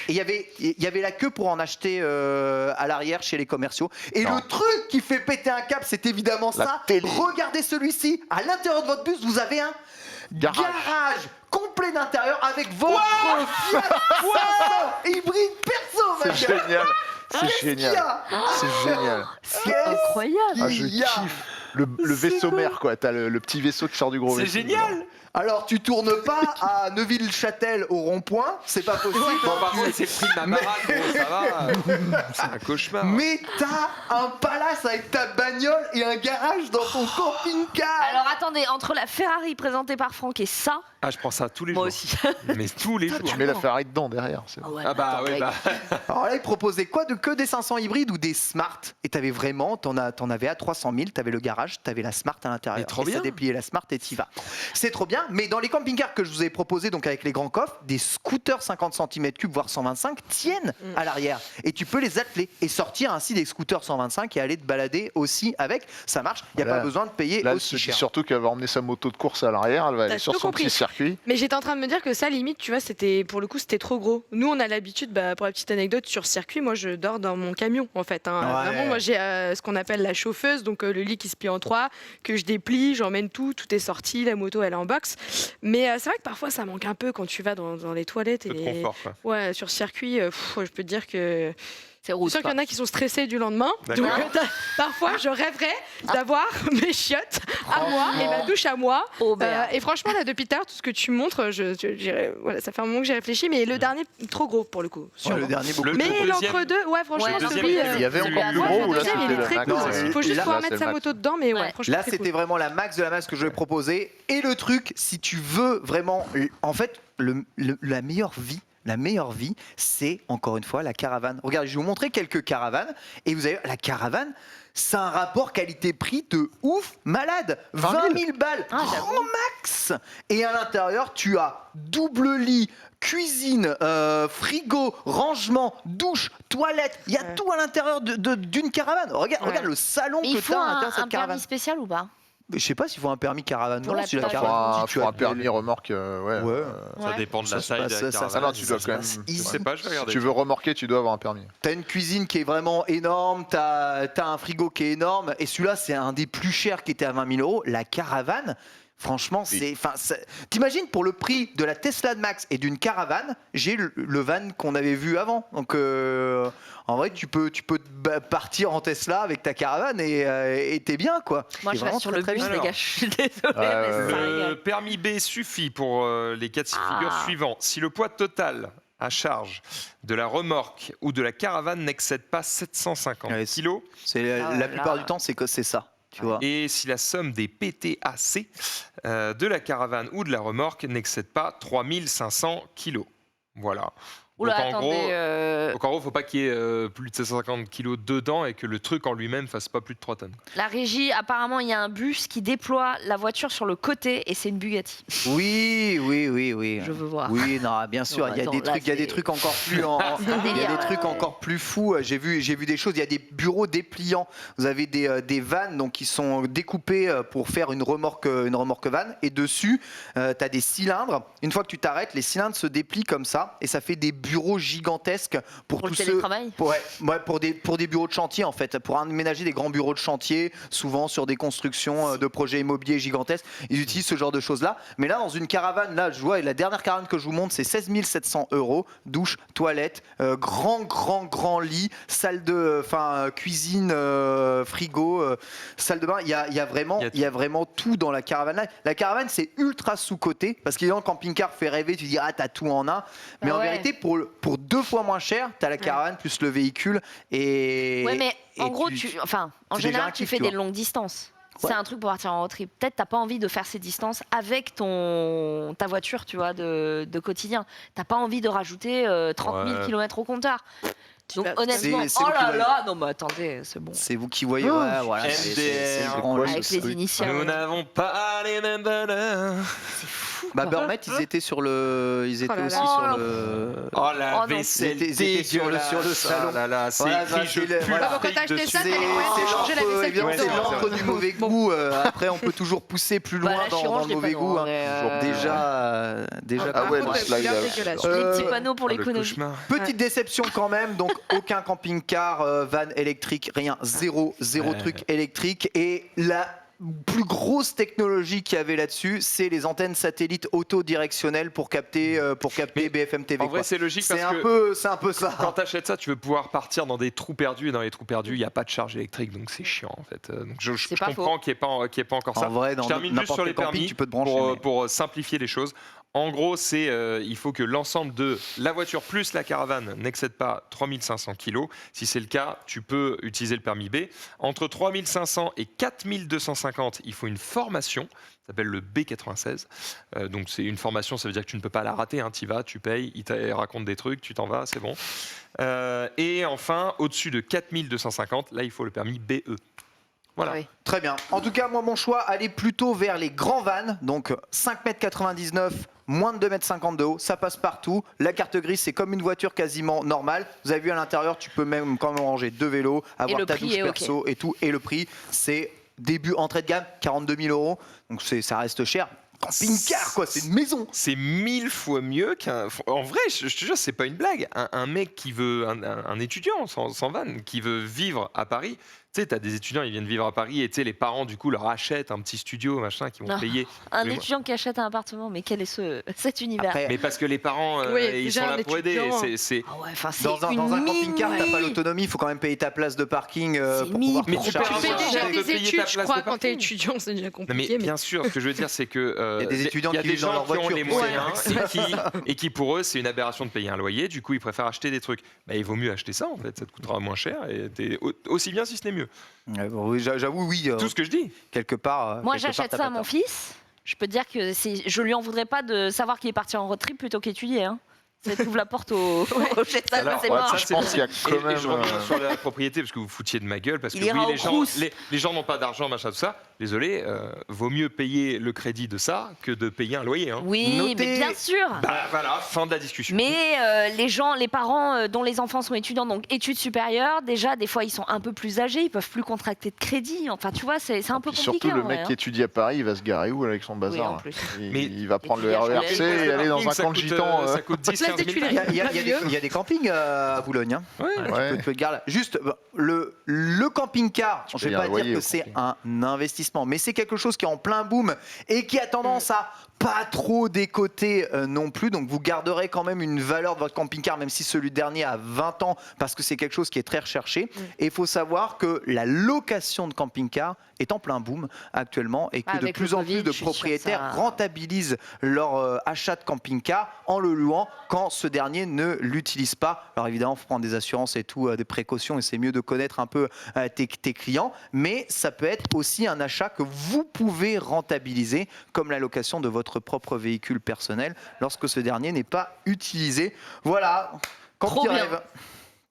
il y avait la queue pour en acheter à l'arrière chez les commerciaux. Et Non. le truc qui fait péter un câble, c'est évidemment La ça. télé. Regardez celui-ci. À l'intérieur de votre bus, vous avez un Garage. complet d'intérieur avec votre Fiat 500 hybride perso, C'est monsieur. génial. C'est Qu'est-ce qu'il y génial. a C'est génial. C'est incroyable. Ah, je Il y a- kiffe. Le vaisseau mère, quoi. T'as le petit vaisseau qui sort du gros C'est vaisseau. génial. Alors, tu tournes pas à Neuville-Châtel au rond-point, c'est pas possible. Bon, par contre, c'est le prix de ma baraque, gros, ça va. C'est un cauchemar. Mais t'as un palace avec ta bagnole et un garage dans ton camping-car. Alors attendez, entre la Ferrari présentée par Franck et ça, Ah, je prends ça tous les moi jours. aussi. Mais tous les jours. Tu mets la Ferrari dedans, derrière. c'est- Ah ouais, Ah bah attends, ouais, mec. bah. Alors là, ils proposaient quoi de que des 500 hybrides ou des Smart. Et t'avais vraiment, t'en avais à 300 000, t'avais le garage, t'avais la Smart à l'intérieur. Mais trop Et ça bien. dépliait la Smart et t'y vas. C'est trop bien, mais dans les camping-cars que je vous ai proposés, donc avec les grands coffres, des scooters 50 cm3, voire 125, tiennent à l'arrière. Et tu peux les atteler et sortir ainsi des scooters 125 et aller te balader aussi avec. Ça marche, il n'y a Voilà. pas besoin de payer Là, elle aussi se dit cher. surtout qu'elle va emmener sa moto de course à l'arrière. Elle va aller T'as sur tout son compris. petit circuit. Mais j'étais en train de me dire que ça, limite, tu vois, c'était pour le coup, c'était trop gros. Nous, on a l'habitude, pour la petite anecdote, sur circuit, moi, je dors dans mon camion, en fait. Hein. Ouais. Vraiment, moi, j'ai ce qu'on appelle la chauffeuse, donc le lit qui se plie en trois, que je déplie, j'emmène tout est sorti, la moto, elle est en box. Mais c'est vrai que parfois, ça manque un peu quand tu vas dans les toilettes. Peu de Et confort, quoi. ouais, sur circuit, je peux te dire que C'est je rouge. suis sûre qu'il y en a qui sont stressés du lendemain. D'accord. Donc, parfois, je rêverais d'avoir mes chiottes à moi et ma douche à moi. Aubert. Et franchement, là, depuis tard, tout ce que tu montres, voilà, ça fait un moment que j'ai réfléchi, mais le dernier, trop gros pour le coup. Ouais, sûrement. le dernier beaucoup. Le Mais deuxième- l'entre-deux, ouais, franchement, Ouais, le celui. deuxième, Il y avait celui encore à plus droite, gros ou là le deuxième, il c'était est le très max cool. Il faut juste là, pouvoir c'est mettre le sa max. moto dedans, mais ouais, Ouais. franchement. Là, très c'était cool. vraiment la max de la max que je vais proposer. Et le truc, si tu veux vraiment, en fait, la meilleure vie, c'est encore une fois la caravane. Regardez, je vais vous montrer quelques caravanes. Et vous avez la caravane, c'est un rapport qualité-prix de ouf, malade. 20 000 balles, Ah, j'avoue. grand max. Et à l'intérieur, tu as double lit, cuisine, frigo, rangement, douche, toilette. Il y a Ouais. tout à l'intérieur d'une caravane. Regarde, Ouais. regarde le salon Mais que il faut tu as à l'intérieur de un cette caravane. permis spécial ou pas? Mais je sais pas s'il faut un permis caravane. Pour Non, la si la plage. caravane, si tu Pour as un permis remorque, ouais. Ouais. Ça Ouais. dépend de la Ça se taille passe- de la ça- caravane. Ah non, tu dois se quand même. passe Je easy. sais pas, je vais Si regarder. tu veux remorquer, tu dois avoir un permis. T'as une cuisine qui est vraiment énorme, t'as un frigo qui est énorme, et celui-là, c'est un des plus chers qui était à 20 000 euros. La caravane, franchement, Oui. t'imagines pour le prix de la Tesla de Max et d'une caravane, j'ai le van qu'on avait vu avant. Donc, en vrai, tu peux partir en Tesla avec ta caravane et t'es bien, quoi. Moi, C'est je vraiment reste sur le très, très bus, bien. les gars. Je suis désolée, Ouais, mais ouais, ça Le régale. permis B suffit pour les cas de figure Ah. suivants. Si le poids total à charge de la remorque ou de la caravane n'excède pas 750 Ouais, kilos C'est Ah la ouais, plupart là. du temps, c'est ça. Tu vois. et si la somme des PTAC de la caravane ou de la remorque n'excède pas 3500 kilos. Voilà. Oula, Donc, en attendez. gros, Donc en gros, faut pas qu'il y ait plus de 750 kilos dedans et que le truc en lui-même fasse pas plus de 3 tonnes. La régie, apparemment, il y a un bus qui déploie la voiture sur le côté et c'est une Bugatti. Oui. Je veux voir. Oui, non, bien sûr, Non, il y a attends, des là, trucs, il y a des c'est- trucs encore plus, il y a délire, des trucs ouais. encore plus fous. J'ai vu des choses. Il y a des bureaux dépliants. Vous avez des vannes donc qui sont découpées pour faire une remorque van. Et dessus, tu as des cylindres. Une fois que tu t'arrêtes, les cylindres se déplient comme ça et ça fait des bureau gigantesque pour Pour le tous ceux. télétravail. Pour des bureaux de chantier en fait, pour aménager des grands bureaux de chantier, souvent sur des constructions de projets immobiliers gigantesques. Ils utilisent ce genre de choses-là. Mais là, dans une caravane, là, je vois, la dernière caravane que je vous montre, c'est 16 700 €. Douche, toilette, grand lit, salle de, cuisine, frigo, salle de bain. Il y a vraiment tout dans la caravane. Là. La caravane, c'est ultra sous-coté parce qu'évidemment, le camping-car fait rêver. Tu dis, ah, t'as tout en un. Mais en vérité, pour 2 fois moins cher, t'as la caravane plus le véhicule. Ouais, mais en gros, en c'est général, déjà un tu kiff, fais tu des vois. longues distances. Ouais. C'est un truc pour partir en road trip. Peut-être t'as pas envie de faire ces distances avec ta voiture, tu vois, de quotidien. T'as pas envie de rajouter 30 000 km au compteur. Donc honnêtement, c'est vous qui voyez. non mais attendez, c'est bon. C'est vous qui voyez. Oh, ouais, voilà, c'est le grand luxe. Avec les initiales. Nous n'avons pas les mêmes valeurs. Burmet, ils étaient sur le, ils étaient Oh là aussi là. sur le. Oh la Oh non. vaisselle Ils étaient sur le dégueulasse. salon. Oh là là, c'est Voilà, écrit je c'est le- pue voilà. la Quand t'as frite acheté dessus. ça, t'as les moyens de changer la vaisselle évidemment, qui c'est est dedans. l'encre du mauvais goût. Après, on peut toujours pousser plus loin Bah, la dans Chiron, le je l'ai mauvais pas, goût. non, hein. mais, Déjà. Ah ouais, Par le contre, slide, bien là. dégueulasse. Les petits Euh, panneaux pour Le l'économie. cauchemar. Petite déception quand même, donc aucun camping-car, van électrique, rien, zéro Ouais. truc électrique. Et la plus grosse technologie qu'il y avait là-dessus, c'est les antennes satellites autodirectionnelles pour capter Mais BFM TV. En vrai, quoi. c'est logique C'est parce un que peu ça. quand tu achètes ça, tu veux pouvoir partir dans des trous perdus. Et dans les trous perdus, il n'y a pas de charge électrique. Donc c'est chiant en fait. Donc je C'est pas comprends qu'il n'y ait pas encore ça. En vrai, dans Je termine juste n'importe sur quel les camping, permis tu peux te brancher. mais- pour simplifier les choses. En gros, il faut que l'ensemble de la voiture plus la caravane n'excède pas 3500 kg. Si c'est le cas, tu peux utiliser le permis B. Entre 3500 et 4250, il faut une formation. Ça s'appelle le B96. Donc c'est une formation, ça veut dire que tu ne peux pas la rater. Tu y vas, tu payes, il te raconte des trucs, tu t'en vas, c'est bon. Et enfin, au-dessus de 4250, là, il faut le permis BE. Voilà. Oui. Très bien. En tout cas, moi, mon choix allait plutôt vers les grands vannes. Donc 5,99 m, moins de 2,50 m de haut. Ça passe partout. La carte grise, c'est comme une voiture quasiment normale. Vous avez vu à l'intérieur, tu peux même quand même ranger 2 vélos, avoir le ta prix douche est ok. perso et tout. Et le prix, c'est début entrée de gamme, 42 000 €. Donc ça reste cher. Camping-car, quoi, c'est une maison. C'est 1000 fois mieux qu'un. En vrai, je te jure, c'est pas une blague. Un mec qui veut, un étudiant sans van, qui veut vivre à Paris. Tu sais, t'as des étudiants, ils viennent vivre à Paris et tu sais, les parents, du coup, leur achètent un petit studio, machin, qui vont Non. payer. Un Mais moi- étudiant qui achète un appartement, mais quel est cet univers? Après, Mais parce que les parents, Oui, ils déjà, sont un là pour aider. étudiant. C'est. Ah ouais, enfin, c'est dans un une camping-car, t'as pas mini- l'autonomie, il faut quand même payer ta place de parking C'est pour mini, pouvoir mais te tu recharger. Tu fais avoir déjà de des payer ta études, je place crois, de quand t'es parking. étudiant, c'est déjà Non, mais compliqué. bien sûr, ce que je veux dire, c'est que Il y a des étudiants il y a qui des vivent dans gens leur qui ont voiture. les moyens et qui, pour eux, c'est une aberration de payer un loyer. Du coup, ils préfèrent acheter des trucs. Bah, il vaut mieux acheter ça, en fait. Ça te coûtera moins cher et t'es aussi bien si ce n'est mieux. Oui, j'avoue, oui. Tout ce que je dis. Quelque part. Moi, quelque part, j'achète t'as ça à pas mon tort. fils. Je peux te dire que je lui en voudrais pas de savoir qu'il est parti en road trip plutôt qu'étudier. Hein. Ça t'ouvre la porte au chez ça, Alors, c'est ouais, mort. ça, Je pense qu'il y a quand Et je même. reviens sur la propriété parce que vous foutiez de ma gueule parce que Il ira au oui, Crous. les gens n'ont pas d'argent, machin, tout ça. Désolé, vaut mieux payer le crédit de ça que de payer un loyer. Hein. Oui, Notez- mais bien sûr. Bah voilà, fin de la discussion. Mais les parents dont les enfants sont étudiants, donc études supérieures, déjà, des fois, ils sont un peu plus âgés, ils peuvent plus contracter de crédit. Enfin, tu vois, c'est un peu Puis compliqué. surtout, le en mec vrai, qui étudie à Paris, il va se garer où avec son Oui, bazar en là plus. Mais- il va prendre puis le il y a RERC jamais et aller dans un Ça camp de coûte, gitans. ça coûte 10-15 000 Place des balles. Il y a des campings à Boulogne. Hein. Ouais. Ouais. Tu peux te garer là. Juste, le camping-car, je ne payes vais un pas loyer dire que au c'est camping. un investissement, mais c'est quelque chose qui est en plein boom et qui a tendance à pas trop décoter non plus. Donc vous garderez quand même une valeur de votre camping-car, même si celui dernier a 20 ans, parce que c'est quelque chose qui est très recherché. Et il faut savoir que la location de camping-car est en plein boom actuellement et que de Avec plus le en Covid, plus de je suis sûre que propriétaires ça- rentabilisent leur achat de camping-car en le louant quand ce dernier ne l'utilise pas. Alors évidemment, il faut prendre des assurances et tout, des précautions, et c'est mieux de connaître un peu tes clients, mais ça peut être aussi un achat que vous pouvez rentabiliser comme la location de votre propre véhicule personnel lorsque ce dernier n'est pas utilisé. Voilà, quand Trop il bien. rêve.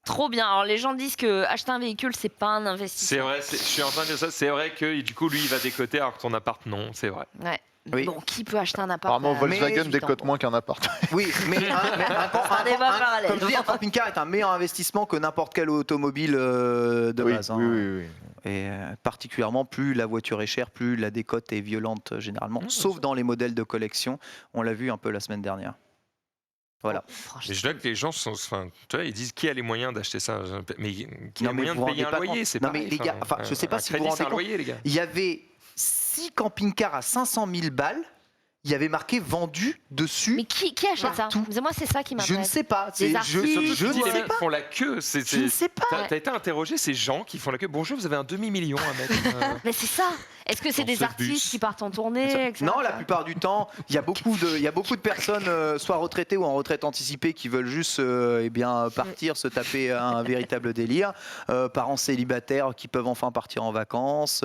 Trop bien. Alors, les gens disent que acheter un véhicule, c'est pas un C'est investissement. vrai, je suis en train de dire ça. C'est vrai que du coup, lui, il va décoter alors que ton appart, non, c'est vrai. Ouais. Oui. Bon, qui peut acheter un appart Apparemment, à Volkswagen 18 ans, décote bon. moins qu'un appart. Oui, mais un débat parallèle. comme je dis, un camping-car est un meilleur investissement que n'importe quel automobile de Oui, base. oui, hein. oui, oui. Et particulièrement, plus la voiture est chère, plus la décote est violente généralement, sauf dans les modèles de collection. On l'a vu un peu la semaine dernière. Voilà. Mais je vois que les gens sont, enfin, tu vois, ils disent qui a les moyens d'acheter ça, mais qui a les moyens de payer un loyer, c'est non, pareil. mais les gars, enfin, je sais pas si vous vous rendez c'est un compte. loyer, les gars. Il y avait 6 camping-cars à 500 000 balles. Il y avait marqué vendu dessus. Mais qui achète partout. ça? Moi, c'est ça qui m'intéresse. Je ne sais pas. Des Je artistes. ne Les sais mecs pas. font la queue. Je ne sais pas. T'as été interrogé ces gens qui font la queue. Bonjour, vous avez un demi-million à mettre. Mais c'est ça. Est-ce que c'est Dans des ce artistes bus. qui partent en tournée, etc. Non, la plupart du temps, il y a beaucoup de personnes, soit retraitées ou en retraite anticipée, qui veulent juste partir, se taper un véritable délire. Parents célibataires qui peuvent enfin partir en vacances.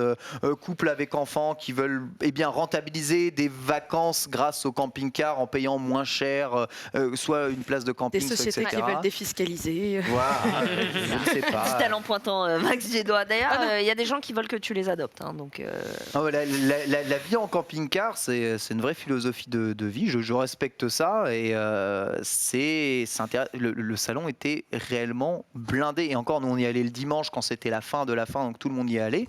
Couples avec enfants qui veulent rentabiliser des vacances grâce au camping-car en payant moins cher, soit une place de camping, Des sociétés etc. qui veulent défiscaliser. Voilà, je ne sais pas. Dit-elle en pointant Max Gédois. D'ailleurs, il y a des gens qui veulent que tu les adoptes. Donc, Ah ouais, la vie en camping-car, c'est une vraie philosophie de vie. Je respecte ça et le salon était réellement blindé. Et encore, nous on y allait le dimanche quand c'était la fin de la fin, donc tout le monde y allait.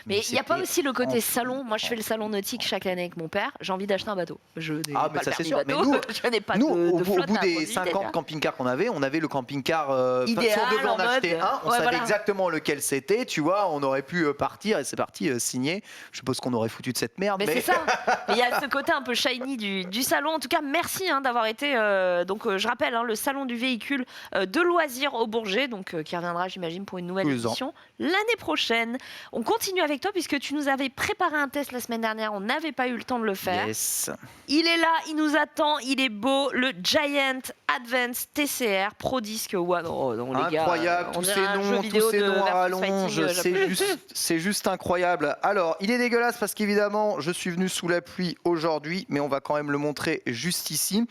mais il n'y a pas c'était aussi le côté en- salon. Moi, je fais le salon nautique chaque année avec mon père. J'ai envie d'acheter un bateau. Je n'ai Ah, pas mais le ça, c'est permis sûr. bateau. Mais nous, je n'ai pas Nous, de au flotte bout à des produire, 50 déjà. camping-cars qu'on avait le camping-car. Si Idéal, on devait en en mode- acheter un, on ouais, savait voilà. exactement lequel c'était. Tu vois, on aurait pu partir et c'est parti, signer. Je suppose qu'on aurait foutu de cette merde. Mais c'est ça. Il y a ce côté un peu shiny du salon. En tout cas, merci d'avoir été. Je rappelle, le salon du véhicule de loisirs au Bourget, qui reviendra, j'imagine, pour une nouvelle Tous les ans. édition l'année prochaine. On continue avec toi puisque tu nous avais préparé un test la semaine dernière. On n'avait pas eu le temps de le faire. Yes. Il est là, il nous attend, il est beau, le Giant Advance TCR Pro Disc One. Oh, non, les gars, Incroyable, on tous dirait ces un jeu noms, vidéo tous ces de noms à Versus rallonge, Fighting, c'est juste incroyable. Alors, il est dégueulasse parce qu'évidemment, je suis venu sous la pluie aujourd'hui, mais on va quand même le montrer juste ici.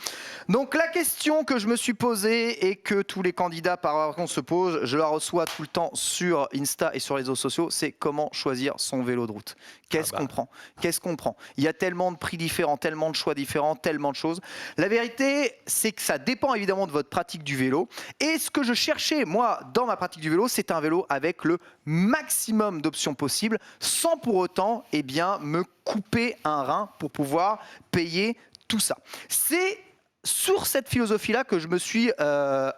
Donc, la question que je me suis posée et que tous les candidats par contre se posent, je la reçois tout le temps sur Insta et sur les réseaux sociaux, c'est comment choisir son vélo de route. Qu'est-ce qu'on prend? Qu'est-ce qu'on prend? Il y a tellement de prix différents, tellement de choix différents, tellement de choses. La vérité, c'est que ça dépend évidemment de votre pratique du vélo. Et ce que je cherchais, moi, dans ma pratique du vélo, c'est un vélo avec le maximum d'options possibles, sans pour autant me couper un rein pour pouvoir payer tout ça. C'est sur cette philosophie-là que je me suis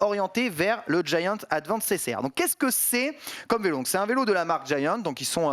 orienté vers le Giant Advance TCR. Donc, qu'est-ce que c'est comme vélo? Donc, c'est un vélo de la marque Giant. Donc, ils sont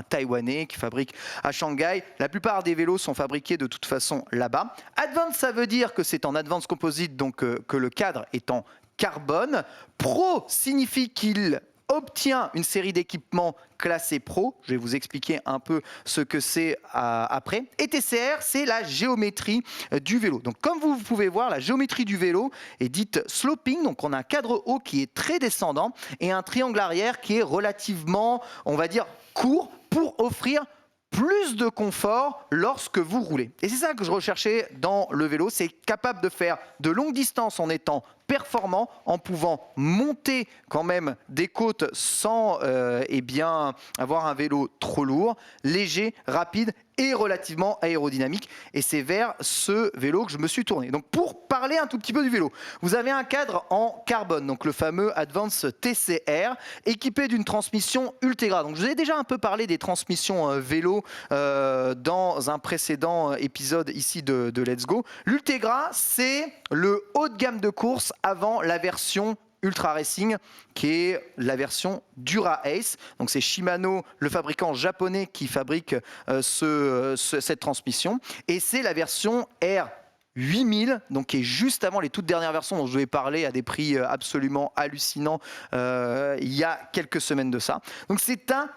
taïwanais qui fabriquent à Shanghai. La plupart des vélos sont fabriqués de toute façon là-bas. Advance, ça veut dire que c'est en Advance Composite, donc que le cadre est en carbone. Pro signifie qu'il obtient une série d'équipements classés pro. Je vais vous expliquer un peu ce que c'est après. Et TCR, c'est la géométrie du vélo. Donc, comme vous pouvez voir, la géométrie du vélo est dite sloping. Donc, on a un cadre haut qui est très descendant et un triangle arrière qui est relativement, on va dire, court pour offrir plus de confort lorsque vous roulez. Et c'est ça que je recherchais dans le vélo, c'est capable de faire de longues distances en étant performant, en pouvant monter quand même des côtes sans avoir un vélo trop lourd, léger, rapide et relativement aérodynamique. Et c'est vers ce vélo que je me suis tourné. Donc pour parler un tout petit peu du vélo, vous avez un cadre en carbone, donc le fameux Advance TCR, équipé d'une transmission Ultegra. Donc je vous ai déjà un peu parlé des transmissions vélo dans un précédent épisode ici de Let's Go. L'Ultegra, c'est le haut de gamme de course avant la version Ultra Racing, qui est la version Dura Ace. Donc c'est Shimano, le fabricant japonais, qui fabrique cette transmission. Et c'est la version R8000, donc qui est juste avant les toutes dernières versions dont je vais parler à des prix absolument hallucinants il y a quelques semaines de ça. Donc c'est un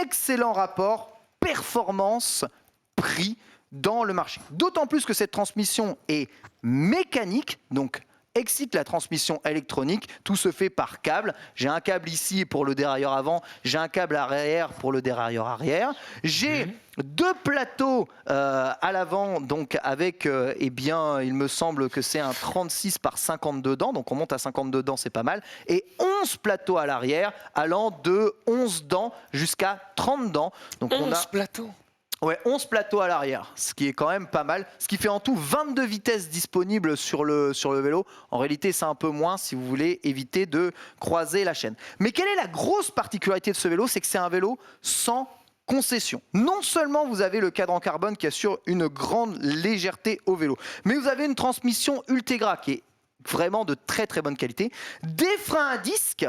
excellent rapport performance-prix dans le marché. D'autant plus que cette transmission est mécanique, donc excite la transmission électronique, tout se fait par câble. J'ai un câble ici pour le dérailleur avant, j'ai un câble arrière pour le dérailleur arrière. J'ai deux plateaux à l'avant, donc avec, il me semble que c'est un 36 par 52 dents, donc on monte à 52 dents, c'est pas mal, et 11 plateaux à l'arrière, allant de 11 dents jusqu'à 30 dents. Donc 11 plateaux. Ouais, 11 plateaux à l'arrière, ce qui est quand même pas mal. Ce qui fait en tout 22 vitesses disponibles sur le vélo. En réalité, c'est un peu moins si vous voulez éviter de croiser la chaîne. Mais quelle est la grosse particularité de ce vélo? C'est que c'est un vélo sans concession. Non seulement vous avez le cadre en carbone qui assure une grande légèreté au vélo, mais vous avez une transmission Ultegra qui est vraiment de très très bonne qualité. Des freins à disque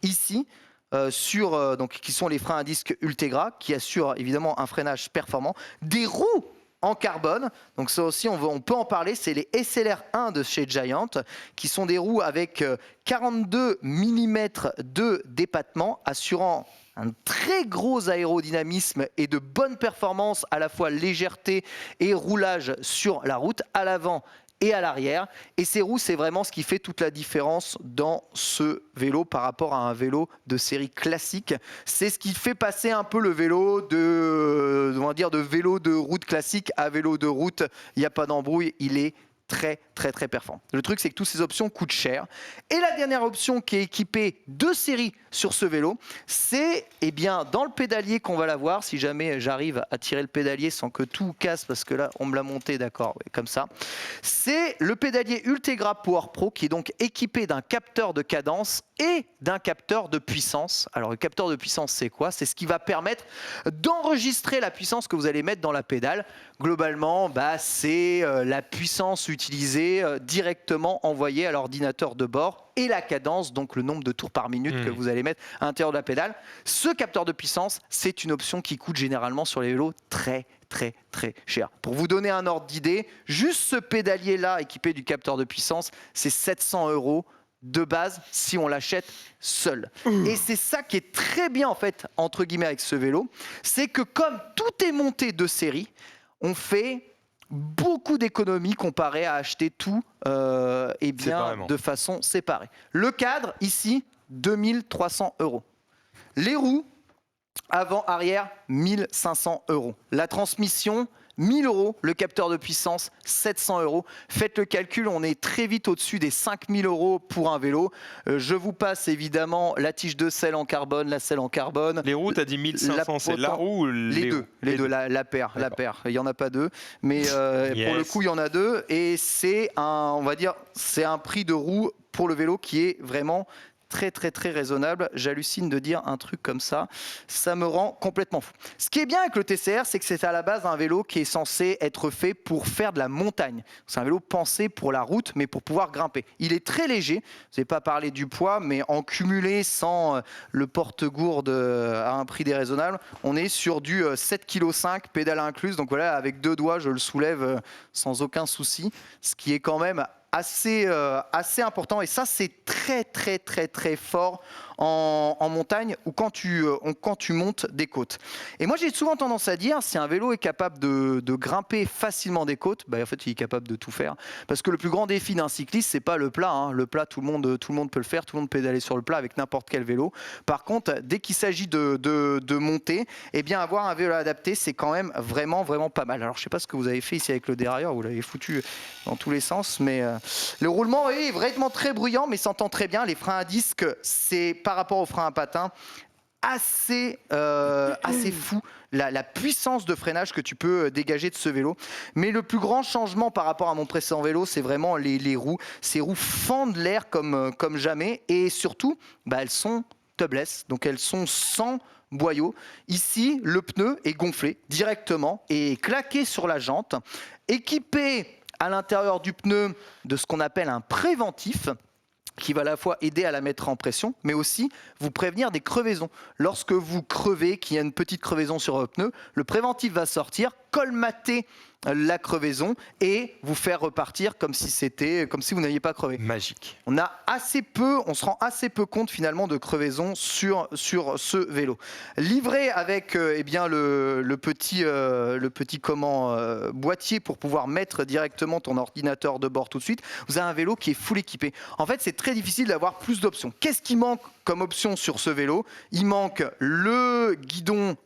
ici. Qui sont les freins à disque Ultegra qui assurent évidemment un freinage performant, des roues en carbone, donc ça aussi on peut en parler, c'est les SLR1 de chez Giant qui sont des roues avec 42 mm de dépatement assurant un très gros aérodynamisme et de bonne performance à la fois légèreté et roulage sur la route à l'avant et à l'arrière. Et ces roues, c'est vraiment ce qui fait toute la différence dans ce vélo par rapport à un vélo de série classique. C'est ce qui fait passer un peu le vélo de vélo de route classique à vélo de route. Il n'y a pas d'embrouille, il est très très très performant. Le truc, c'est que toutes ces options coûtent cher. Et la dernière option qui est équipée de série sur ce vélo, c'est dans le pédalier qu'on va l'avoir. Si jamais j'arrive à tirer le pédalier sans que tout casse, parce que là, on me l'a monté, d'accord, comme ça. C'est le pédalier Ultegra Power Pro qui est donc équipé d'un capteur de cadence et d'un capteur de puissance. Alors, le capteur de puissance, c'est quoi? C'est ce qui va permettre d'enregistrer la puissance que vous allez mettre dans la pédale. Globalement, c'est la puissance utilisée directement envoyée à l'ordinateur de bord et la cadence, donc le nombre de tours par minute que vous allez mettre à l'intérieur de la pédale. Ce capteur de puissance, c'est une option qui coûte généralement sur les vélos très très très cher. Pour vous donner un ordre d'idée, juste ce pédalier-là équipé du capteur de puissance, c'est 700 € de base si on l'achète seul. Et c'est ça qui est très bien en fait, entre guillemets, avec ce vélo, c'est que comme tout est monté de série, on fait beaucoup d'économies comparé à acheter tout de façon séparée. Le cadre, ici, 2300 €. Les roues, avant, arrière, 1500 €. La transmission, 1000 €, le capteur de puissance, 700 €. Faites le calcul, on est très vite au-dessus des 5000 € pour un vélo. Je vous passe évidemment la tige de selle en carbone, la selle en carbone. Les roues, tu as dit 1500, c'est la roue ou les deux, la paire. Il n'y en a pas deux, mais pour le coup, il y en a deux. Et c'est un prix de roue pour le vélo qui est vraiment très très très raisonnable. J'hallucine de dire un truc comme ça, ça me rend complètement fou. Ce qui est bien avec le TCR, c'est que c'est à la base un vélo qui est censé être fait pour faire de la montagne. C'est un vélo pensé pour la route, mais pour pouvoir grimper. Il est très léger, je n'ai pas parlé du poids, mais en cumulé sans le porte-gourde à un prix déraisonnable, on est sur du 7,5 kg, pédale incluse, donc voilà, avec 2 doigts, je le soulève sans aucun souci, ce qui est quand même assez important, et ça c'est très très très très fort en montagne ou quand tu montes des côtes. Et moi j'ai souvent tendance à dire, si un vélo est capable de grimper facilement des côtes, en fait il est capable de tout faire, parce que le plus grand défi d'un cycliste, c'est pas le plat, hein. Le plat, tout le monde peut le faire, tout le monde peut aller sur le plat avec n'importe quel vélo. Par contre, dès qu'il s'agit de monter, avoir un vélo adapté, c'est quand même vraiment vraiment pas mal. Alors je sais pas ce que vous avez fait ici avec le dérailleur, vous l'avez foutu dans tous les sens, mais le roulement est vraiment très bruyant, mais s'entend très bien. Les freins à disque, c'est par rapport aux freins à patins assez fou, la puissance de freinage que tu peux dégager de ce vélo. Mais le plus grand changement par rapport à mon précédent vélo, c'est vraiment les roues. Ces roues fendent l'air comme jamais, et surtout, elles sont tubeless, donc elles sont sans boyau. Ici, le pneu est gonflé directement et claqué sur la jante, équipé à l'intérieur du pneu de ce qu'on appelle un préventif, qui va à la fois aider à la mettre en pression, mais aussi vous prévenir des crevaisons. Lorsque vous crevez, qu'il y a une petite crevaison sur votre pneu, le préventif va sortir, colmater la crevaison et vous faire repartir comme si vous n'aviez pas crevé. Magique. On se rend assez peu compte finalement de crevaison sur ce vélo. Livré avec le petit boîtier pour pouvoir mettre directement ton ordinateur de bord tout de suite, vous avez un vélo qui est full équipé. En fait, c'est très difficile d'avoir plus d'options. Qu'est-ce qui manque comme option sur ce vélo? Il manque le guidon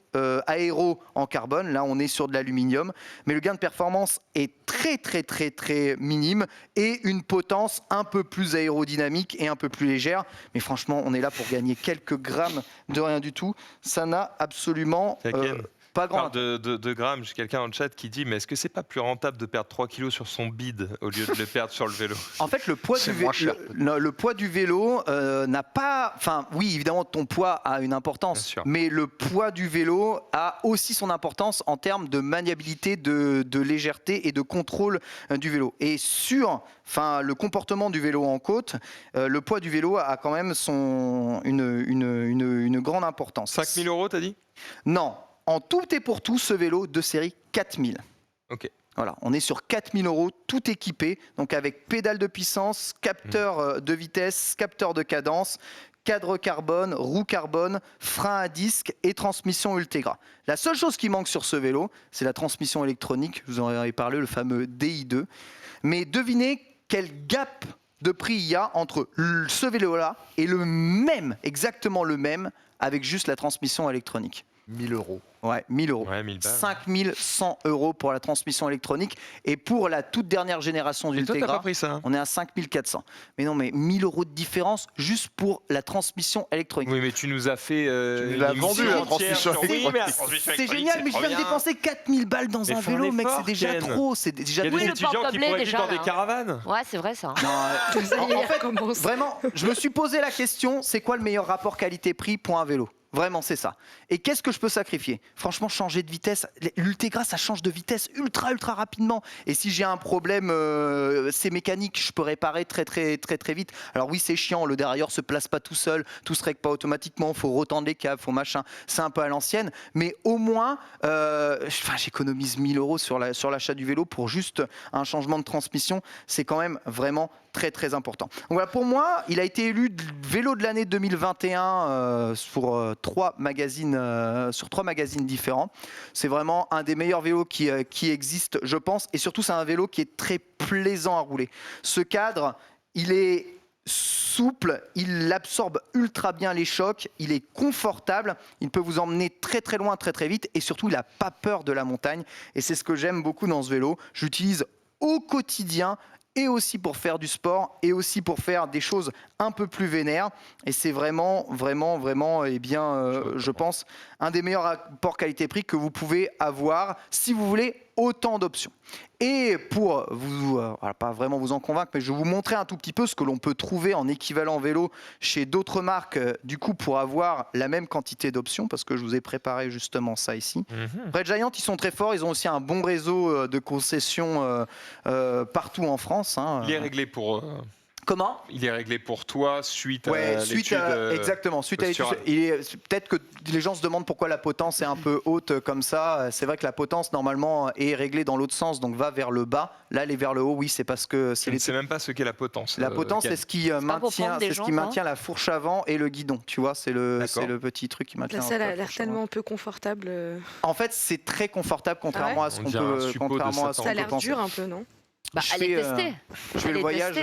aéro en carbone, là on est sur de l'aluminium, mais le gain de performance est très très très très minime et une potence un peu plus aérodynamique et un peu plus légère, mais franchement on est là pour gagner quelques grammes de rien du tout, ça n'a absolument Pas grand. parle de grammes, j'ai quelqu'un dans le chat qui dit mais est-ce que c'est pas plus rentable de perdre 3 kilos sur son bide au lieu de le perdre sur le vélo? En fait, le poids, C'est moins cher, le poids du vélo n'a pas... Enfin, oui, évidemment, ton poids a une Bien importance, sûr. mais le poids du vélo a aussi son importance en termes de maniabilité, de légèreté et de contrôle du vélo. Et sur le comportement du vélo en côte, le poids du vélo a quand même une grande importance. 5 000 € t'as dit? Non, en tout et pour tout, ce vélo de série 4000. Ok. Voilà, on est sur 4000 €, tout équipé, donc avec pédale de puissance, capteur de vitesse, capteur de cadence, cadre carbone, roue carbone, frein à disque et transmission Ultegra. La seule chose qui manque sur ce vélo, c'est la transmission électronique, je vous en avais parlé, le fameux DI2. Mais devinez quel gap de prix il y a entre ce vélo-là et le même, exactement le même, avec juste la transmission électronique. 1000 €. Ouais, 1000 €. Ouais, 1000 balles. 5100 € pour la transmission électronique. Et pour la toute dernière génération Et toi, t'as pas d'Ultegra, pris ça hein? on est à 5400. Mais non, mais 1000 € de différence juste pour la transmission électronique. Oui, mais tu nous as fait. Tu nous l'as une vendu, émission la transmission entière sur- Oui, électronique. mais la transmission C'est électronique, génial, mais je trop viens de bien. dépenser 4000 balles dans Mais un fais un vélo, mec, effort, c'est déjà Ken. trop. C'est déjà Il y a trop. des Oui, le étudiants qui porte-gobelet, pourraient déjà, vivre dans des là. caravanes. Ouais, c'est vrai ça. Non, en fait, commence. vraiment, je me suis posé la question, c'est quoi le meilleur rapport qualité-prix pour un vélo? Vraiment, c'est ça. Et qu'est-ce que je peux sacrifier? Franchement, changer de vitesse. L'Ultegra, ça change de vitesse ultra rapidement. Et si j'ai un problème, c'est mécanique, je peux réparer très vite. Alors oui, c'est chiant, le dérailleur se place pas tout seul, tout se règle pas automatiquement, faut retendre les câbles, faut machin. C'est un peu à l'ancienne, mais au moins, j'économise 1000 € sur l'achat du vélo pour juste un changement de transmission. C'est quand même vraiment très important. Donc voilà, pour moi, il a été élu vélo de l'année 2021 sur 3 magazines différents. C'est vraiment un des meilleurs vélos qui existent, je pense, et surtout c'est un vélo qui est très plaisant à rouler. Ce cadre, il est souple, il absorbe ultra bien les chocs, il est confortable, il peut vous emmener très loin, très vite, et surtout il n'a pas peur de la montagne, et c'est ce que j'aime beaucoup dans ce vélo. J'utilise au quotidien, et aussi pour faire du sport, et aussi pour faire des choses un peu plus vénères. Et c'est vraiment, je pense, un des meilleurs rapports qualité-prix que vous pouvez avoir si vous voulez autant d'options. Et pour vous, pas vraiment vous en convaincre, mais je vais vous montrer un tout petit peu ce que l'on peut trouver en équivalent vélo chez d'autres marques, du coup, pour avoir la même quantité d'options, parce que je vous ai préparé justement ça ici. Red Giant, ils sont très forts, ils ont aussi un bon réseau de concessions partout en France. Hein. Il est réglé pour. Comment ? Il est réglé pour toi suite Ouais, à l'étude. exactement. Suite à l'étude, posturale. peut-être que les gens se demandent pourquoi la potence est un peu haute comme ça. C'est vrai que la potence normalement est réglée dans l'autre sens, donc va vers le bas. Là, elle est vers le haut. Oui, c'est parce que Je ne sais même pas ce qu'est la potence. La potence, Ken. c'est ce qui maintient la fourche avant et le guidon. Tu vois, c'est le petit truc qui maintient. La selle a la l'air fourche tellement avant. peu confortable. En fait, c'est très confortable contrairement à ce On qu'on dirait un peut, suppôt de contrairement à ce Satan. Ça a qu'on peut l'air penser. dur un peu, non? Bah, Je allez fais, tester. Je fais le voyage,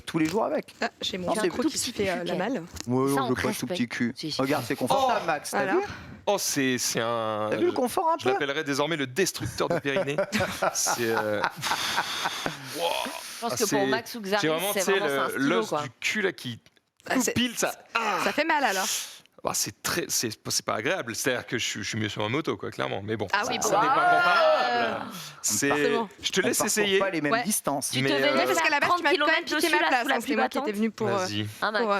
tous les jours avec. Ah, j'ai mon Non, c'est micro tout qui se petit fait cul, la malle. Ouais, Ça, je on le tout respecte. petit cul. Si, si. Regarde, c'est confortable, Max. T'as Alors vu Oh, c'est un. T'as vu le confort un Je peu? l'appellerai désormais le destructeur de Pyrénées. C'est. Wow. Je pense Ah, que pour c'est- Max ou J'ai Xavier, vraiment, c'est tu sais, vraiment un stylo, l'os quoi. du cul là qui Ah, c'est- pile ça. Ça fait mal alors. Bah, c'est pas agréable. C'est-à-dire que je suis mieux sur ma moto, quoi, clairement. Mais bon, Ah ça, oui, ça bon. n'est pas comparable. Forcément. Je te laisse On parcourt essayer. pas les mêmes Ouais. distances. Tu Mais, te verrais Parce faire qu'à la base, 30 tu m'as quand même km piqué dessus ma là, place. sous la hein, pluie C'est moi qui battante. étais venu pour Vas-y.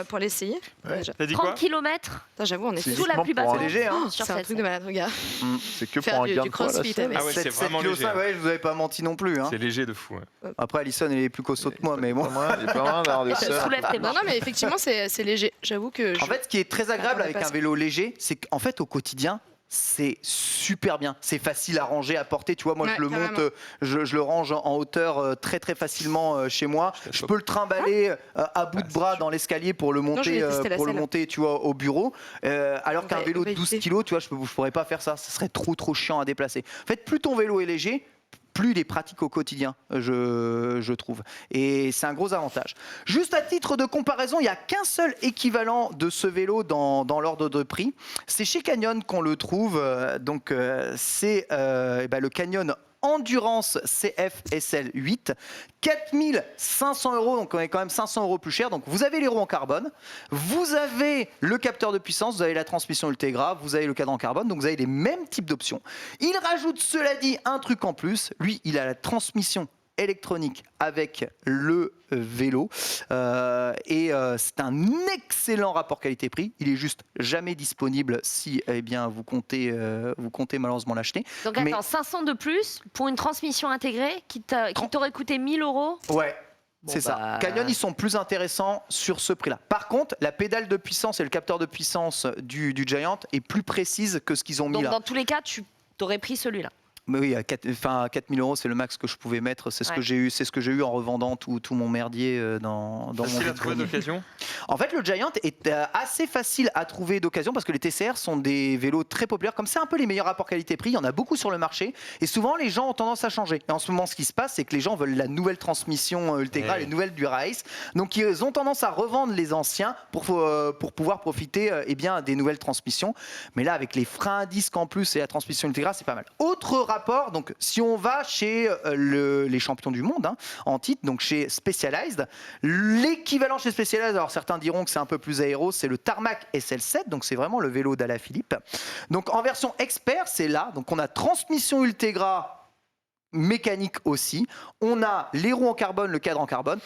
pour l'essayer. déjà. T'as dit 30 quoi km Putain, j'avoue, on est C'est sous la pluie pour un- battante. C'est léger, hein. Sur C'est un cette truc de malade, regarde. C'est que Faire pour un du gain de poids, la crossfit selle. avec. Ah ouais, c'est 7 vraiment kg léger. ça, ouais, je vous avais pas menti non plus. Hein. C'est léger de fou. Ouais. Après, Alison, elle est plus costaud que moi, mais bon. Il est pas mal d'avoir des selles. Soulève tes mains. Non, mais effectivement, c'est léger. J'avoue que. En fait, ce qui est très agréable on avec dépasse. un vélo léger, c'est qu'en fait, au quotidien, c'est super bien. C'est facile à ranger, à porter. Tu vois, moi, Ouais, je le carrément. monte, je le range en hauteur très facilement chez moi. Je peux le trimballer à bout de bras dans l'escalier pour le je vais monter, tester la selle. tu vois, au bureau. Alors qu'un Ouais, vélo on de va 12 éviter. kilos, tu vois, je pourrais pas faire ça. Ce serait trop chiant à déplacer. En fait, plus ton vélo est léger, plus il est pratique au quotidien, je trouve. Et c'est un gros avantage. Juste à titre de comparaison, il n'y a qu'un seul équivalent de ce vélo dans l'ordre de prix. C'est chez Canyon qu'on le trouve. C'est le Canyon Endurance CF SL8, 4500 €, donc on est quand même 500 € plus cher. Donc vous avez les roues en carbone, vous avez le capteur de puissance, vous avez la transmission Ultegra, vous avez le cadre en carbone, donc vous avez les mêmes types d'options. Il rajoute, cela dit, un truc en plus. Lui, il a la transmission électronique avec le vélo c'est un excellent rapport qualité-prix. Il est juste jamais disponible si vous comptez malheureusement l'acheter. Donc attends, 500 de plus pour une transmission intégrée qui t'aurait coûté 1000 €. Ouais. C'est ça. Canyon, ils sont plus intéressants sur ce prix-là. Par contre, la pédale de puissance et le capteur de puissance du Giant est plus précise que ce qu'ils ont mis là. Donc dans tous les cas, tu aurais pris celui-là. Mais oui, à 4000 €, c'est le max que je pouvais mettre. C'est ce que j'ai eu. C'est ce que j'ai eu en revendant tout mon merdier dans mon. Facile à trouver d'occasion. En fait, le Giant est assez facile à trouver d'occasion parce que les TCR sont des vélos très populaires. Comme c'est un peu les meilleurs rapports qualité-prix, il y en a beaucoup sur le marché. Et souvent, les gens ont tendance à changer. Et en ce moment, ce qui se passe, c'est que les gens veulent la nouvelle transmission Ultegra, les nouvelles du Race. Donc, ils ont tendance à revendre les anciens pour pouvoir profiter des nouvelles transmissions. Mais là, avec les freins à disque en plus et la transmission Ultegra, c'est pas mal. Autre rapport, donc si on va chez les champions du monde en titre, donc chez Specialized, l'équivalent chez Specialized, alors certains diront que c'est un peu plus aéro, c'est le Tarmac SL7, donc c'est vraiment le vélo d'Alaphilippe. Donc en version expert, c'est là, donc on a transmission Ultegra mécanique aussi, on a les roues en carbone, le cadre en carbone,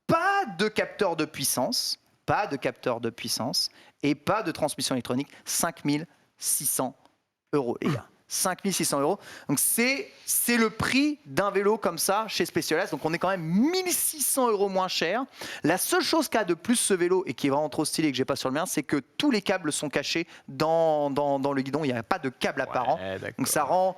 pas de capteur de puissance et pas de transmission électronique. 5600 € les gars. 5600 €. Donc c'est le prix d'un vélo comme ça chez Specialized. Donc on est quand même 1600 € moins cher. La seule chose qu'a de plus ce vélo et qui est vraiment trop stylé et que j'ai pas sur le mien, c'est que tous les câbles sont cachés dans le guidon. Il n'y a pas de câble apparent. Donc ça rend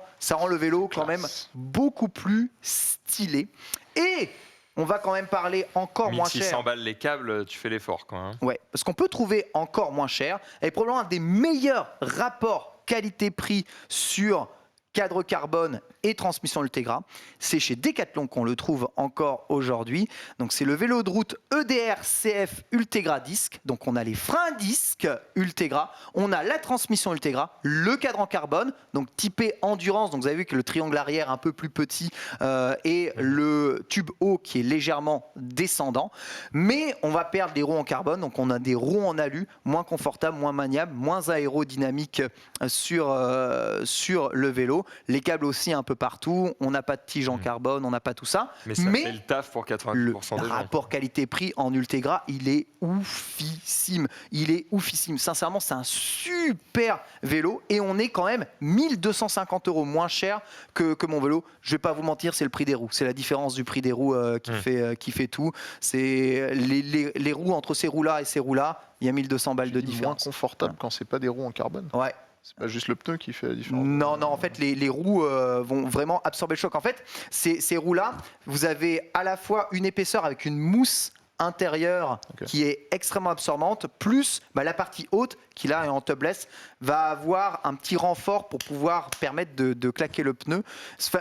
le vélo quand même beaucoup plus stylé. Et on va quand même parler encore moins cher. 1600 balles les câbles, tu fais l'effort quoi. Ouais, parce qu'on peut trouver encore moins cher. Et probablement un des meilleurs rapports qualité-prix sur cadre carbone et transmission Ultegra. C'est chez Decathlon qu'on le trouve encore aujourd'hui. Donc c'est le vélo de route EDR CF Ultegra Disc. Donc on a les freins disques Ultegra, on a la transmission Ultegra, le cadre en carbone, donc typé endurance. Donc vous avez vu que le triangle arrière un peu plus petit et le tube haut qui est légèrement descendant. Mais on va perdre les roues en carbone. Donc on a des roues en alu, moins confortables, moins maniables, moins aérodynamiques sur le vélo. Les câbles aussi un peu partout, on n'a pas de tige en carbone, on n'a pas tout ça. Mais ça fait le taf pour 90% des gens. Le rapport qualité-prix en Ultegra, il est oufissime. Sincèrement, c'est un super vélo et on est quand même 1250 € moins cher que mon vélo. Je vais pas vous mentir, c'est le prix des roues. C'est la différence du prix des roues qui fait tout. C'est les roues entre ces roues-là et ces roues-là, il y a 1200 balles de différence. Moins confortable quand c'est pas des roues en carbone. Ouais. C'est pas juste le pneu qui fait la différence. Non, en fait, les roues vont vraiment absorber le choc. En fait, ces roues-là, vous avez à la fois une épaisseur avec une mousse intérieure qui est extrêmement absorbante, plus la partie haute, qui là est en tubeless, va avoir un petit renfort pour pouvoir permettre de claquer le pneu.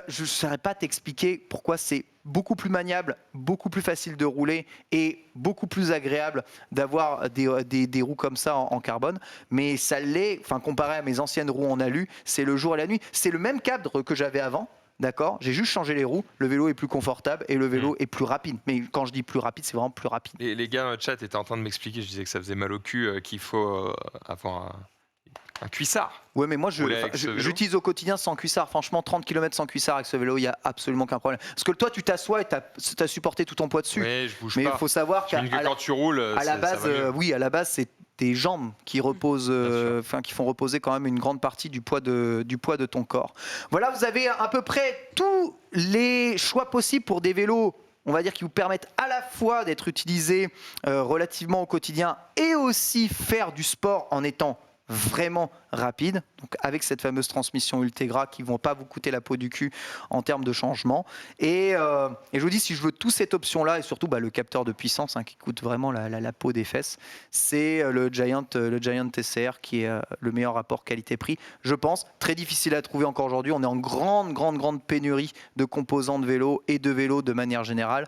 Je ne saurais pas t'expliquer pourquoi c'est beaucoup plus maniable, beaucoup plus facile de rouler et beaucoup plus agréable d'avoir des roues comme ça en carbone. Mais ça l'est, comparé à mes anciennes roues en alu, c'est le jour et la nuit. C'est le même cadre que j'avais avant. D'accord, j'ai juste changé les roues, le vélo est plus confortable et le vélo est plus rapide. Mais quand je dis plus rapide, c'est vraiment plus rapide. Et les gars dans le chat étaient en train de m'expliquer, je disais que ça faisait mal au cul, qu'il faut avoir un cuissard. Ouais, mais moi j'utilise au quotidien sans cuissard. Franchement, 30 km sans cuissard avec ce vélo, il n'y a absolument aucun problème. Parce que toi, tu t'assois et tu as supporté tout ton poids dessus. Oui, je bouge mais pas. il faut savoir qu'à quand tu roules, à la base, c'est tes jambes qui reposent, qui font reposer quand même une grande partie du poids de ton corps. Voilà, vous avez à peu près tous les choix possibles pour des vélos, on va dire, qui vous permettent à la fois d'être utilisés relativement au quotidien et aussi faire du sport en étant vraiment rapide, donc avec cette fameuse transmission Ultegra qui ne vont pas vous coûter la peau du cul en termes de changement. Et je vous dis, si je veux toute cette option-là, et surtout le capteur de puissance qui coûte vraiment la peau des fesses, c'est le Giant TCR qui est le meilleur rapport qualité-prix, je pense. Très difficile à trouver encore aujourd'hui. On est en grande pénurie de composants de vélo et de vélos de manière générale.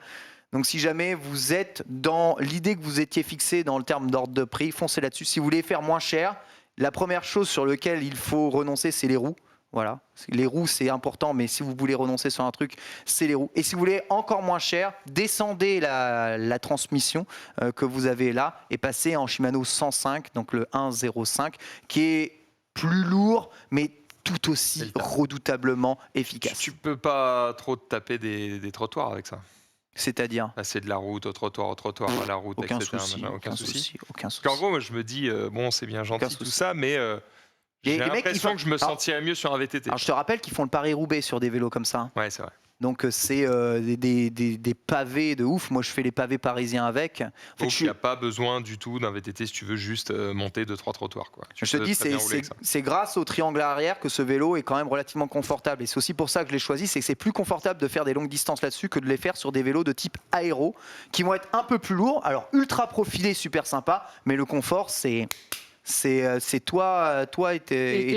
Donc si jamais vous êtes dans l'idée que vous étiez fixé dans le terme d'ordre de prix, foncez là-dessus. Si vous voulez faire moins cher, la première chose sur laquelle il faut renoncer, c'est les roues. Voilà. Les roues, c'est important, mais si vous voulez renoncer sur un truc, c'est les roues. Et si vous voulez encore moins cher, descendez la transmission que vous avez là et passez en Shimano 105, donc le 105, qui est plus lourd, mais tout aussi redoutablement efficace. Tu peux pas trop te taper des trottoirs avec ça. C'est-à-dire passer de la route au trottoir, à la route, aucun etc. Souci, aucun souci. Parce qu'en gros, moi, je me dis, bon, c'est bien gentil tout ça, mais j'ai l'impression que je me sentirais mieux sur un VTT. Alors, je te rappelle qu'ils font le Paris-Roubaix sur des vélos comme ça. Ouais, c'est vrai. Donc c'est des pavés de ouf. Moi je fais les pavés parisiens avec. En fait, donc il n'y a pas besoin du tout d'un VTT si tu veux juste monter 2-3 trottoirs. Quoi. Je te dis, c'est grâce au triangle arrière que ce vélo est quand même relativement confortable. Et c'est aussi pour ça que je l'ai choisi, c'est que c'est plus confortable de faire des longues distances là-dessus que de les faire sur des vélos de type aéro, qui vont être un peu plus lourds. Alors ultra profilés, super sympa, mais le confort c'est toi et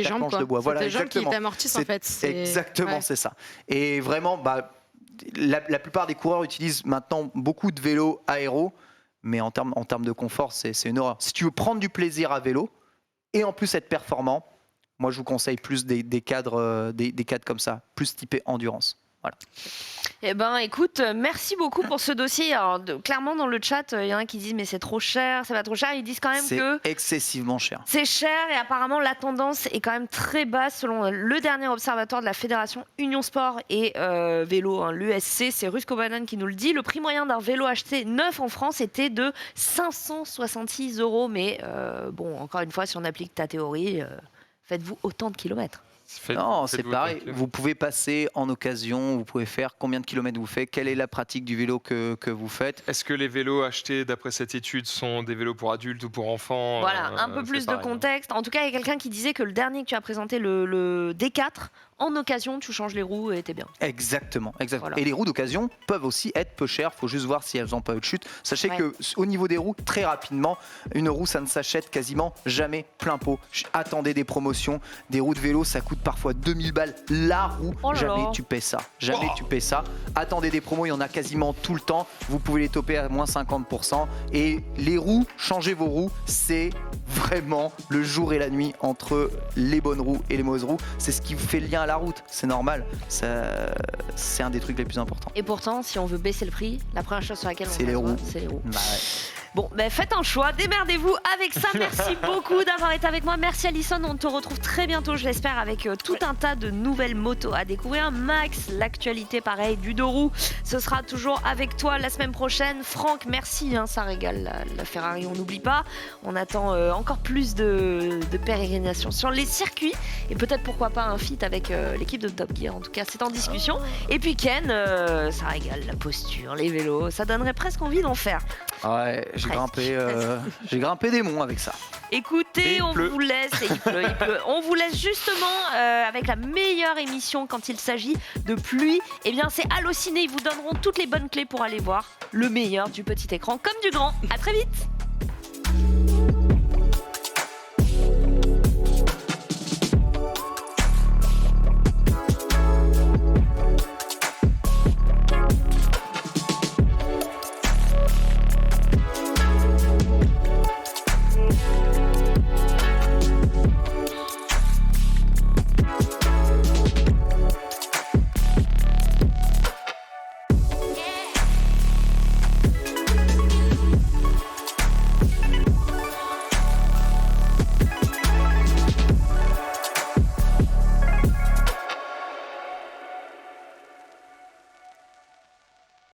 ta planche de bois. Voilà, tes jambes qui t'amortissent en fait. Exactement, c'est ça. Et vraiment, la plupart des coureurs utilisent maintenant beaucoup de vélos aéro, mais en termes de confort, c'est une horreur. Si tu veux prendre du plaisir à vélo et en plus être performant, moi je vous conseille plus des cadres comme ça, plus typés endurance. Voilà. Eh ben, écoute, merci beaucoup pour ce dossier. Alors, clairement, dans le chat, il y en a qui disent mais c'est trop cher, c'est pas trop cher. Ils disent quand même que c'est excessivement cher. C'est cher et apparemment la tendance est quand même très basse selon le dernier observatoire de la Fédération Union Sport et Vélo, hein, l'USC. C'est Rusco Banane qui nous le dit. Le prix moyen d'un vélo acheté neuf en France était de 566 €. Mais bon, encore une fois, si on applique ta théorie, faites-vous autant de kilomètres. Non, c'est pareil. Vous pouvez passer en occasion, vous pouvez faire combien de kilomètres vous faites, quelle est la pratique du vélo que vous faites. Est-ce que les vélos achetés d'après cette étude sont des vélos pour adultes ou pour enfants? Voilà, un peu plus de contexte. En tout cas, il y a quelqu'un qui disait que le dernier que tu as présenté, le D4, en occasion, tu changes les roues et t'es bien. Exactement. Voilà. Et les roues d'occasion peuvent aussi être peu chères. Il faut juste voir si elles n'ont pas eu de chute. Sachez qu'au niveau des roues, très rapidement, une roue, ça ne s'achète quasiment jamais plein pot. Attendez des promotions. Des roues de vélo, ça coûte parfois 2000 balles la roue. Jamais tu paies ça. Jamais tu paies ça. Attendez des promos, il y en a quasiment tout le temps. Vous pouvez les toper à moins 50%. Et les roues, changez vos roues. C'est vraiment le jour et la nuit entre les bonnes roues et les mauvaises roues. C'est ce qui fait le lien à la route. C'est normal. C'est un des trucs les plus importants. Et pourtant, si on veut baisser le prix, la première chose sur laquelle on c'est les roues. C'est les roues. Bah ouais. Bon, faites un choix, démerdez-vous avec ça. Merci beaucoup d'avoir été avec moi. Merci Alison, on te retrouve très bientôt, je l'espère, avec tout un tas de nouvelles motos à découvrir. Max, l'actualité pareil du deux roues, ce sera toujours avec toi la semaine prochaine. Franck, merci, ça régale la Ferrari, on n'oublie pas. On attend encore plus de pérégrination sur les circuits et peut-être pourquoi pas un feat avec l'équipe de Top Gear. En tout cas, c'est en discussion. Et puis Ken, ça régale, la posture, les vélos, ça donnerait presque envie d'en faire. Ouais, j'ai grimpé des monts avec ça. Écoutez, on vous laisse, et il pleut. On vous laisse justement avec la meilleure émission quand il s'agit de pluie. Eh bien, c'est Allociné, ils vous donneront toutes les bonnes clés pour aller voir le meilleur du petit écran comme du grand. À très vite.